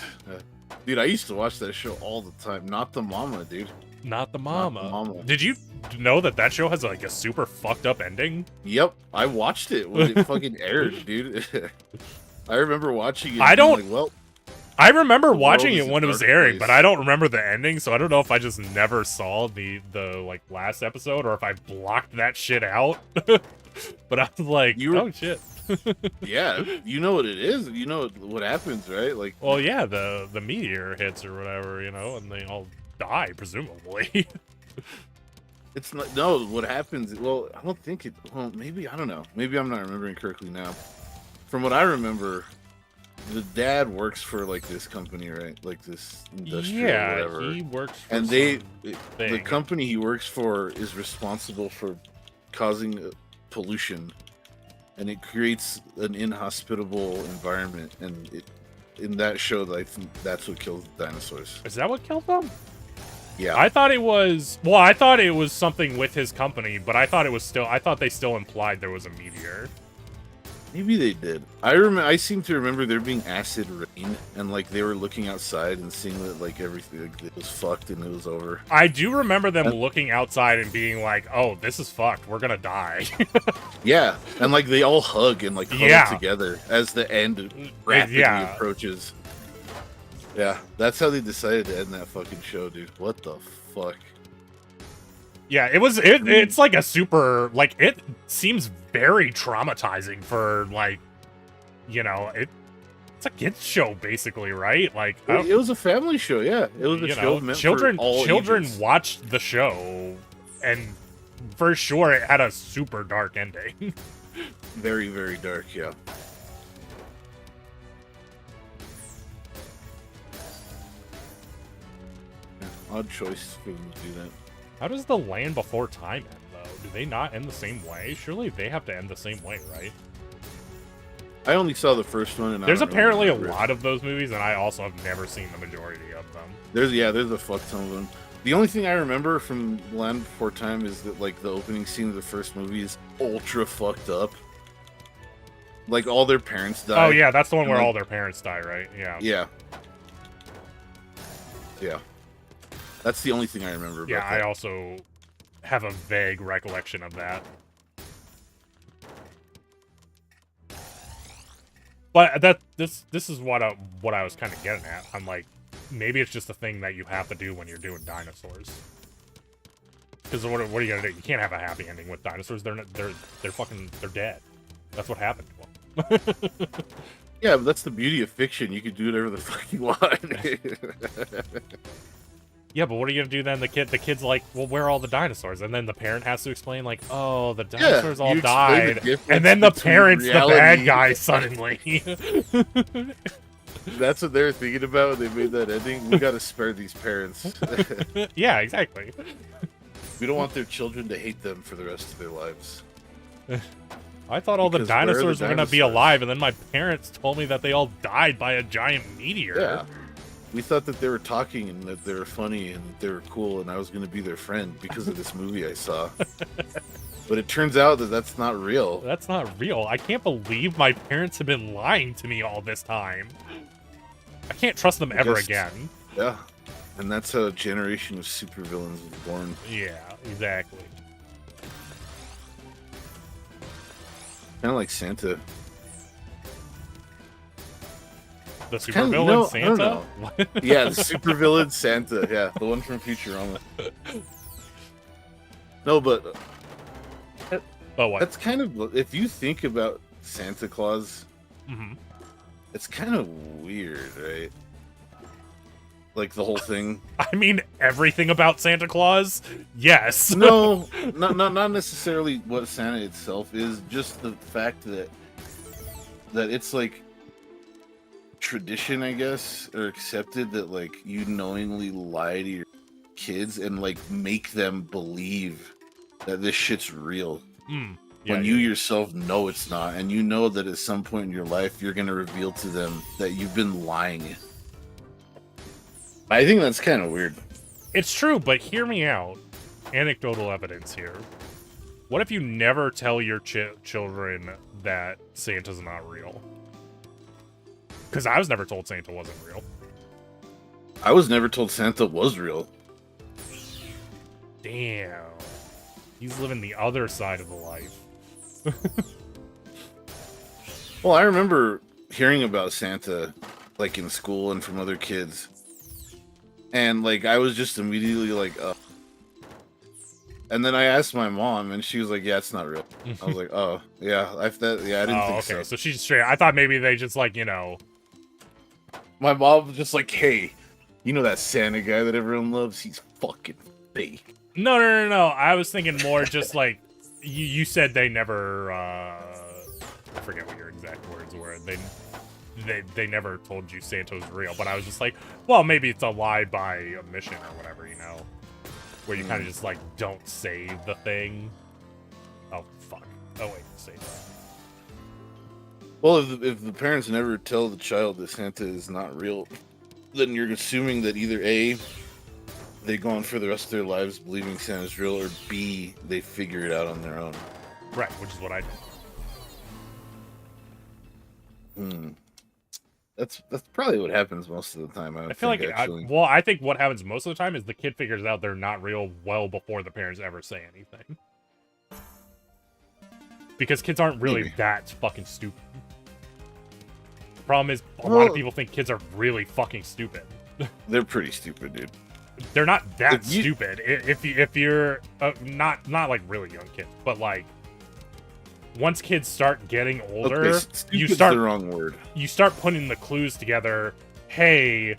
Dude, I used to watch that show all the time. Not the Mama, dude. Not the Mama. Not the Mama. Did you know that show has like a super fucked up ending? Yep, I watched it when it fucking aired, dude. I remember watching it. I don't. Like, well, I remember the watching world it is a when it was dark airing, place. but I don't remember the ending, so I don't know if I just never saw the like last episode or if I blocked that shit out. But I was like, oh shit. Yeah, you know what it is. You know what happens, right? Like, well, yeah, the meteor hits or whatever, you know, and they all die presumably. it's not. No, what happens? Well, I don't think it. Well, maybe I don't know. Maybe I'm not remembering correctly now. From what I remember, the dad works for like this company, right? Like this industrial whatever. He works for and the company he works for is responsible for causing pollution, and it creates an inhospitable environment. And in that show, I think that's what kills the dinosaurs. Is that what killed them? Yeah, I thought it was. Well, I thought it was something with his company, but I thought it was still. I thought they still implied there was a meteor. maybe they did. I seem to remember there being acid rain, and like they were looking outside and seeing that like everything like, was fucked and it was over. I do remember them looking outside and being like, "Oh, this is fucked. We're gonna die." Yeah, and like they all hug and like huddle together as the end rapidly approaches. Yeah, that's how they decided to end that fucking show, dude. What the fuck? Yeah, it was. It's like a super. Like it seems very traumatizing for like, you know, it's a kids show basically, right? Like it was a family show. Yeah, it was a show meant for all children ages. watched the show, and for sure it had a super dark ending. Very, very dark. Yeah. Odd choice for them to do that. How does the Land Before Time end, though? Do they not end the same way? Surely they have to end the same way, right? I only saw the first one, and there's apparently a lot of those movies, and I also have never seen the majority of them. There's a fuck ton of them. The only thing I remember from Land Before Time is that like the opening scene of the first movie is ultra fucked up. Like all their parents die. Oh yeah, that's the one where all their parents die, right? Yeah. Yeah. Yeah. That's the only thing I remember about that. I also have a vague recollection of that. But this is what I was kind of getting at. I'm like, maybe it's just a thing that you have to do when you're doing dinosaurs. Because what are you gonna do? You can't have a happy ending with dinosaurs. They're dead. That's what happened to them. Yeah, but that's the beauty of fiction. You can do whatever the fuck you want. Yeah, but what are you gonna do then? The kid's like, well, where are all the dinosaurs? And then the parent has to explain, like, oh, the dinosaurs all you explain the died. difference And then the between parent's the bad reality- guy suddenly. That's what they're thinking about when they made that ending. We gotta spare these parents. Yeah, exactly. We don't want their children to hate them for the rest of their lives. I thought all the Because where are the dinosaurs were gonna be dinosaurs? alive, and then my parents told me that they all died by a giant meteor. Yeah. We thought that they were talking and that they were funny and that they were cool and I was going to be their friend because of this movie I saw. But it turns out that that's not real. That's not real. I can't believe my parents have been lying to me all this time. I can't trust them ever Just- again. Yeah. And that's how a generation of supervillains was born. Yeah, exactly. Kind of like Santa. The kinda- supervillain you know, I don't Santa? know. What? Yeah, the supervillain Santa. Yeah, the one from Futurama. No, but But what? that's kind of, if you think about Santa Claus, hmm it's kind of weird, right? Like the whole thing. I mean, everything about Santa Claus? Yes. No, not necessarily what Santa itself is, just the fact that it's like tradition, I guess, or accepted that like you knowingly lie to your kids and like make them believe that this shit's real Mm, when yeah, you yourself know it's not, and you know that at some point in your life you're gonna reveal to them that you've been lying. I think that's kind of weird. It's true, but hear me out. Anecdotal evidence here. What if you never tell your children that Santa's not real? Because I was never told Santa wasn't real. I was never told Santa was real. Damn. He's living the other side of the life. Well, I remember hearing about Santa, like in school and from other kids, and like I was just immediately like, and then I asked my mom, and she was like, "Yeah, it's not real." I was like, "Oh, yeah, I didn't Oh, think okay. so." So she's straight. I thought maybe they just like, you know. My mom was just like, "Hey, you know that Santa guy that everyone loves? He's fucking fake." No. I was thinking more just like you said they never. I forget what your exact words were. They never told you Santa was real, but I was just like, well, maybe it's a lie by omission or whatever, you know, where you kind of just like don't say the thing. Oh fuck! Oh wait, say that. Well, if the parents never tell the child that Santa is not real, then you're assuming that either A, they go on for the rest of their lives believing Santa's real, or B, they figure it out on their own. Right, which is what I did. That's probably what happens most of the time. I feel like, I think what happens most of the time is the kid figures out they're not real well before the parents ever say anything. Because kids aren't really Maybe. that fucking stupid. The problem is, a lot of people think kids are really fucking stupid. They're pretty stupid, dude. They're not that If you- stupid. If you're not like really young kids, but like once kids start getting older, Okay, stupid's start- the wrong word. you start putting the clues together. Hey,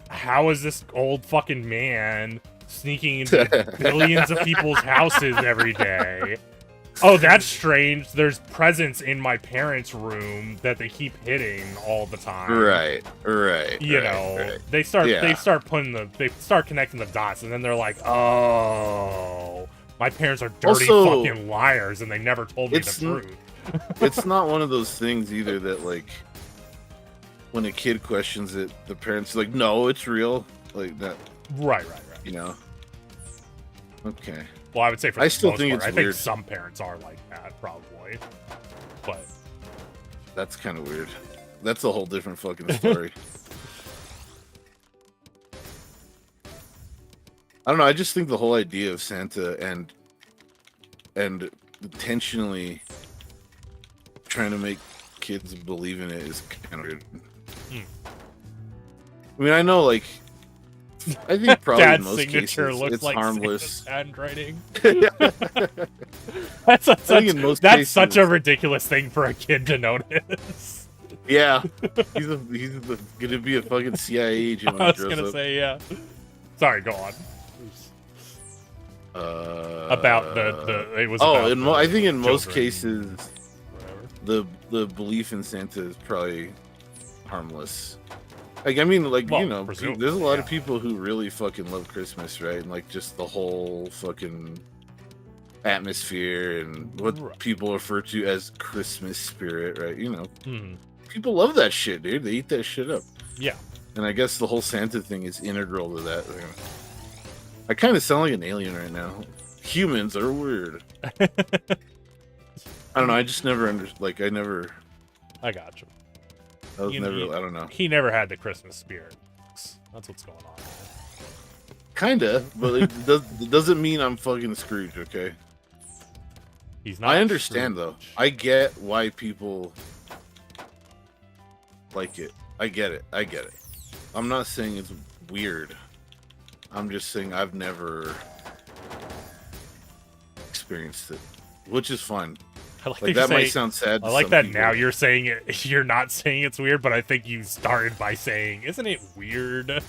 how is this old fucking man sneaking into billions of people's houses every day? Oh, that's strange. There's presents in my parents' room that they keep hitting all the time. Right. You right, know, right. they start Yeah. they start connecting the dots, and then they're like, oh, my parents are dirty Also, fucking liars, and they never told me the it's n- truth. It's not one of those things either that like when a kid questions it, the parents are like, no, it's real. Like that, Right. you know. Okay. Well, I would say for I the still most think part, it's I think weird. some parents are like that, probably. But That's kind of weird. That's a whole different fucking story. I don't know. I just think the whole idea of Santa and intentionally trying to make kids believe in it is kind of weird. Hmm. I mean, I know, like, I think probably in Dad's most signature cases looks it's like harmless. Santa's handwriting. I That's think in most that's cases, such a ridiculous thing for a kid to notice. yeah, he's gonna be a fucking CIA agent when I he was grows gonna up. say, yeah. Sorry, go on. About it was. Oh, about I think in most children, cases, whatever. the belief in Santa is probably harmless. Like, I mean, like, Well, you know, presumably, there's a lot of yeah. people who really fucking love Christmas, right? And like just the whole fucking atmosphere and what Right. people refer to as Christmas spirit, right? You know, Hmm. people love that shit, dude. They eat that shit up. Yeah. And I guess the whole Santa thing is integral to that. I kind of sound like an alien right now. Humans are weird. I don't know. I just never understood. Like, I got you. was You- never. you- I don't know. He never had the Christmas spirit. That's what's going on. Kinda, but it doesn't mean I'm fucking Scrooge. Okay. He's not. I understand though. Scrooge. I get why people like it. I get it. I'm not saying it's weird. I'm just saying I've never experienced it, which is fine. I like, Like, that that might sound sad. I to like some that people. now you're saying it. You're not saying it's weird, but I think you started by saying, "Isn't it weird?"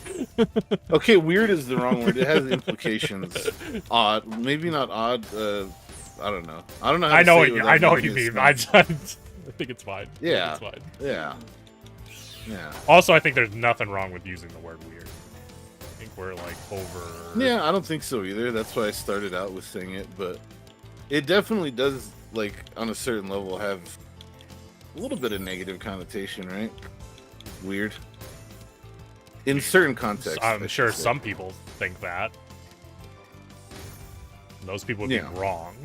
Okay, weird is the wrong word. It has implications. Odd, maybe not odd. I don't know. I don't know. How I to know say what it you. without I know what making you it mean. I sound- think it's fine. I think Yeah. it's fine. Yeah. Yeah. Also, I think there's nothing wrong with using the word weird. I think we're like over. Yeah, I don't think so either. That's why I started out with saying it, but it definitely does, like, on a certain level, have a little bit of negative connotation, right? Weird. In certain contexts. I I'm should sure say. some people think that. Those people would Yeah. be wrong.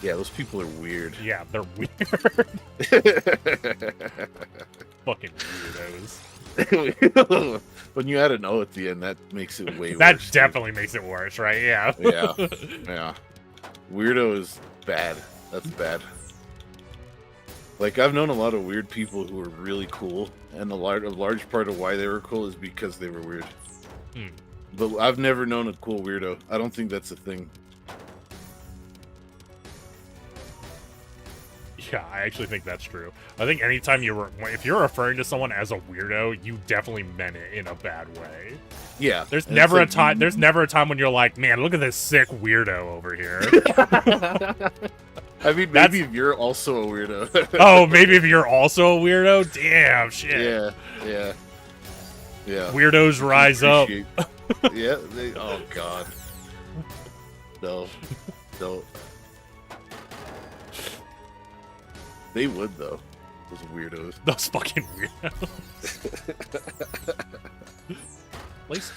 Yeah, those people are weird. Yeah, they're weird. Fucking weirdos. When you add an O at the end, that makes it way That worse. dude. definitely makes it worse, right? Yeah. Yeah. Yeah. Weirdo is bad. That's bad. Like, I've known a lot of weird people who are really cool, and a large part of why they were cool is because they were weird. Hmm. But I've never known a cool weirdo. I don't think that's a thing. Yeah, I actually think that's true. I think anytime if you're referring to someone as a weirdo, you definitely meant it in a bad way. Yeah. There's and never a it's time. There's never a time when you're like, man, look at this sick weirdo over here. I mean, That's- maybe if you're also a weirdo. Oh, maybe if you're also a weirdo. Damn, shit. Yeah. Yeah. Yeah. Weirdos rise up. Appreciate- Yeah. Oh God. No. No. They would though. Those weirdos. Those fucking weirdos. Place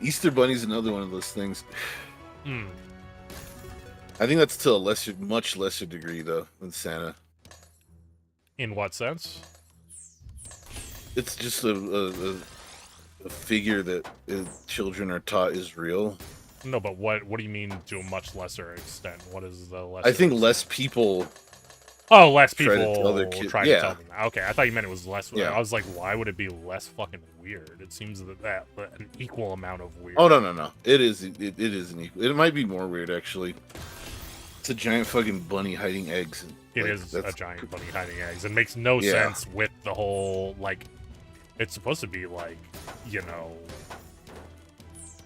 Easter Bunny's another one of those things. Hmm. I think that's to a much lesser degree though than Santa. In what sense? It's just a figure that children are taught is real. No, but what do you mean to a much lesser extent? What is the lesser? I think less people. Oh, less try to people tell their kid- try yeah. to tell them that. Okay, I thought you meant it was less. Yeah. I was like, why would it be less fucking weird? It seems that an equal amount of weird. Oh no! It is an equal. It might be more weird actually. It's a giant fucking bunny hiding eggs. It Like, is a that's- giant bunny hiding eggs. It makes no Yeah. sense with the whole like. It's supposed to be like, you know,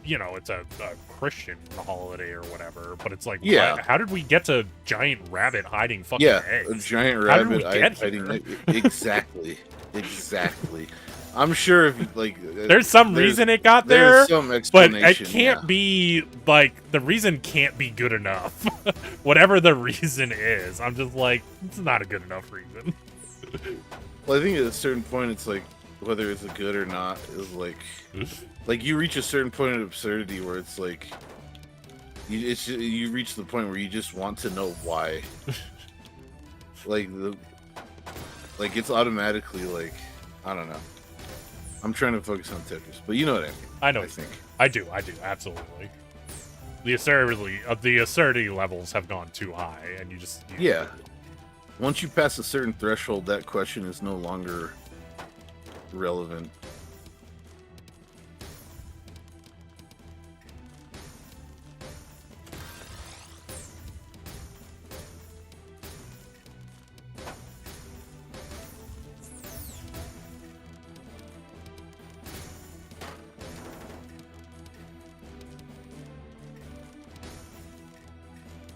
it's a Christian holiday or whatever, but it's like, Yeah. how did we get to giant rabbit hiding fucking Yeah, eggs? a giant How did we rabbit get hiding. here? Exactly. Exactly. I'm sure if like There's some reason it got there, There's some but explanation. it can't be like the reason can't be good enough. Whatever the reason is, I'm just like, it's not a good enough reason. Well, I think at a certain point, it's like whether it's a good or not is like you reach a certain point of absurdity where it's like you reach the point where you just want to know why. like it's automatically like I don't know. I'm trying to focus on Tetris, but you know what I mean. I know. I think. I do, absolutely. the absurdity levels have gone too high, and you just Yeah. Once you pass a certain threshold, that question is no longer relevant.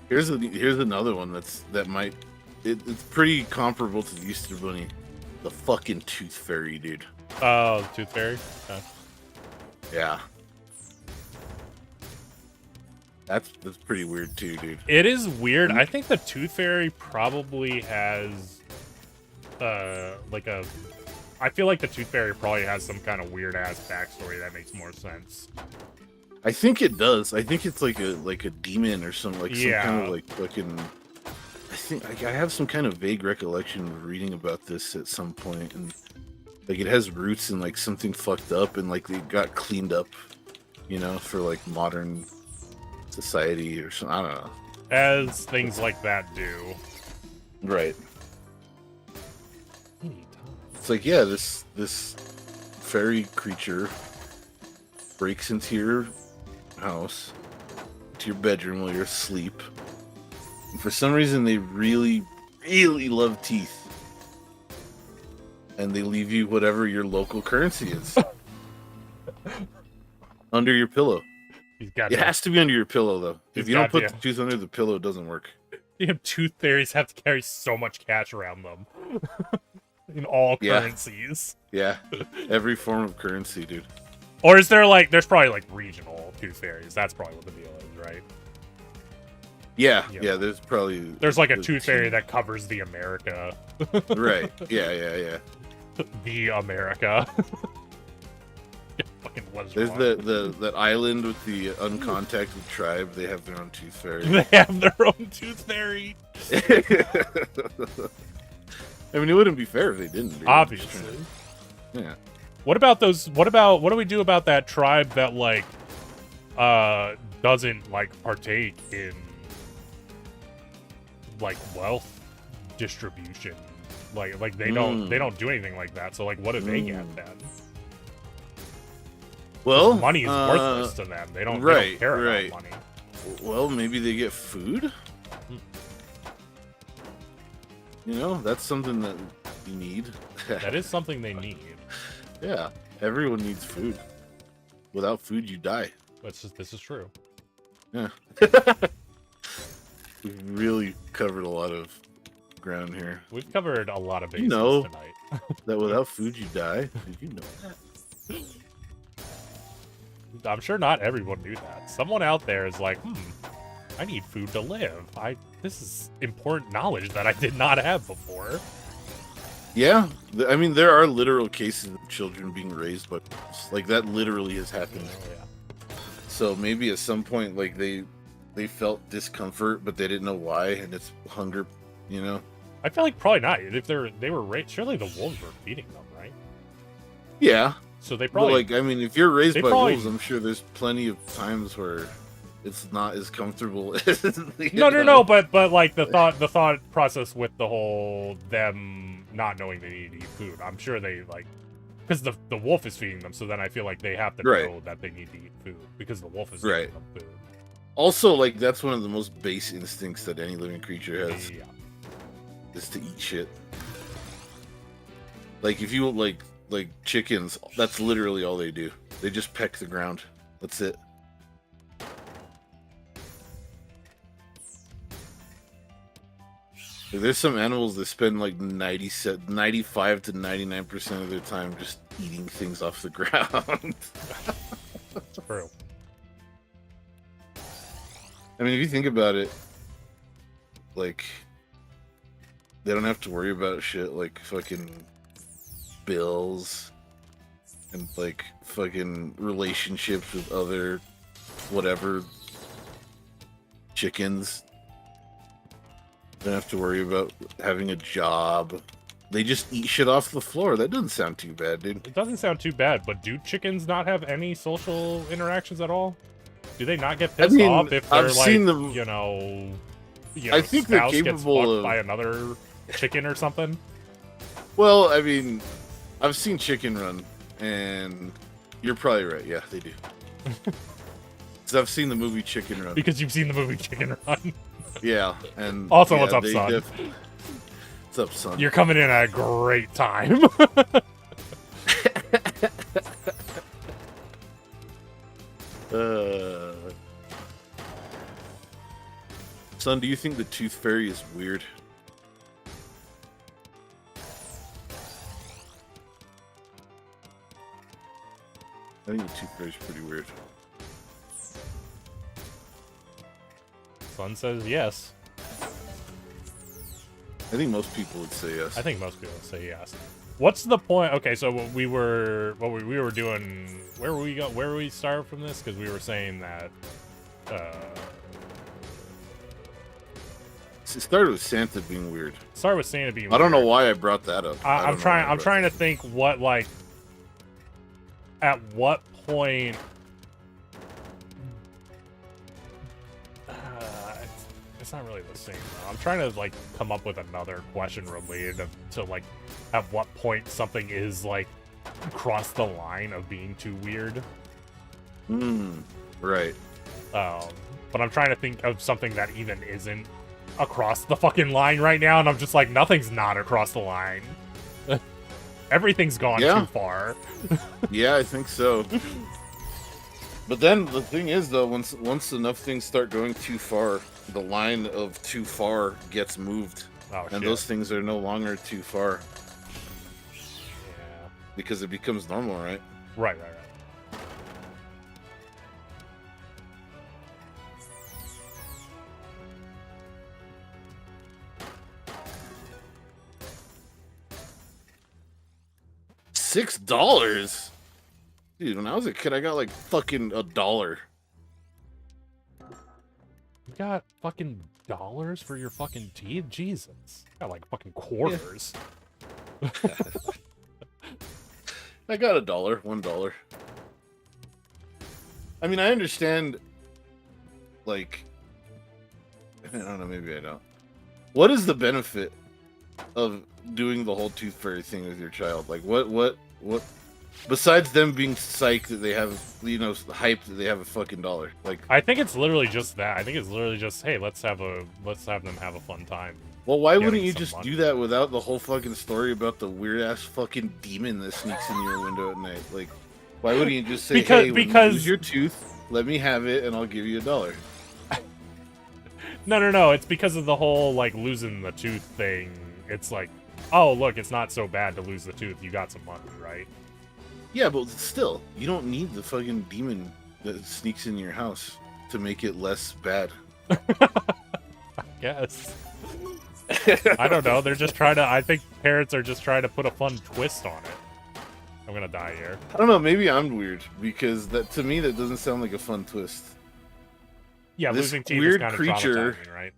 Here's another one it's pretty comparable to the Easter Bunny. The fucking Tooth Fairy, dude. Oh, the Tooth Fairy. Okay. Yeah. That's pretty weird too, dude. It is weird. I think the Tooth Fairy probably has, like a. I feel like the Tooth Fairy probably has some kind of weird ass backstory that makes more sense. I think it does. I think it's like a demon or something, like some kind of like fucking. I think I have some kind of vague recollection of reading about this at some point, and like it has roots in like something fucked up, and like they got cleaned up, you know, for like modern society or something. I don't know. As things like that do. Right. It's like, yeah, this fairy creature breaks into your house, to your bedroom while you're asleep. And for some reason, they really, really love teeth. And they leave you whatever your local currency is. Under your pillow. It has to be under your pillow, though. If you don't put the tooth under the pillow, it doesn't work. Damn, tooth fairies have to carry so much cash around them. In all currencies. Yeah. Every form of currency, dude. Or is there like, there's probably like regional tooth fairies. That's probably what the deal is, right? Yeah, there's probably... There's like a tooth fairy that covers the America. Right, yeah. The America. Fucking there's that island with the uncontacted tribe. They have their own tooth fairy. They have their own tooth fairy. I mean, it wouldn't be fair if they didn't. Dude. Obviously. Yeah. What do we do about that tribe that like doesn't like partake in like wealth distribution? Like they don't do anything like that. So like what do they get then? Well, money is worthless to them. They don't care about money. Well, maybe they get food. You know, that's something that you need. That is something they need. Yeah, everyone needs food. Without food, you die. This is true. Yeah. We've really covered a lot of ground here. We've covered a lot of bases tonight. That without food, you die? Did you know that? I'm sure not everyone knew that. Someone out there is like, I need food to live. This is important knowledge that I did not have before. Yeah, I mean, there are literal cases of children being raised, but like that literally has happened. Oh, yeah. So maybe at some point, like they felt discomfort, but they didn't know why, and it's hunger, you know. I feel like probably not. If they were raised, surely the wolves were feeding them, right? Yeah. So they probably, but like, I mean, if you're raised by wolves, I'm sure there's plenty of times where it's not as comfortable as no, but like the thought process with the whole them not knowing they need to eat food. I'm sure they like, because the wolf is feeding them, so then I feel like they have to know that they need to eat food because the wolf is feeding them food. Also, like, that's one of the most base instincts that any living creature has. Yeah. Is to eat shit. Like, if you like chickens, that's literally all they do. They just peck the ground. That's it. Like, there's some animals that spend like 95 to 99% of their time just eating things off the ground. True. I mean, if you think about it, like, they don't have to worry about shit like fucking bills and like fucking relationships with other whatever chickens. They don't have to worry about having a job. They just eat shit off the floor. That doesn't sound too bad, dude. It doesn't sound too bad, but do chickens not have any social interactions at all? Do they not get I pissed mean, off if they're I've like, seen them- you know, I think they're spouse gets capable fucked of- by another chicken or something? Well, I mean, I've seen Chicken Run, and you're probably right. Yeah, they do. Because I've seen the movie Chicken Run. Because you've seen the movie Chicken Run. Yeah, and Also, yeah, what's up, they son? What's up, son? You're coming in at a great time. Son, do you think the Tooth Fairy is weird? I think the Tooth Fairy's pretty weird. Son says yes. I think most people would say yes. I think most people say yes. What's the point? Okay, so what we were doing. Where were we go? Where were we start from this? Because we were saying that. It started with Santa being weird. Start with Santa being. I don't know weird. why I brought that up. I'm trying to think what like. At what point? It's not really the same. Though. I'm trying to like come up with another question related to like, at what point something is like cross the line of being too weird. Right. But I'm trying to think of something that even isn't across the fucking line right now, and I'm just like, nothing's not across the line. Everything's gone too far. Yeah, I think so. But then the thing is, though, once enough things start going too far, the line of too far gets moved, and those things are no longer too far. Yeah. Because it becomes normal, right? Right. $6? Dude, when I was a kid, I got like fucking $1. You got fucking dollars for your fucking teeth? Jesus. You got like fucking quarters. I got $1, $1. I mean, I understand, like, I don't know, maybe I don't. What is the benefit of doing the whole Tooth Fairy thing with your child? Like, what, besides them being psyched that they have, you know, hyped that they have a fucking $1? Like, I think it's literally just that. I think it's literally just, hey, let's have them have a fun time. well, why wouldn't getting you some just money. do that without the whole fucking story about the weird ass fucking demon that sneaks in your window at night? Like, why wouldn't you just say, hey, when you lose your tooth, let me have it and I'll give you $1? No. It's because of the whole like losing the tooth thing. It's like, oh look, it's not so bad to lose the tooth. You got some money, right? Yeah, but still, you don't need the fucking demon that sneaks in your house to make it less bad. Yes. I don't know. They're just trying to. I think parents are just trying to put a fun twist on it. I'm gonna die here. I don't know. Maybe I'm weird because that to me that doesn't sound like a fun twist. Yeah, This losing teeth weird is kind creature- of traumatizing, right?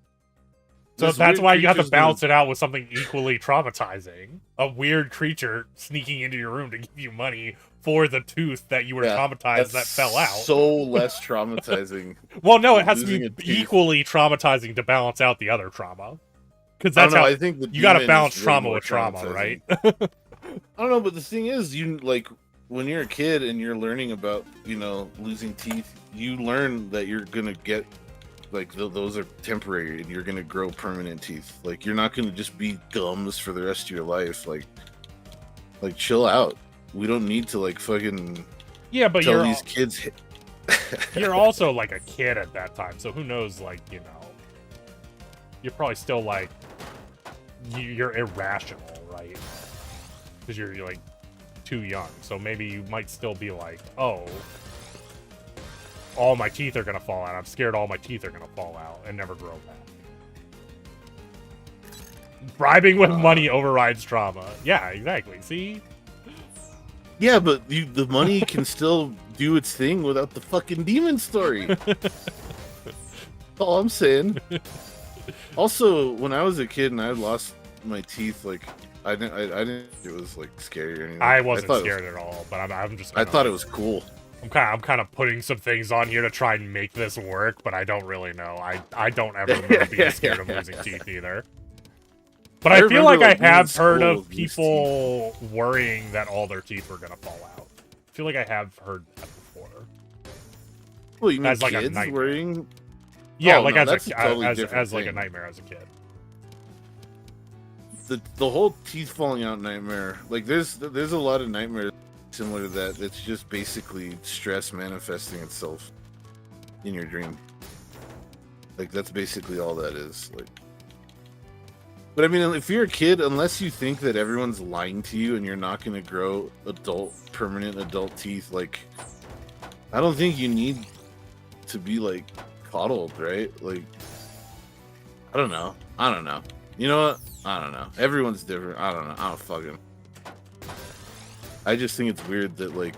So This that's weird why you have to creature's balance it out with something equally traumatizing. A weird creature sneaking into your room to give you money for the tooth that you were traumatized that fell out. So less traumatizing. Well, no, it has to losing be a tooth. equally traumatizing to balance out the other trauma. Because I don't that's know, how I think the you got to demon balance is way trauma more with trauma, traumatizing. right? I don't know, but the thing is, you like when you're a kid and you're learning about, you know, losing teeth, you learn that you're gonna get like those are temporary and you're gonna grow permanent teeth. Like you're not gonna just be gums for the rest of your life. Like chill out. We don't need to like fucking Yeah, but tell these kids. you're also like a kid at that time, so who knows? Like, you know, you're probably still like you're irrational, right? Because you're like too young, so maybe you might still be like, oh, all my teeth are gonna fall out. I'm scared all my teeth are gonna fall out and never grow back. Bribing with money overrides trauma. Yeah, exactly. See? Yeah, but the money can still do its thing without the fucking demon story. That's all I'm saying. Also, when I was a kid and I lost my teeth, like I didn't. It was like scary or anything. I wasn't thought scared at all, but I'm just. I thought it was cool. I'm kind of putting some things on here to try and make this work, but I don't really know. I don't ever remember being scared of losing teeth either. But I feel like I have heard of people worrying that all their teeth were gonna fall out. I feel like I have heard that before. Well, you mean As like a kids nightmare. worrying? Yeah, Oh, like no, as that's a, a totally as different like a thing. nightmare as a kid. The whole teeth falling out nightmare, like there's a lot of nightmares similar to that. It's just basically stress manifesting itself in your dream. Like that's basically all that is. Like, but I mean, if you're a kid, unless you think that everyone's lying to you and you're not going to grow permanent adult teeth, like I don't think you need to be like coddled, right? Like I don't know. You know what? I don't know. Everyone's different. I don't know. I don't fucking. I just think it's weird that like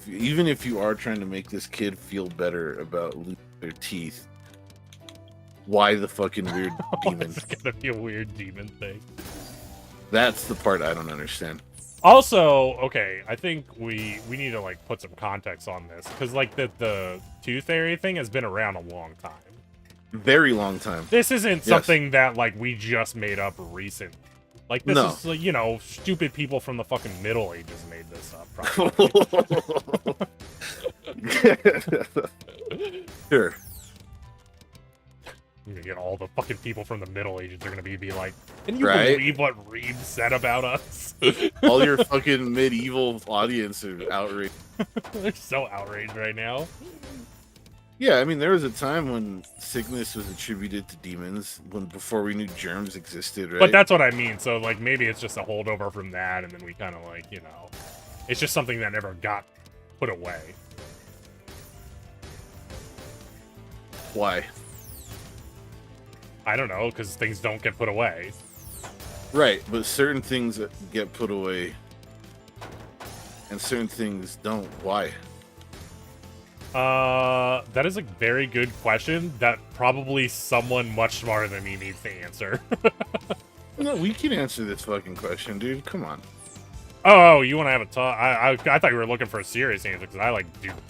even if you are trying to make this kid feel better about losing their teeth, why the fucking weird demon? It's gonna be a weird demon thing. That's the part I don't understand. Also, okay, I think we need to like put some context on this because like the tooth fairy thing has been around a long time. Very long time. This isn't something that like we just made up recently. Like this is like, you know, stupid people from the fucking Middle Ages made this up. Probably. Sure. You're gonna get all the fucking people from the Middle Ages are gonna be like, can you Right? believe what Reed said about us? All your fucking medieval audience are outraged. They're so outraged right now. Yeah, I mean, there was a time when sickness was attributed to demons, before we knew germs existed, right? But that's what I mean. So like maybe it's just a holdover from that, and then we kind of like, you know, it's just something that never got put away. Why? I don't know, because things don't get put away. Right, but certain things get put away, and certain things don't. Why? That is a very good question that probably someone much smarter than me needs to answer. No, we can answer this fucking question, dude. Come on. Oh, you want to have a talk? I thought you were looking for a serious answer because I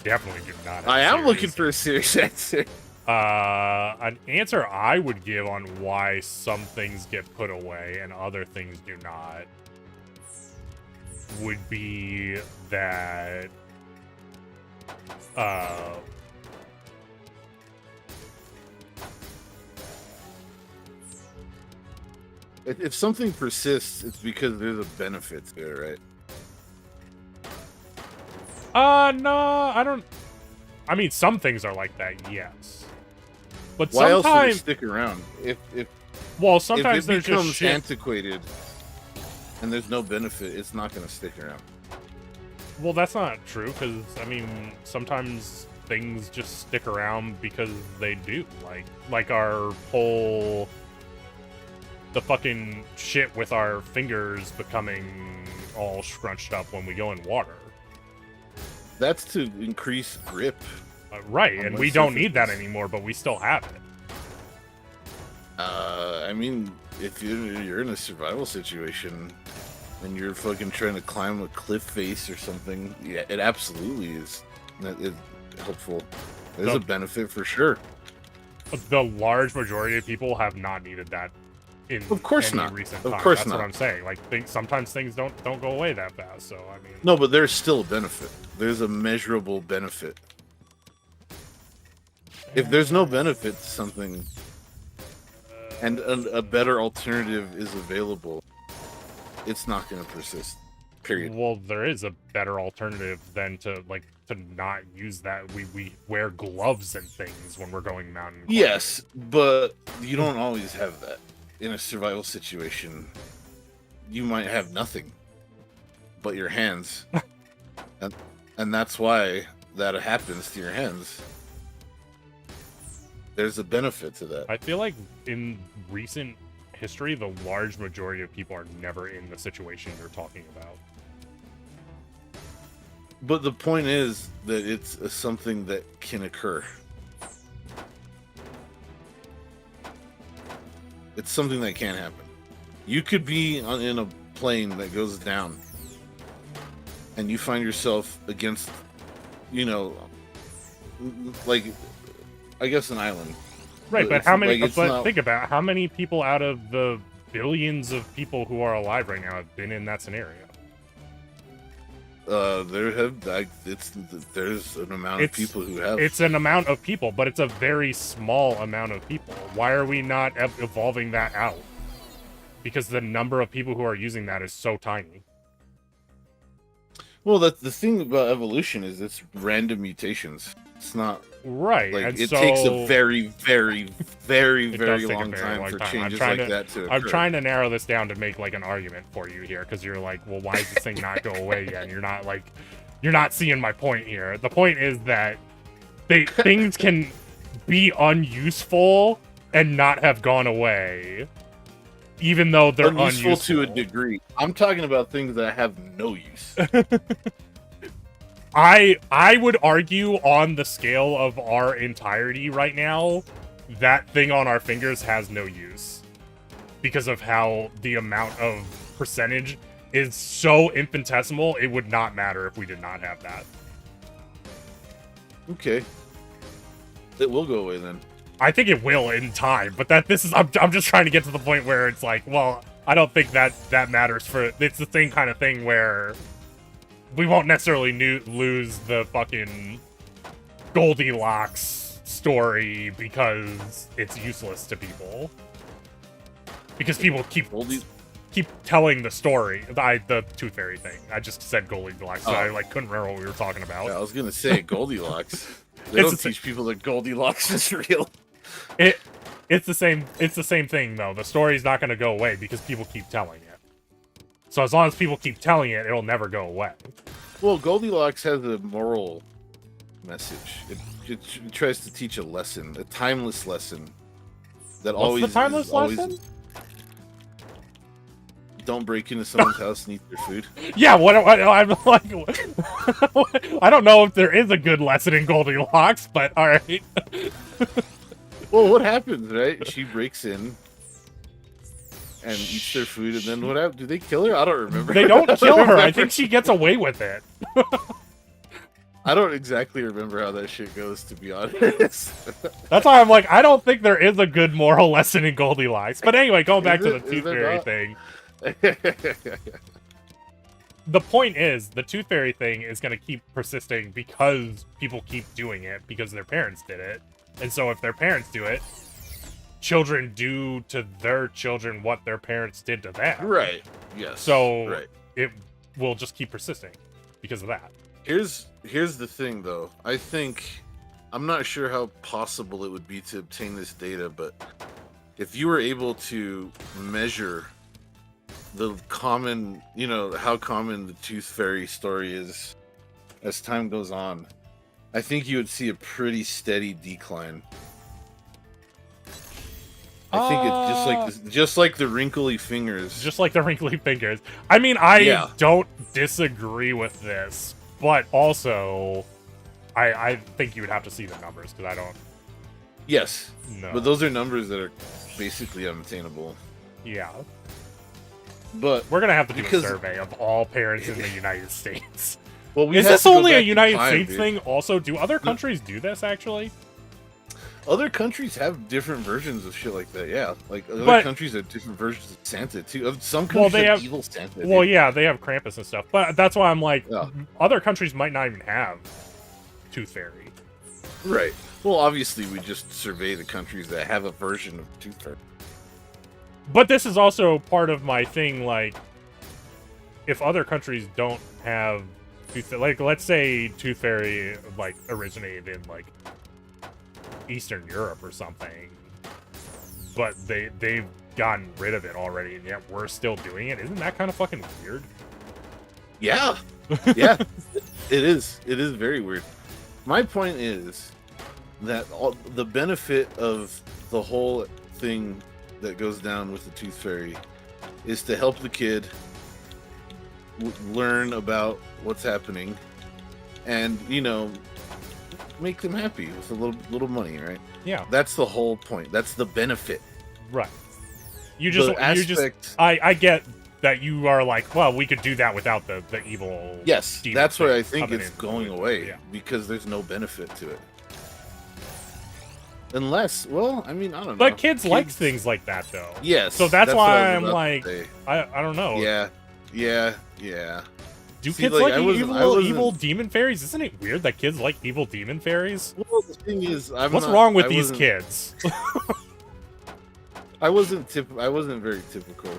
definitely do not. Have I a am serious looking for a serious answer. An answer I would give on why some things get put away and other things do not would be that If something persists, it's because there's a benefit there, right? No, I don't. I mean, some things are like that, yes. But Why else would it sometimes, stick around? well, sometimes if it there's becomes just shit. antiquated and there's no benefit, it's not going to stick around. Well, that's not true, because, I mean, sometimes things just stick around because they do. Like our whole... The fucking shit with our fingers becoming all scrunched up when we go in water. That's to increase grip. Right, and we don't need that surfaces. anymore, but we still have it. I mean, if you're in a survival situation and you're fucking trying to climb a cliff face or something, yeah, it absolutely is. It's helpful. There's a benefit for sure. The large majority of people have not needed that in Of course any not. recent Of time. course That's not. what I'm saying. Like, sometimes things don't go away that fast. So I mean, No, but there's still a benefit. There's a measurable benefit. If there's no benefit to something, and a better alternative is available, it's not going to persist. Period. well, there is a better alternative than to not use that. We wear gloves and things when we're going mountain climbing. Yes, but you don't always have that. In a survival situation, you might have nothing but your hands. and that's why that happens to your hands. There's a benefit to that. I feel like in recent history, the large majority of people are never in the situation you're talking about. But the point is that it's something that can occur. It's something that can happen. You could be in a plane that goes down, and you find yourself against you know, like I guess an island. Right, but It's how many? like, it's but not- think about how many people out of the billions of people who are alive right now have been in that scenario. There's an amount of people who have. It's an amount of people, but it's a very small amount of people. Why are we not evolving that out? Because the number of people who are using that is so tiny. Well, the thing about evolution is it's random mutations. It's not Right. like and it so takes a very, very, very, It very does take a long very time long for time. changes I'm like trying that to occur. I'm trying to narrow this down to make like an argument for you here, because you're like, well, why does this thing not go away yet? And you're not seeing my point here. The point is that things can be unuseful and not have gone away, even though they're unuseful unuseful to a degree. I'm talking about things that have no use. I would argue on the scale of our entirety right now, that thing on our fingers has no use. Because of how the amount of percentage is so infinitesimal, it would not matter if we did not have that. Okay, it will go away then. I think it will in time, but I'm just trying to get to the point where it's like, well, I don't think that matters for, it's the same kind of thing where we won't necessarily lose the fucking Goldilocks story because it's useless to people. Because people keep telling the story. The Tooth Fairy thing. I just said Goldilocks, so I couldn't remember what we were talking about. Yeah, I was gonna say Goldilocks. They don't teach people that Goldilocks is real. It's the same thing though. The story's not gonna go away because people keep telling it. So as long as people keep telling it, it'll never go away. Well, Goldilocks has a moral message. It tries to teach a lesson, a timeless lesson. That What's always the timeless lesson? Don't break into someone's house and eat their food. Yeah, what I'm like, I don't know if there is a good lesson in Goldilocks, but all right. Well, what happens, right? She breaks in and eats their food, and then what happens? Do they kill her? I don't remember. They don't kill her. I think she gets away with it. I don't exactly remember how that shit goes, to be honest. That's why I'm like, I don't think there is a good moral lesson in Goldilocks. But anyway, going back to the Tooth Fairy thing. The point is, the Tooth Fairy thing is going to keep persisting because people keep doing it because their parents did it. And so if their parents do it, children do to their children what their parents did to them. Right. Yes. So it will just keep persisting because of that. Here's the thing, though. I think I'm not sure how possible it would be to obtain this data, but if you were able to measure the common, how common the Tooth Fairy story is as time goes on, I think you would see a pretty steady decline. I think it's just like the wrinkly fingers. Just like the wrinkly fingers. I mean, don't disagree with this, but also, I think you would have to see the numbers because I don't. Yes. No. But those are numbers that are basically unattainable. Yeah. But we're gonna have to do a survey of all parents in the United States. Well, is this only a United States thing? Also, do other countries do this actually? Other countries have different versions of shit like that. Yeah, like other countries have different versions of Santa too. Some countries have evil Santa. Well, yeah, they have Krampus and stuff. But that's why I'm like, other countries might not even have Tooth Fairy. Right. Well, obviously, we just survey the countries that have a version of Tooth Fairy. But this is also part of my thing, like, if other countries don't have Tooth Fairy, like, let's say Tooth Fairy, like, originated in, like, Eastern Europe or something, but they've gotten rid of it already, and yet we're still doing it. Isn't that kind of fucking weird? Yeah. Yeah. It is. It is very weird. My point is that the benefit of the whole thing that goes down with the Tooth Fairy is to help the kid learn about what's happening and, make them happy with a little money, right? Yeah. That's the whole point. That's the benefit. Right. I that you are like, well, we could do that without the evil. Yes, demon that's why thing I think coming it's in. going away Yeah. because there's no benefit to it. Unless, well, I mean, I don't know. But kids like things like that, though. Yes. So that's what why I was I'm about to like, say. I don't know. Yeah. Do See, kids like, like I wasn't- evil demon fairies? Isn't it weird that kids like evil demon fairies? Well, the thing is, What's wrong with these kids? I wasn't very typical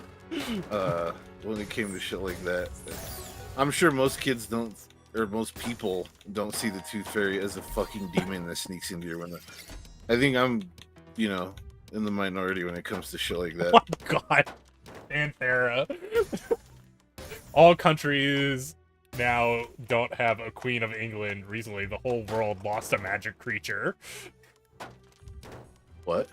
when it came to shit like that. I'm sure most kids don't, or most people don't see the Tooth Fairy as a fucking demon that sneaks into your window. I think I'm, in the minority when it comes to shit like that. Oh my god. Panthera. All countries now don't have a Queen of England. Recently, the whole world lost a magic creature. What?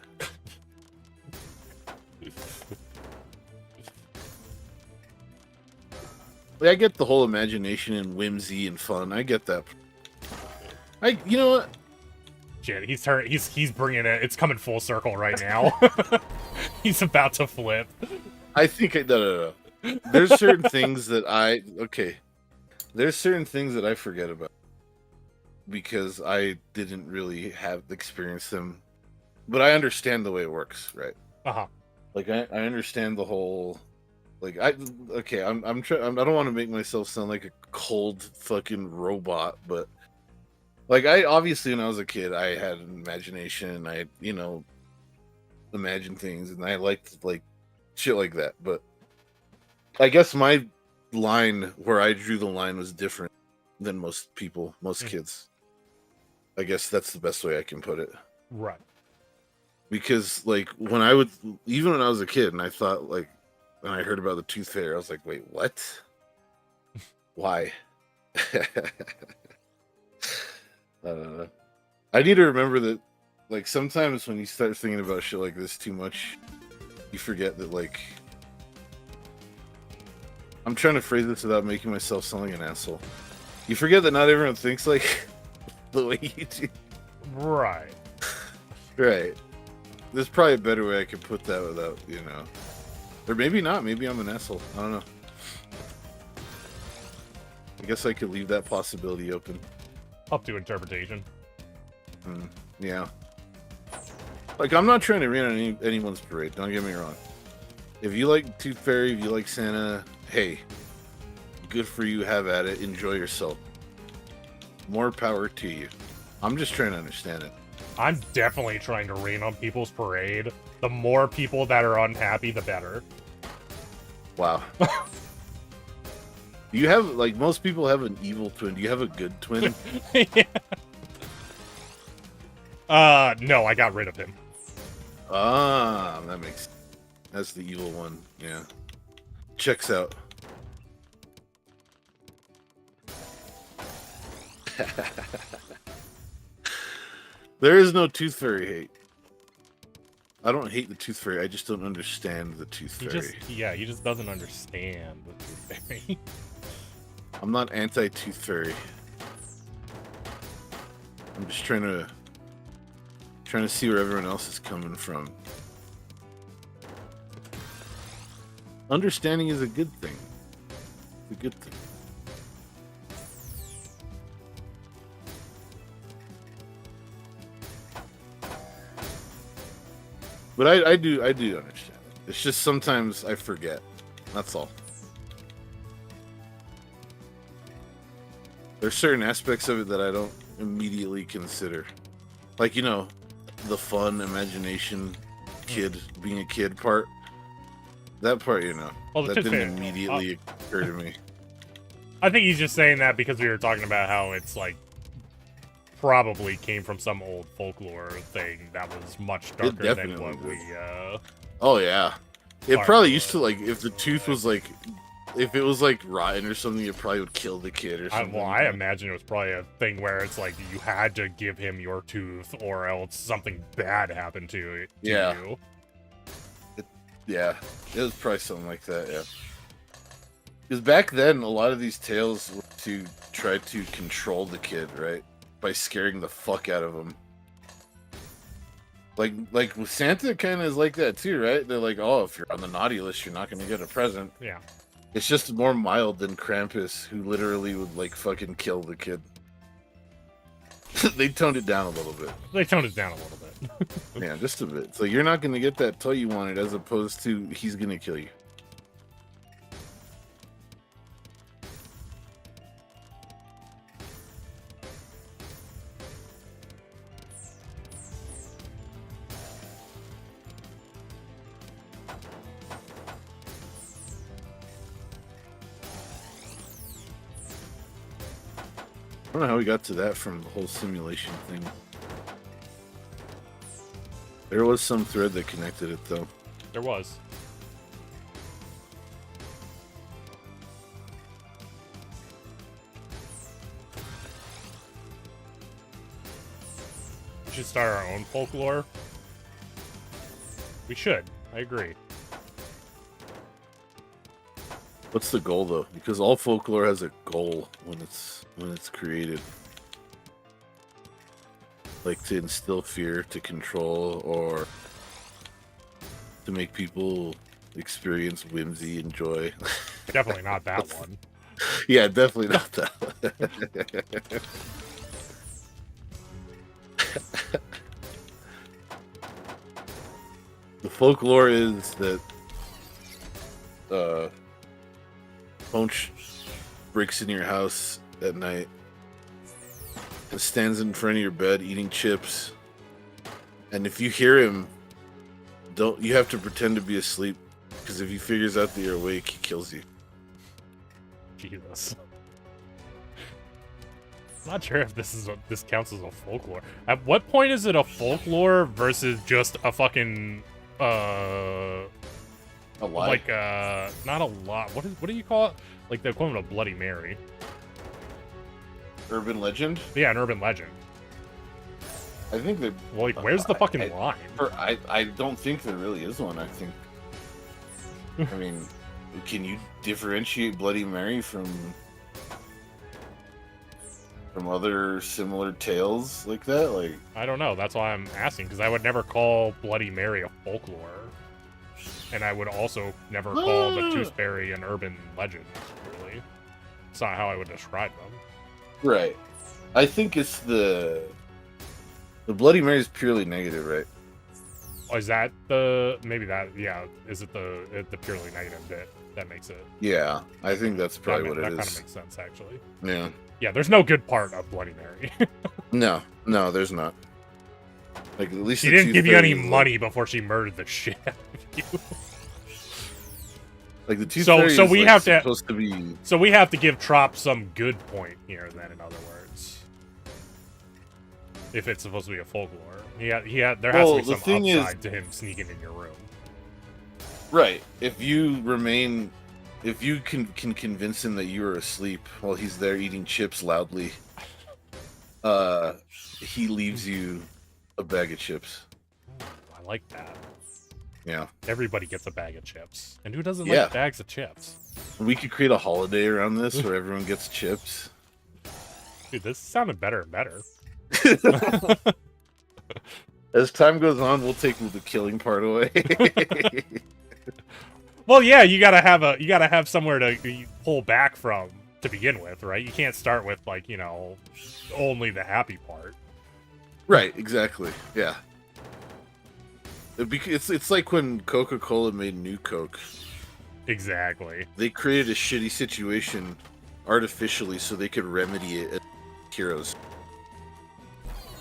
I get the whole imagination and whimsy and fun. I get that. You know what? Shit, he's bringing it. It's coming full circle right now. He's about to flip. I think no. There's certain things that There's certain things that I forget about because I didn't really have experienced them, but I understand the way it works, right? Like I understand the whole. Like I'm trying. I don't want to make myself sound like a cold fucking robot, but like I obviously when I was a kid, I had an imagination, and I imagined things, and I liked like shit like that. But I guess my line where I drew the line was different than most people, most kids. I guess that's the best way I can put it. Right. Because like when I was a kid, and I thought like. When I heard about the Tooth Fairy, I was like, wait, what? Why? I need to remember that, like, sometimes when you start thinking about shit like this too much, you forget that, like... I'm trying to phrase this without making myself sound like an asshole. You forget that not everyone thinks like the way you do. Right. Right. There's probably a better way I could put that without, Or maybe not. Maybe I'm an asshole. I don't know. I guess I could leave that possibility open. Up to interpretation. Yeah. Like, I'm not trying to rain on anyone's parade. Don't get me wrong. If you like Tooth Fairy, if you like Santa, hey, good for you. Have at it. Enjoy yourself. More power to you. I'm just trying to understand it. I'm definitely trying to rain on people's parade. The more people that are unhappy, the better. Wow. You have, like, most people have an evil twin. Do you have a good twin? Yeah. No, I got rid of him. Ah, that makes sense. That's the evil one. Yeah. Checks out. There is no Tooth Fairy hate. I don't hate the Tooth Fairy. I just don't understand the Tooth Fairy. He just doesn't understand the Tooth Fairy. I'm not anti-Tooth Fairy. I'm just trying to see where everyone else is coming from. Understanding is a good thing. It's a good thing. But I do understand it. It's just sometimes I forget. That's all. There's certain aspects of it that I don't immediately consider. Like, the fun, imagination, being a kid part. That part, Well, the that Tooth didn't Fairy- immediately occur to me. I think he's just saying that because we were talking about how it's like probably came from some old folklore thing that was much darker than what we Oh yeah. It Alright. probably used to, like, if the tooth was like, if it was like rotten or something, it probably would kill the kid or something. I imagine it was probably a thing where it's like you had to give him your tooth or else something bad happened to you. Yeah, it was probably something like that, yeah. Because back then, a lot of these tales were to try to control the kid, right? By scaring the fuck out of him. Like with Santa kind of is like that too, right? They're like, oh, if you're on the naughty list, you're not going to get a present. Yeah. It's just more mild than Krampus, who literally would like fucking kill the kid. They toned it down a little bit. They toned it down a little bit. Yeah, just a bit. So you're not going to get that toy you wanted, as opposed to he's going to kill you. I don't know how we got to that from the whole simulation thing. There was some thread that connected it, though. There was. We should start our own folklore. We should. I agree. What's the goal, though? Because all folklore has a goal when it's created. Like to instill fear, to control, or to make people experience whimsy and joy. Definitely not that one. Yeah, definitely not that. The folklore is that Punch breaks in your house at night and stands in front of your bed eating chips. And if you hear him, you have to pretend to be asleep, because if he figures out that you're awake, he kills you. Jesus. I'm not sure if this counts as a folklore. At what point is it a folklore versus just a fucking A lie? like not a lot. What do you call it? Like the equivalent of Bloody Mary. Urban legend? Yeah, an urban legend. I think that. Like, where's the fucking line? I don't think there really is one. I think. I mean, can you differentiate Bloody Mary from other similar tales like that? Like, I don't know. That's why I'm asking, because I would never call Bloody Mary a folklore, and I would also never call the Toothberry an urban legend. Really, it's not how I would describe them. right. I think it's the Bloody Mary is purely negative, right? Oh, is that maybe that? Yeah, is it the purely negative bit that makes it? Yeah, I think that's probably what it that is. kind of makes sense, actually. Yeah. Yeah, there's no good part of Bloody Mary. No, there's not. Like, at least She the didn't give you any Tooth Fairy is, money before she murdered the shit out of you. Like the Tooth So Fairy is, we like, have to- supposed to be. So we have to give Trop some good point here, then, in other words. If it's supposed to be a folklore. There has Well, to be the some thing is- upside to him sneaking in your room. Right. If you can convince him that you are asleep while he's there eating chips loudly, he leaves you a bag of chips. I like that. Yeah. Everybody gets a bag of chips. And who doesn't Yeah. like bags of chips? We could create a holiday around this where everyone gets chips. Dude, this sounded better and better. As time goes on, we'll take the killing part away. Well, yeah, you gotta have somewhere to pull back from to begin with, right? You can't start with, like, only the happy part. Right, exactly. Yeah. It's like when Coca-Cola made New Coke. Exactly. They created a shitty situation artificially so they could remedy it as heroes.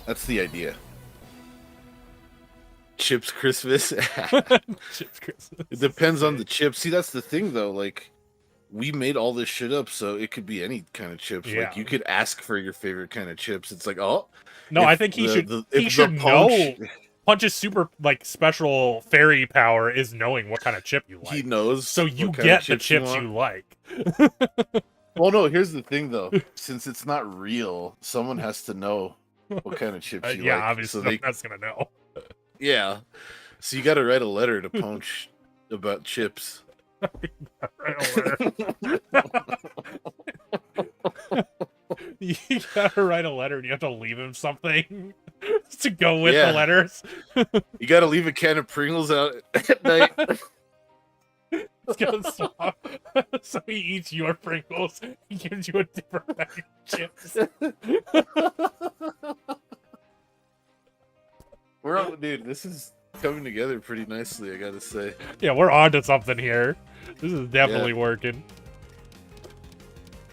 That's the idea. Chips Christmas. Chips Christmas. It depends on the chips. See, that's the thing, though. Like, we made all this shit up, so it could be any kind of chips. Yeah. Like, you could ask for your favorite kind of chips. It's like, oh, No, if I think he the- should. the- He if should the punch- know. Punch's super special fairy power is knowing what kind of chip you like. He knows. So you what kind of get the chips you chips want. you like. Well, no. Here's the thing, though. Since it's not real, someone has to know what kind of chips you Yeah, like. obviously, So they, that's gonna know. yeah. So you got to write a letter to Punch about chips. You gotta write a letter and you have to leave him something. to go with Yeah. the letters. You gotta leave a can of Pringles out at night. It's gonna swap. So he eats your Pringles. He gives you a different bag of chips. We're on, dude. This is coming together pretty nicely, I gotta say. Yeah, we're on to something here. This is definitely working.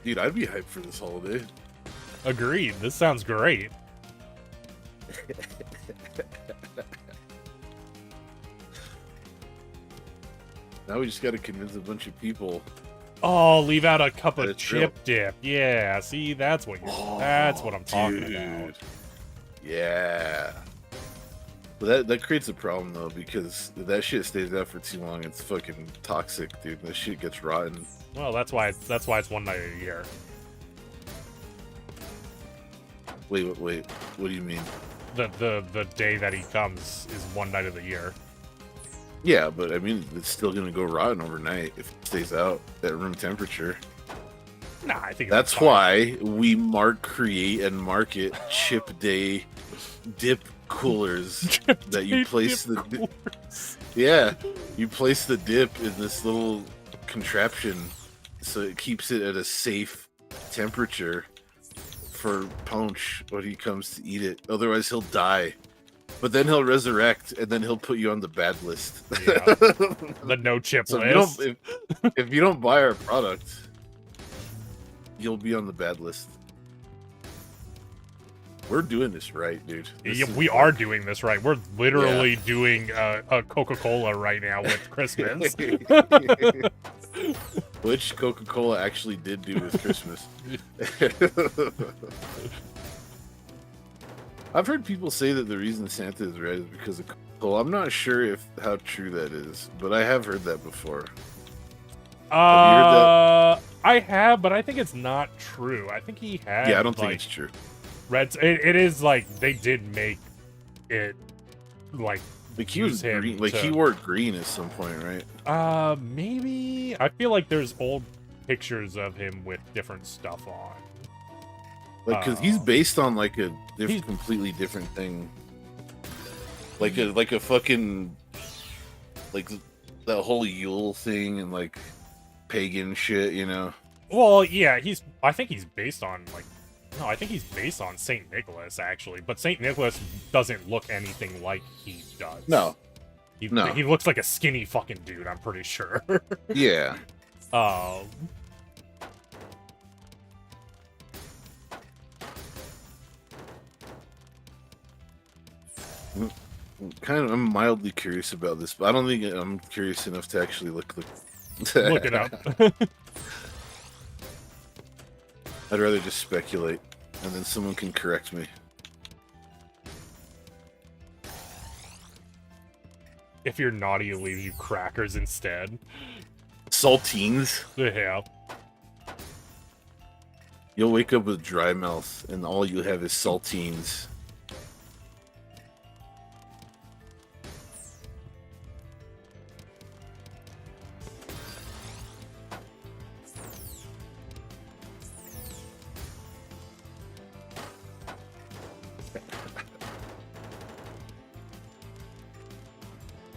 Dude, I'd be hyped for this holiday. Agreed. This sounds great. Now we just gotta convince a bunch of people. Oh, leave out a cup of That's chip dip. Yeah, see, that's what I'm talking about. Yeah. But that creates a problem though, because if that shit stays out for too long, it's fucking toxic, dude. That shit gets rotten. Well, that's why it's one night a year. Wait. What do you mean? The day that he comes is one night of the year. Yeah, but I mean, it's still gonna go rotten overnight if it stays out at room temperature. Nah, I think That's why we create and market chip day dip coolers that you place the yeah, you place the dip in this little contraption so it keeps it at a safe temperature for Punch when he comes to eat it. Otherwise, he'll die. But then he'll resurrect, and then he'll put you on the bad list. Yeah. The no chip So list. if you don't buy our product, you'll be on the bad list. We're doing this right, dude. Yeah, we are doing this right. We're literally doing a Coca-Cola right now with Christmas. Which Coca-Cola actually did do with Christmas. I've heard people say that the reason Santa is red is because of Coca-Cola. I'm not sure how true that is, but I have heard that before. Have you heard that? I have, but I think it's not true. I think he had. Yeah, I don't think it's true. Red. It is like they did make it like. Like he was green. Like he wore green at some point, right? Maybe. I feel like there's old pictures of him with different stuff on. Like, cause he's based on like a completely different thing. Like a fucking like that whole Yule thing and like pagan shit, you know. Well, yeah, I think he's based on like. No, I think he's based on Saint Nicholas actually, but Saint Nicholas doesn't look anything like he does. No. He looks like a skinny fucking dude. I'm pretty sure. Yeah. I'm mildly curious about this, but I don't think I'm curious enough to actually look it up. I'd rather just speculate, and then someone can correct me. If you're naughty, he'll leave you crackers instead. Saltines? Yeah. You'll wake up with dry mouth, and all you have is saltines.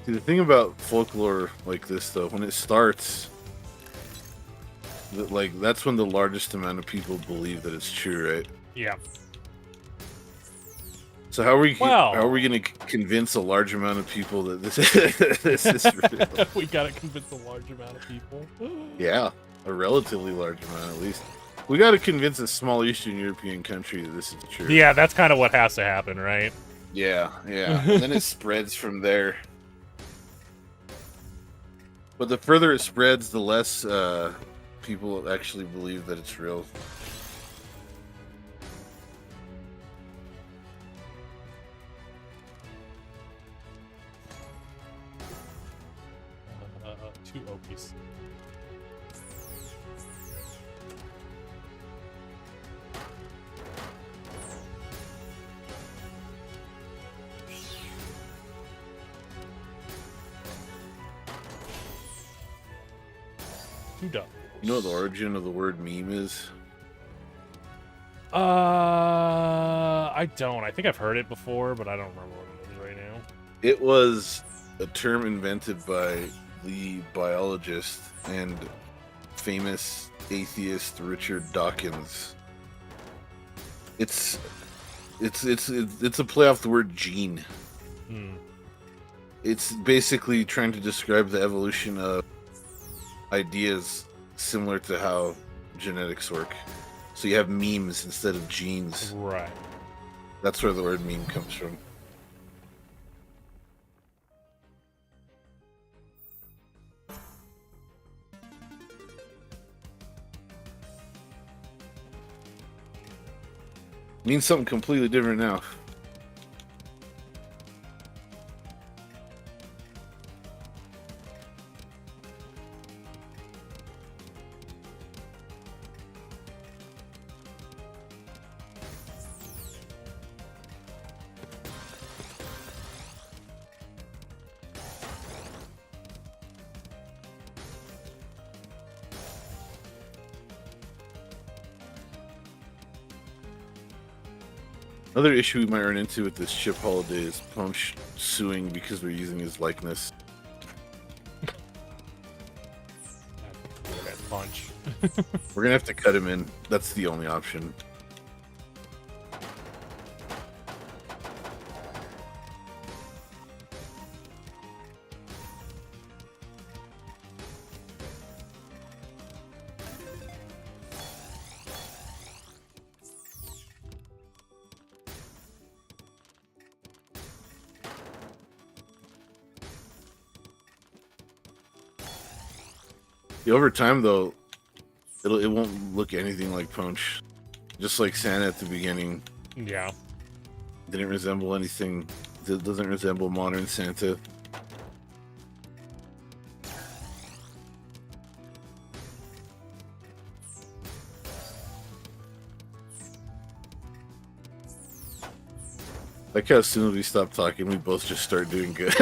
See, the thing about folklore like this, though, when it starts, like that's when the largest amount of people believe that it's true, right? Yeah. So how are we going to convince a large amount of people that this is real? We gotta convince a large amount of people. Yeah, a relatively large amount at least. We got to convince a small Eastern European country that this is true. Yeah, that's kind of what has to happen, right? Yeah. And then it spreads from there. But the further it spreads, the less people actually believe that it's real. Two Okies. Two dumb. You know what the origin of the word meme is? I don't. I think I've heard it before, but I don't remember what it is right now. It was a term invented by the biologist and famous atheist Richard Dawkins. It's a play off the word gene. It's basically trying to describe the evolution of ideas similar to how genetics work. So you have memes instead of genes. Right. That's where the word meme comes from. Means something completely different now. Another issue we might run into with this chip holiday is Punch suing because we're using his likeness. That punch. We're gonna have to cut him in. That's the only option. Over time, though, it won't look anything like Punch. Just like Santa at the beginning. Yeah. Didn't resemble anything. It doesn't resemble modern Santa. Like how as soon as we stop talking, we both just start doing good.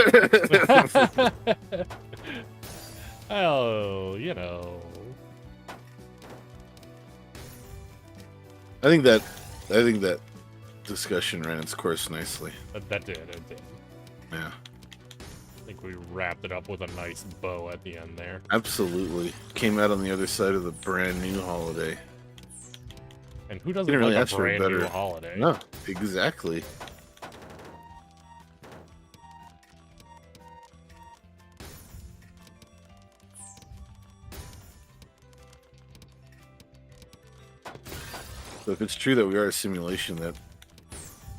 Oh, you know. I think that discussion ran its course nicely. That did, it did. Yeah. I think we wrapped it up with a nice bow at the end there. Absolutely. Came out on the other side of the brand new holiday. And who doesn't Didn't really like ask a for a brand new better holiday? No, exactly. So if it's true that we are a simulation,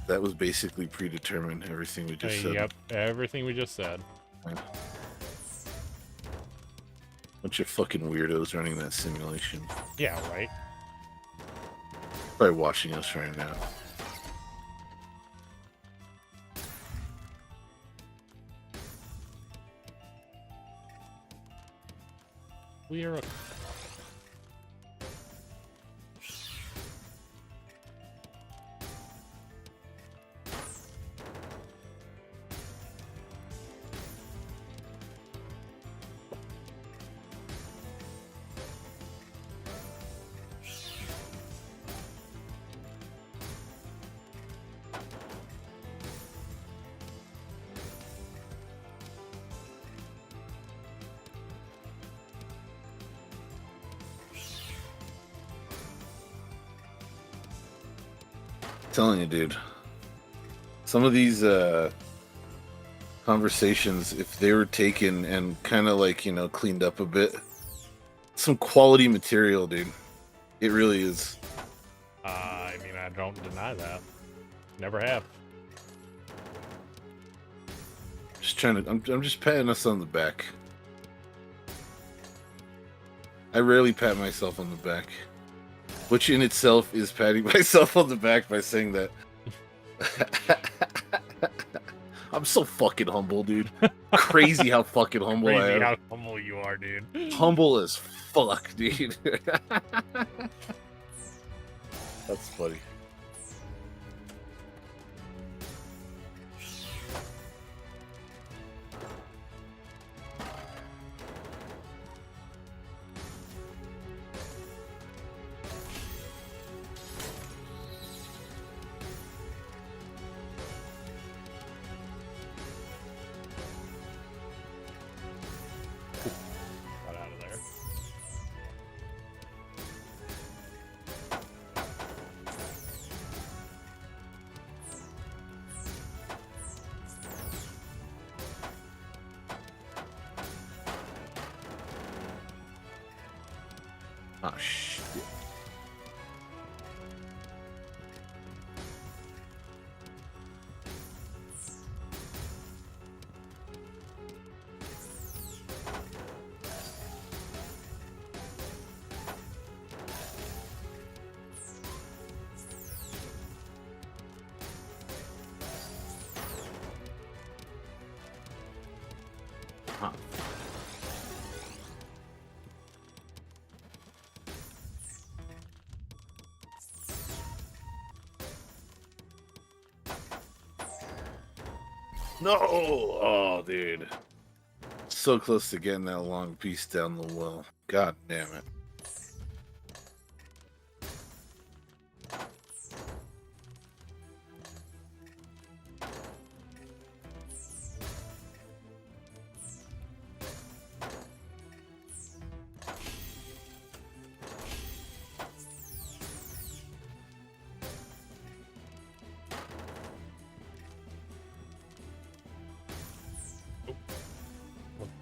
that was basically predetermined, everything we just said. Yep, everything we just said. Yeah. Bunch of fucking weirdos running that simulation. Yeah, right? Probably watching us right now. We are a... Telling you, dude. Some of these conversations, if they were taken and kind of like, cleaned up a bit, some quality material, dude. It really is. I mean, I don't deny that. Never have. Just trying to. I'm just patting us on the back. I rarely pat myself on the back, which in itself is patting myself on the back by saying that. I'm so fucking humble, dude. Crazy how fucking humble I Crazy am. how humble you are, dude. Humble as fuck, dude. That's funny. Ah, shit. Huh. No! Oh, dude. So close to getting that long piece down the well. God damn it.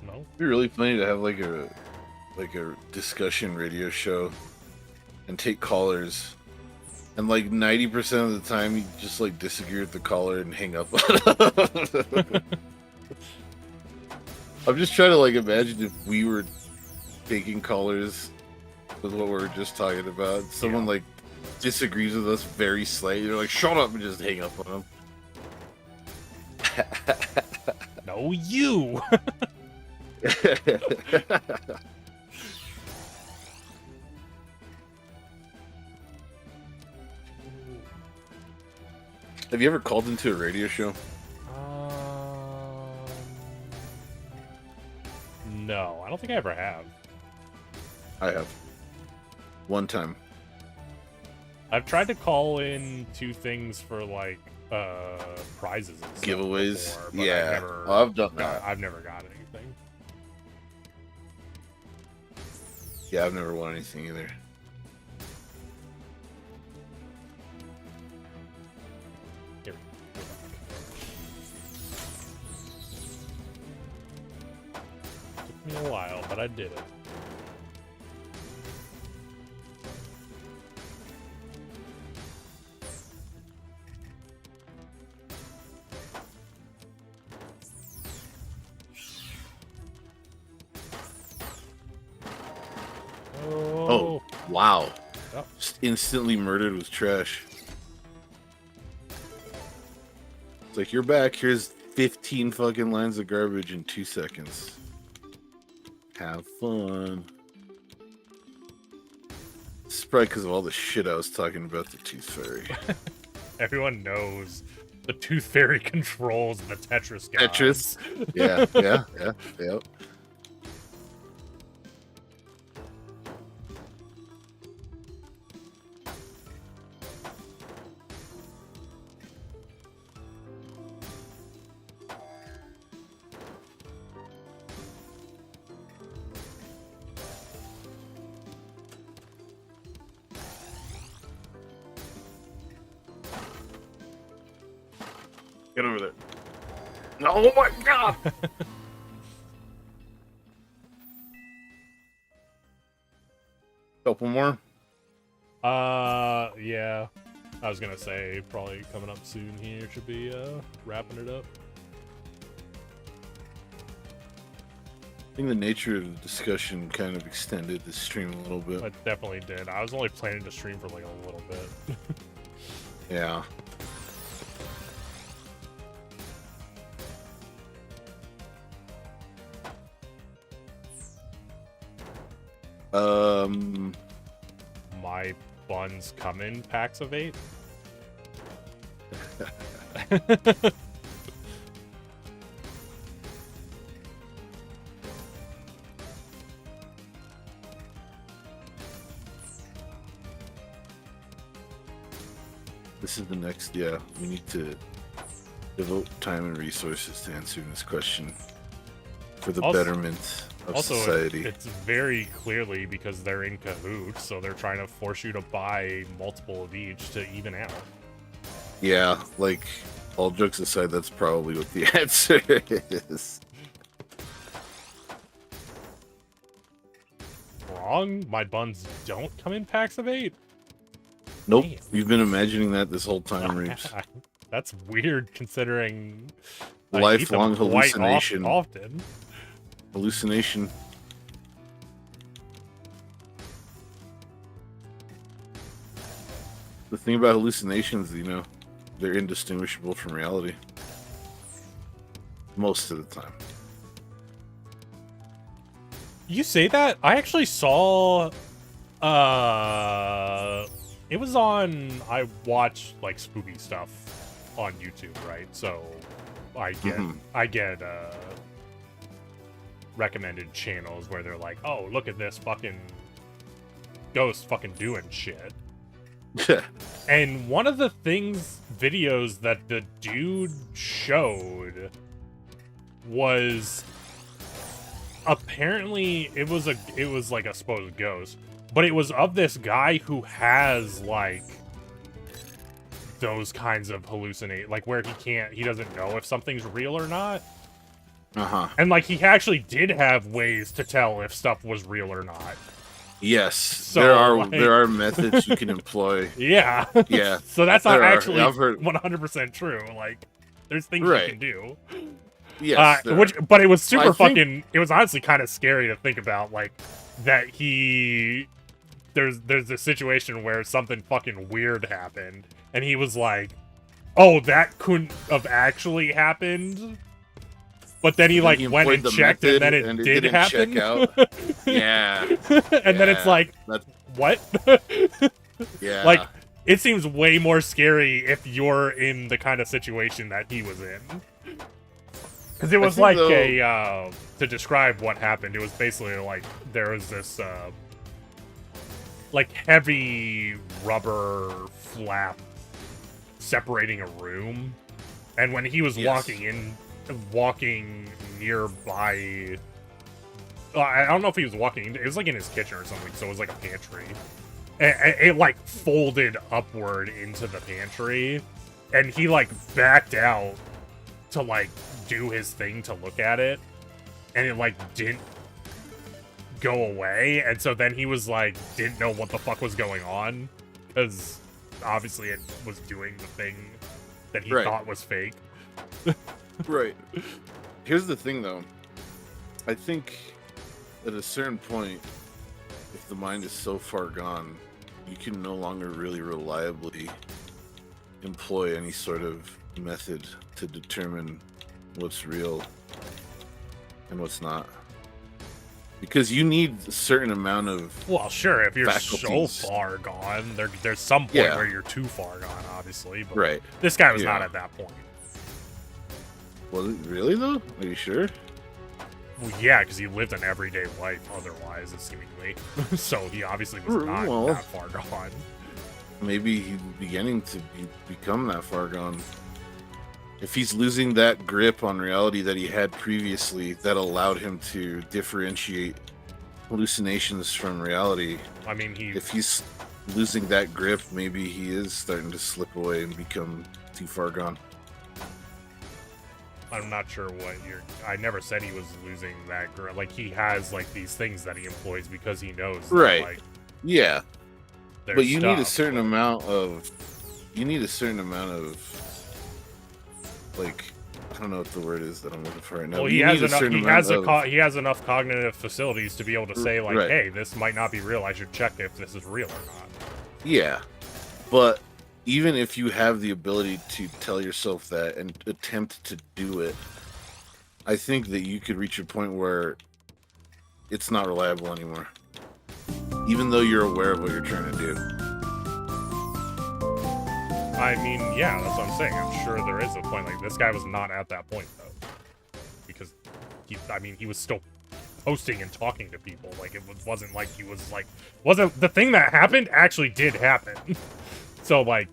No. It'd be really funny to have like a discussion radio show and take callers, and like 90% of the time you just like disagree with the caller and hang up on them. I'm just trying to like imagine if we were taking callers with what we were just talking about. Someone like disagrees with us very slightly. They're like, "Shut up," and just hang up on them. No, you. Have you ever called into a radio show? No, I don't think I ever have. I have. One time. I've tried to call in two things for like prizes and stuff Giveaways. before, but Yeah, I've done that. I've never got anything. Yeah, I've never won anything either. Here. Took me a while, but I did it. Oh, wow. Yep. Just instantly murdered with trash. It's like, you're back. Here's 15 fucking lines of garbage in 2 seconds. Have fun. This is probably because of all the shit I was talking about the Tooth Fairy. Everyone knows the Tooth Fairy controls the Tetris gods. Tetris? Yeah. Get over there. Oh my god! Couple more? Yeah. I was gonna say, probably coming up soon here should be, wrapping it up. I think the nature of the discussion kind of extended the stream a little bit. I definitely did. I was only planning to stream for like a little bit. Yeah. My buns come in packs of 8. This is the next, yeah, we need to devote time and resources to answering this question for the betterment of society. It's very clearly because they're in cahoots, so they're trying to force you to buy multiple of each to even out. Yeah, like, all jokes aside, that's probably what the answer is. wrong. My buns don't come in packs of 8. Nope. Damn. You've been imagining that this whole time, Reeves. That's weird considering I eat them Lifelong quite hallucination. often. Hallucination. The thing about hallucinations, you know, they're indistinguishable from reality. Most of the time. You say that? I actually saw it was on I watch like spooky stuff on YouTube, right? So I get recommended channels where they're like, "Oh, look at this fucking ghost fucking doing shit." And one of the videos that the dude showed was apparently it was like a supposed ghost, but it was of this guy who has like those kinds of hallucinate, like where he doesn't know if something's real or not. And like he actually did have ways to tell if stuff was real or not. Yes, So, there are methods you can employ. Yeah. Yeah. So that's not There are. actually I've heard- 100% true. Like, there's things Right. you can do. Yes, there But it was super I think- fucking. It was honestly kind of scary to think about, like that there's a situation where something fucking weird happened, and he was like, "Oh, that couldn't have actually happened." But then he Then like he went employed and the checked, and method, then it and it did didn't happen. check out. Yeah. And then it's Yeah. like, That's- what? Yeah. Like, it seems way more scary if you're in the kind of situation that he was in. Because it was think, like though- to describe what happened, it was basically like, there was this, like, heavy rubber flap separating a room. And when he was Yes. walking nearby, I don't know if he was walking, it was like in his kitchen or something, so it was like a pantry. It like folded upward into the pantry, and he like backed out to like do his thing to look at it, and it like didn't go away, and so then he was like didn't know what the fuck was going on, because obviously it was doing the thing that he Right. thought was fake. Right. Here's the thing, though. I think at a certain point, if the mind is so far gone, you can no longer really reliably employ any sort of method to determine what's real and what's not. Because you need a certain amount of... Well, sure, if you're faculties. so far gone, there's some point Yeah. where you're too far gone, obviously. But Right. this guy was Yeah. not at that point. Was it really, though? Are you sure? Well, yeah, because he lived an everyday life otherwise, seemingly. So he obviously was not Well. that far gone. Maybe he's beginning to become that far gone. If he's losing that grip on reality that he had previously, that allowed him to differentiate hallucinations from reality, I mean, if he's losing that grip, maybe he is starting to slip away and become too far gone. I'm not sure what I never said he was losing that grip. Like, he has, like, these things that he employs because he knows that, Right. like, Yeah, there's but you need a stuff, certain but- amount of... You need a certain amount of... Like, I don't know what the word is that I'm looking for right now. Well, but he you has need a enough. certain He amount has of- he has enough cognitive facilities to be able to say, like, Right. "Hey, this might not be real. I should check if this is real or not." Yeah, but even if you have the ability to tell yourself that and attempt to do it, I think that you could reach a point where it's not reliable anymore. Even though you're aware of what you're trying to do. I mean, yeah, that's what I'm saying. I'm sure there is a point. Like, this guy was not at that point, though. Because, he was still posting and talking to people. Like, it wasn't like he was, like... The thing that happened actually did happen. So, like...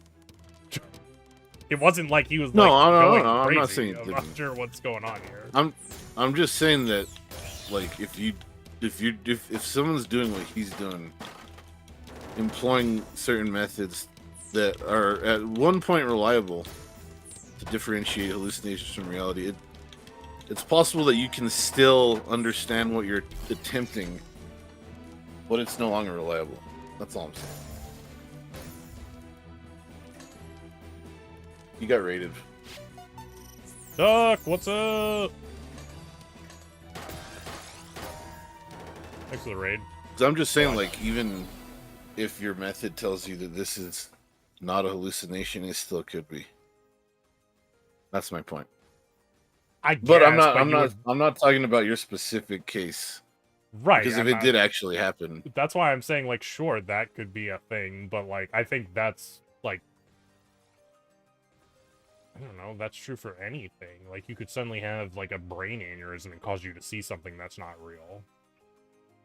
It wasn't like he was, No, like, no, going no, I'm crazy. not saying it I'm not didn't. sure what's going on here. I'm just saying that, like, if someone's doing what he's doing, employing certain methods that are at one point reliable to differentiate hallucinations from reality, it's possible that you can still understand what you're attempting but it's no longer reliable. That's all I'm saying. You got raided. Duck, what's up? Thanks for the raid. So I'm just saying, like, even if your method tells you that this is not a hallucination, it still could be. That's my point. But I'm not talking about your specific case. Right. Because if it did actually happen. That's why I'm saying, like, sure, that could be a thing, but, like, I think that's, like, I don't know, that's true for anything. Like, you could suddenly have, like, a brain aneurysm and cause you to see something that's not real.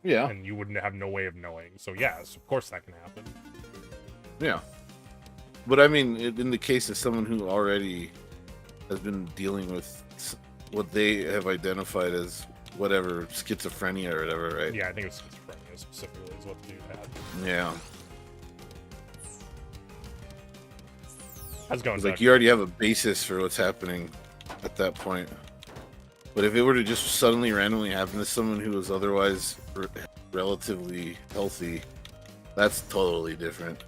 Yeah. And you wouldn't have no way of knowing. So, yes, of course that can happen. Yeah. But, I mean, in the case of someone who already has been dealing with what they have identified as whatever, schizophrenia or whatever, right? Yeah, I think it was schizophrenia specifically is what the dude had. Yeah. How's it going, It's like you already have a basis for what's happening at that point. But if it were to just suddenly randomly happen to someone who was otherwise relatively healthy, that's totally different.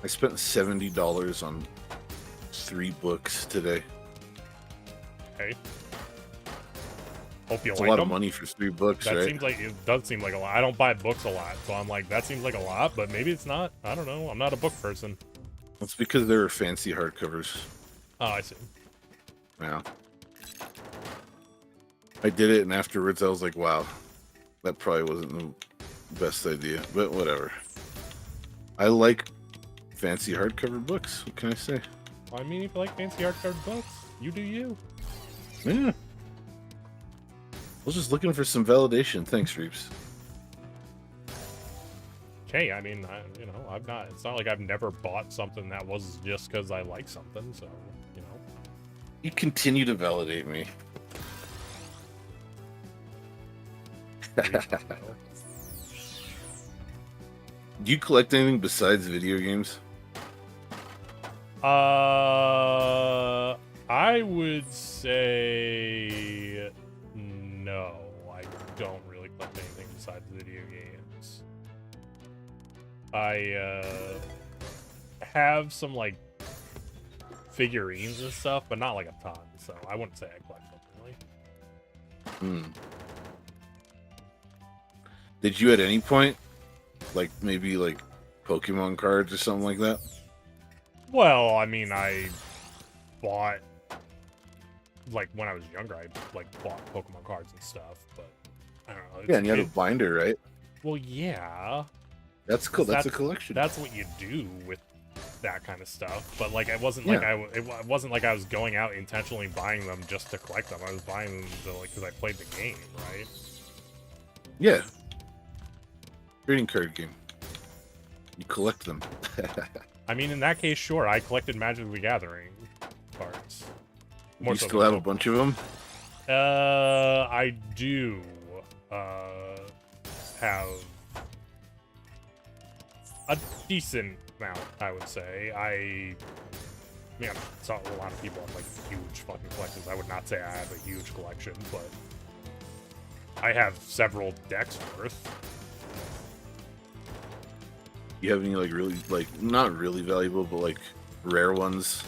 I spent $70 on 3 books today. Okay. Hope you It's like a lot them. of money for 3 books, that right? Seems like it does seem like a lot. I don't buy books a lot, so I'm like, that seems like a lot, but maybe it's not. I don't know. I'm not a book person. It's because they were fancy hardcovers. Oh, I see. Yeah. I did it, and afterwards I was like, wow, that probably wasn't the best idea, but whatever. I like fancy hardcover books. What can I say? I mean, if you like fancy hardcover books, you do you. Yeah. I was just looking for some validation. Thanks, Reeps. Hey, I mean, I've not. It's not like I've never bought something that was just because I like something. So, you know. You continue to validate me. Do you collect anything besides video games? I would say no. I don't really collect anything besides video games. I have some like figurines and stuff, but not like a ton. So I wouldn't say I collect them really. Did you at any point, like maybe like Pokemon cards or something like that? Well, I mean, I bought like when I was younger, I like bought Pokemon cards and stuff, but I don't know. Yeah, and you had a binder, right? Well, yeah. That's cool. That's a collection. That's what you do with that kind of stuff. But like, it wasn't like it wasn't like I was going out intentionally buying them just to collect them. I was buying them to, like because I played the game, right? Yeah. Trading card game. You collect them. I mean, in that case, sure. I collected Magic the Gathering cards. You still have a bunch of them? I do have a decent amount, I would say. I saw a lot of people have like huge fucking collections. I would not say I have a huge collection, but I have several decks worth. You have any like really like not really valuable, but like rare ones?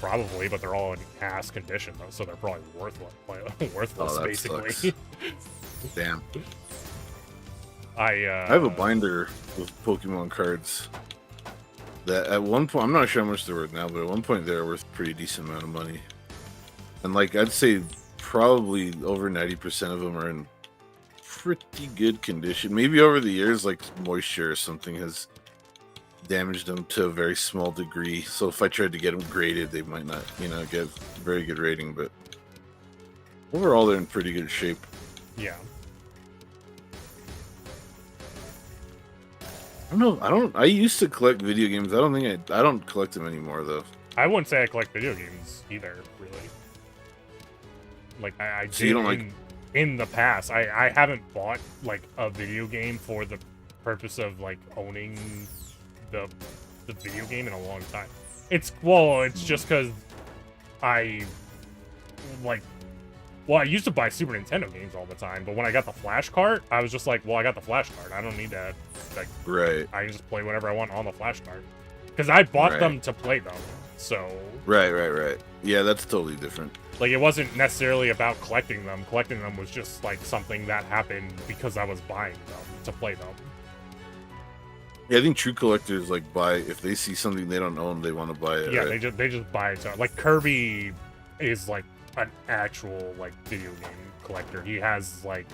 Probably, but they're all in ass condition, though, so they're probably worthless, basically. Sucks. Damn. I have a binder with Pokemon cards that at one point, I'm not sure how much they're worth now, but at one point they were worth a pretty decent amount of money. And like I'd say probably over 90% of them are in pretty good condition. Maybe over the years, like moisture or something has damaged them to a very small degree. So if I tried to get them graded, they might not, get very good rating. But overall, they're in pretty good shape. Yeah. I don't know. I used to collect video games. I don't collect them anymore though. I wouldn't say I collect video games either, really. Like I So did you don't in the past. I haven't bought like a video game for the purpose of like owning the video game in a long time. It's just because I like. Well, I used to buy Super Nintendo games all the time, but when I got the Flash cart, I was just like, well, I got the Flash cart. I don't need to, like, Right. I can just play whatever I want on the Flash cart. Because I bought Right. them to play them, so... Right. Yeah, that's totally different. Like, it wasn't necessarily about collecting them. Collecting them was just, like, something that happened because I was buying them to play them. Yeah, I think true collectors, like, buy... If they see something they don't own, they want to buy it, Yeah, right? they just buy it. Like, Kirby is, like, an actual, like, video game collector. He has, like...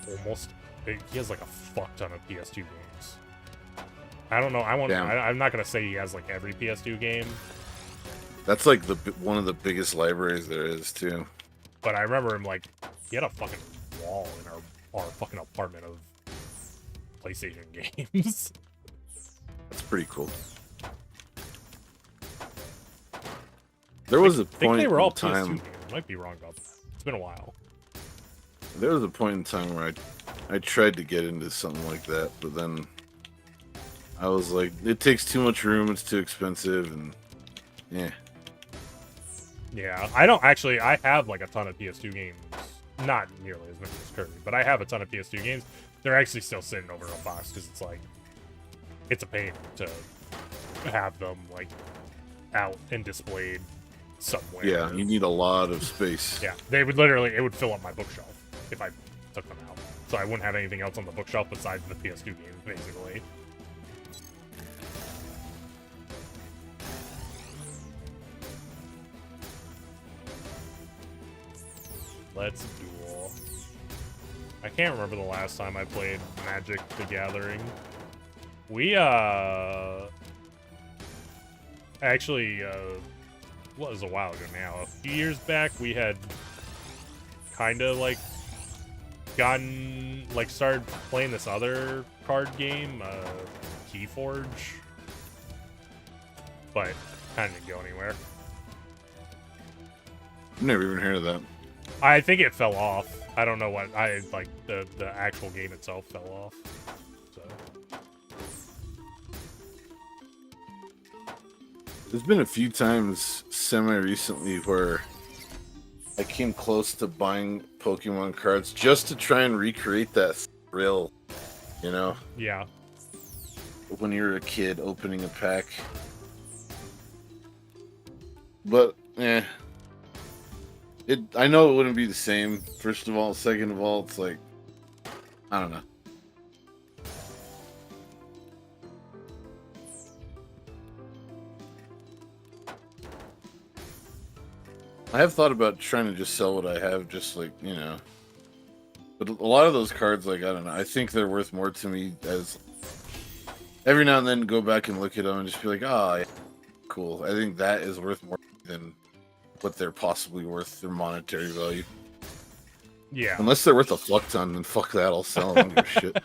Almost... He has, like, a fuck ton of PS2 games. I don't know. I'm not gonna say he has like every PS2 game. That's like one of the biggest libraries there is too. But I remember him like he had a fucking wall in our fucking apartment of PlayStation games. That's pretty cool. There was a I think point they were all in time. PS2 games. Might be wrong about that. It's been a while. There was a point in time where I tried to get into something like that, but then I was like, it takes too much room, it's too expensive, and yeah. Yeah, I don't actually. I have like a ton of PS2 games. Not nearly as many as Kirby, but I have a ton of PS2 games. They're actually still sitting over in a box because it's like, it's a pain to have them like out and displayed somewhere. Yeah, you need a lot of space. Yeah, they would literally, it would fill up my bookshelf if I took them out. So I wouldn't have anything else on the bookshelf besides the PS2 games, basically. Let's duel. I can't remember the last time I played Magic the Gathering. We, actually, was a while ago now. A few years back, we had kind of, like, started playing this other card game, Keyforge. But kind of didn't go anywhere. I've never even heard of that. I think it fell off. I don't know what the actual game itself fell off. So There's been a few times semi-recently where I came close to buying Pokemon cards just to try and recreate that thrill, you know? yeah, When you were a kid opening a pack. But, I know it wouldn't be the same, first of all. Second of all, it's like, I don't know. I have thought about trying to just sell what I have, just like, you know. But a lot of those cards, like, I don't know, I think they're worth more to me as... Every now and then go back and look at them and just be like, oh, yeah, cool. I think that is worth more than what they're possibly worth, their monetary value. yeah. Unless they're worth a fuck ton, then fuck that, I'll sell them. I don't give a shit.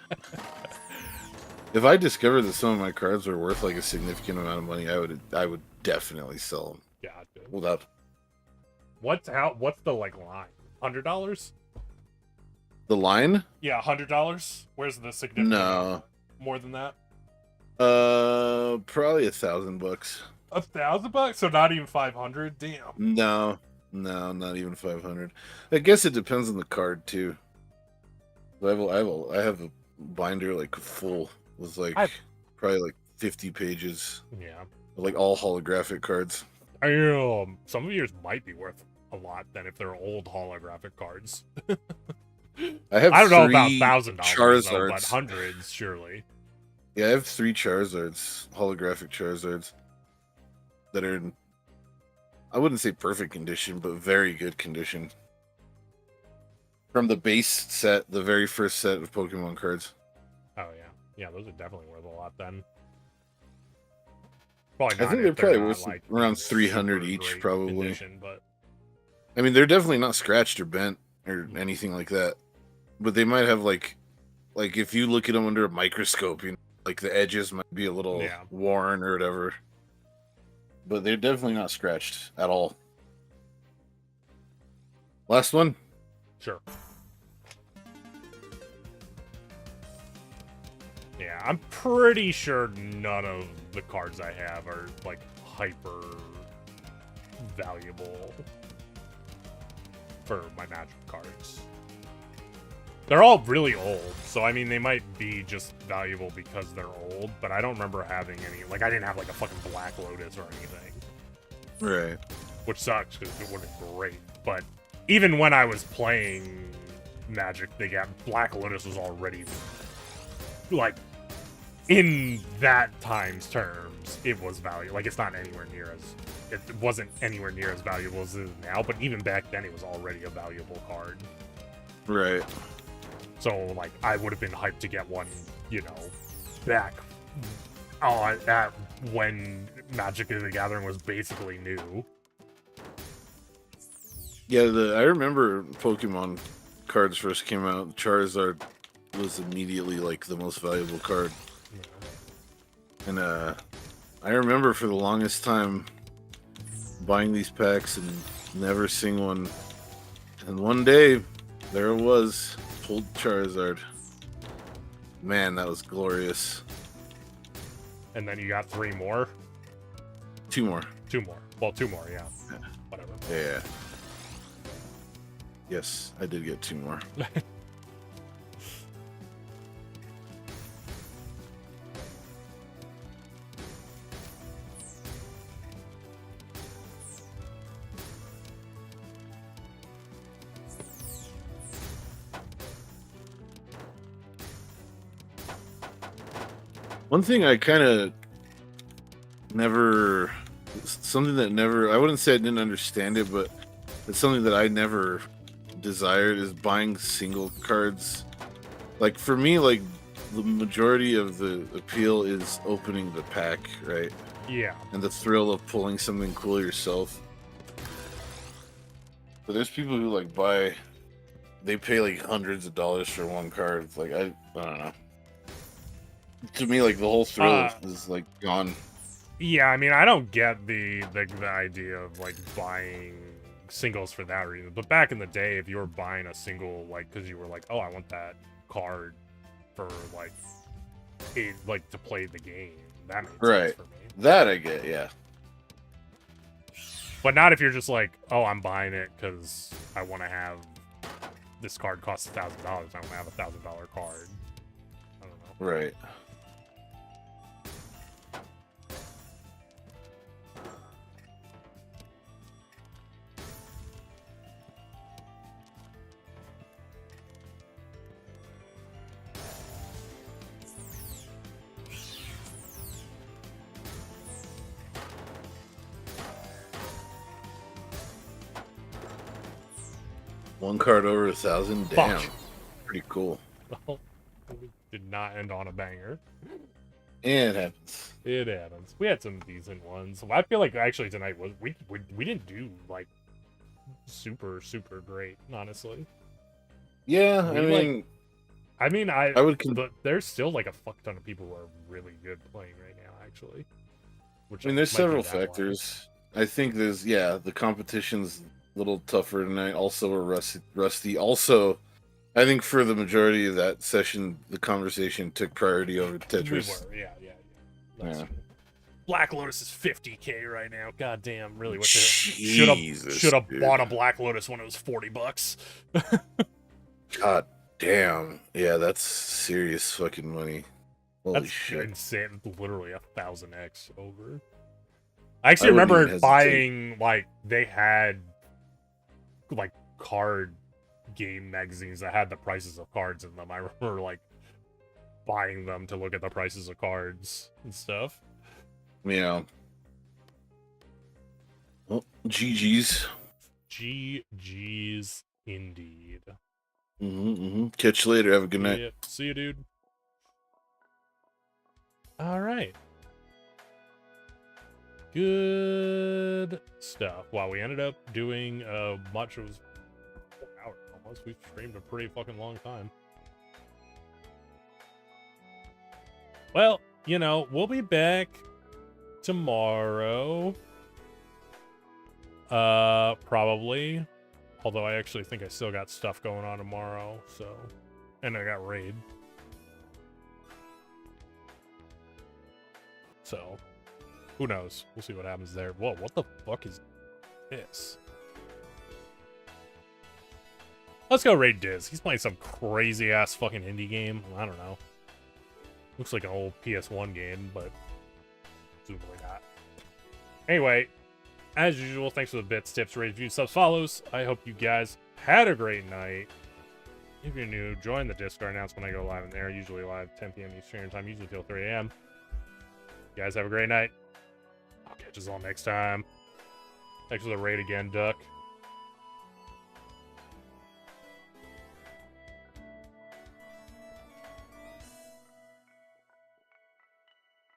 If I discovered that some of my cards were worth like a significant amount of money, I would definitely sell them. Yeah, dude. Without... What's the like line? $100? The line? Yeah, $100. Where's the significant? No. More than that? Probably $1,000. $1,000? So not even 500? Damn. No, not even 500. I guess it depends on the card too. I have a binder like full with like probably like 50 pages. Yeah. Like all holographic cards. Some of yours might be worth a lot then if they're old holographic cards. I don't know about $1,000, Charizards, but hundreds surely. Yeah, I have 3 Charizards, holographic Charizards, that are in, I wouldn't say perfect condition, but very good condition. From the base set, the very first set of Pokemon cards. Oh yeah, yeah, those are definitely worth a lot then. Probably I not think if they're probably not, worth like, around 300 super each, great probably. condition, but I mean, they're definitely not scratched or bent or anything like that. But they might have like if you look at them under a microscope, you know, like the edges might be a little worn or whatever. But they're definitely not scratched at all. Last one? Sure. Yeah, I'm pretty sure none of the cards I have are, like, hyper valuable for my Magic cards. They're all really old, so I mean, they might be just valuable because they're old, but I don't remember having any. Like, I didn't have, like, a fucking Black Lotus or anything. Right. Which sucks, because it would have been great. But even when I was playing Magic, Black Lotus was already, like, in that time's terms, it was valuable. Like, it's not anywhere near as... It wasn't anywhere near as valuable as it is now, but even back then, it was already a valuable card. Right. So, like, I would have been hyped to get one, you know, back at when Magic the Gathering was basically new. Yeah, I remember Pokemon cards first came out. Charizard was immediately, like, the most valuable card. Yeah. And, I remember for the longest time buying these packs and never seeing one. And one day, there it was. Pulled Charizard. Man, that was glorious. And then you got 3 more? 2 more. 2 more. Well, 2 more, yeah. Whatever. Yeah. Yes, I did get 2 more. One thing I kind of never, something that never, I wouldn't say I didn't understand it, but it's something that I never desired is buying single cards. Like, for me, like, the majority of the appeal is opening the pack, right? Yeah. And the thrill of pulling something cool yourself. But there's people who, like, they pay, like, hundreds of dollars for one card. It's like, I don't know. To me, like, the whole thrill is, like, gone. Yeah, I mean, I don't get the idea of, like, buying singles for that reason. But back in the day, if you were buying a single, like, because you were like, oh, I want that card for, like, to play the game, that makes sense for me. That I get, yeah. But not if you're just like, oh, I'm buying it because I want to have this card costs $1,000. I want to have a $1,000 card. I don't know. Right. One card over 1,000? Damn. Fuck. Pretty cool. Well, we did not end on a banger. And it happens. It happens. We had some decent ones. I feel like actually tonight was we didn't do like super great, honestly. Yeah, I mean, I would. But there's still like a fuck ton of people who are really good playing right now, actually. Which I mean, there's several factors. I think there's the competition's a little tougher tonight. Also, we're rusty. Also, I think for the majority of that session, the conversation took priority over Tetris. We were, yeah. That's true. Black Lotus is 50K right now. God damn, really? Should have bought a Black Lotus when it was $40. God damn. Yeah, that's serious fucking money. Holy shit. Insane. Literally 1,000x over. I actually remember buying, like, they had, like, card game magazines that had the prices of cards in them. I remember, like, buying them to look at the prices of cards and stuff. Yeah. Well, GG's. GG's indeed. Catch you later. Have a good night. Yep. See you, dude. All right. Good stuff. Wow, we ended up doing much. It was 4 hours almost. We streamed a pretty fucking long time. Well, you know, we'll be back tomorrow. Probably. Although I actually think I still got stuff going on tomorrow, so. And I got raid. So, who knows? We'll see what happens there. Whoa, what the fuck is this? Let's go raid Diz. He's playing some crazy ass fucking indie game. I don't know. Looks like an old PS1 game, but presumably not. Anyway, as usual, thanks for the bits, tips, ratings, views, subs, follows. I hope you guys had a great night. If you're new, join the Discord. Announce when I go live in there. Usually live 10 p.m. Eastern time, usually till 3 a.m. You guys have a great night. I'll catch us all next time. Thanks for the raid again, Duck.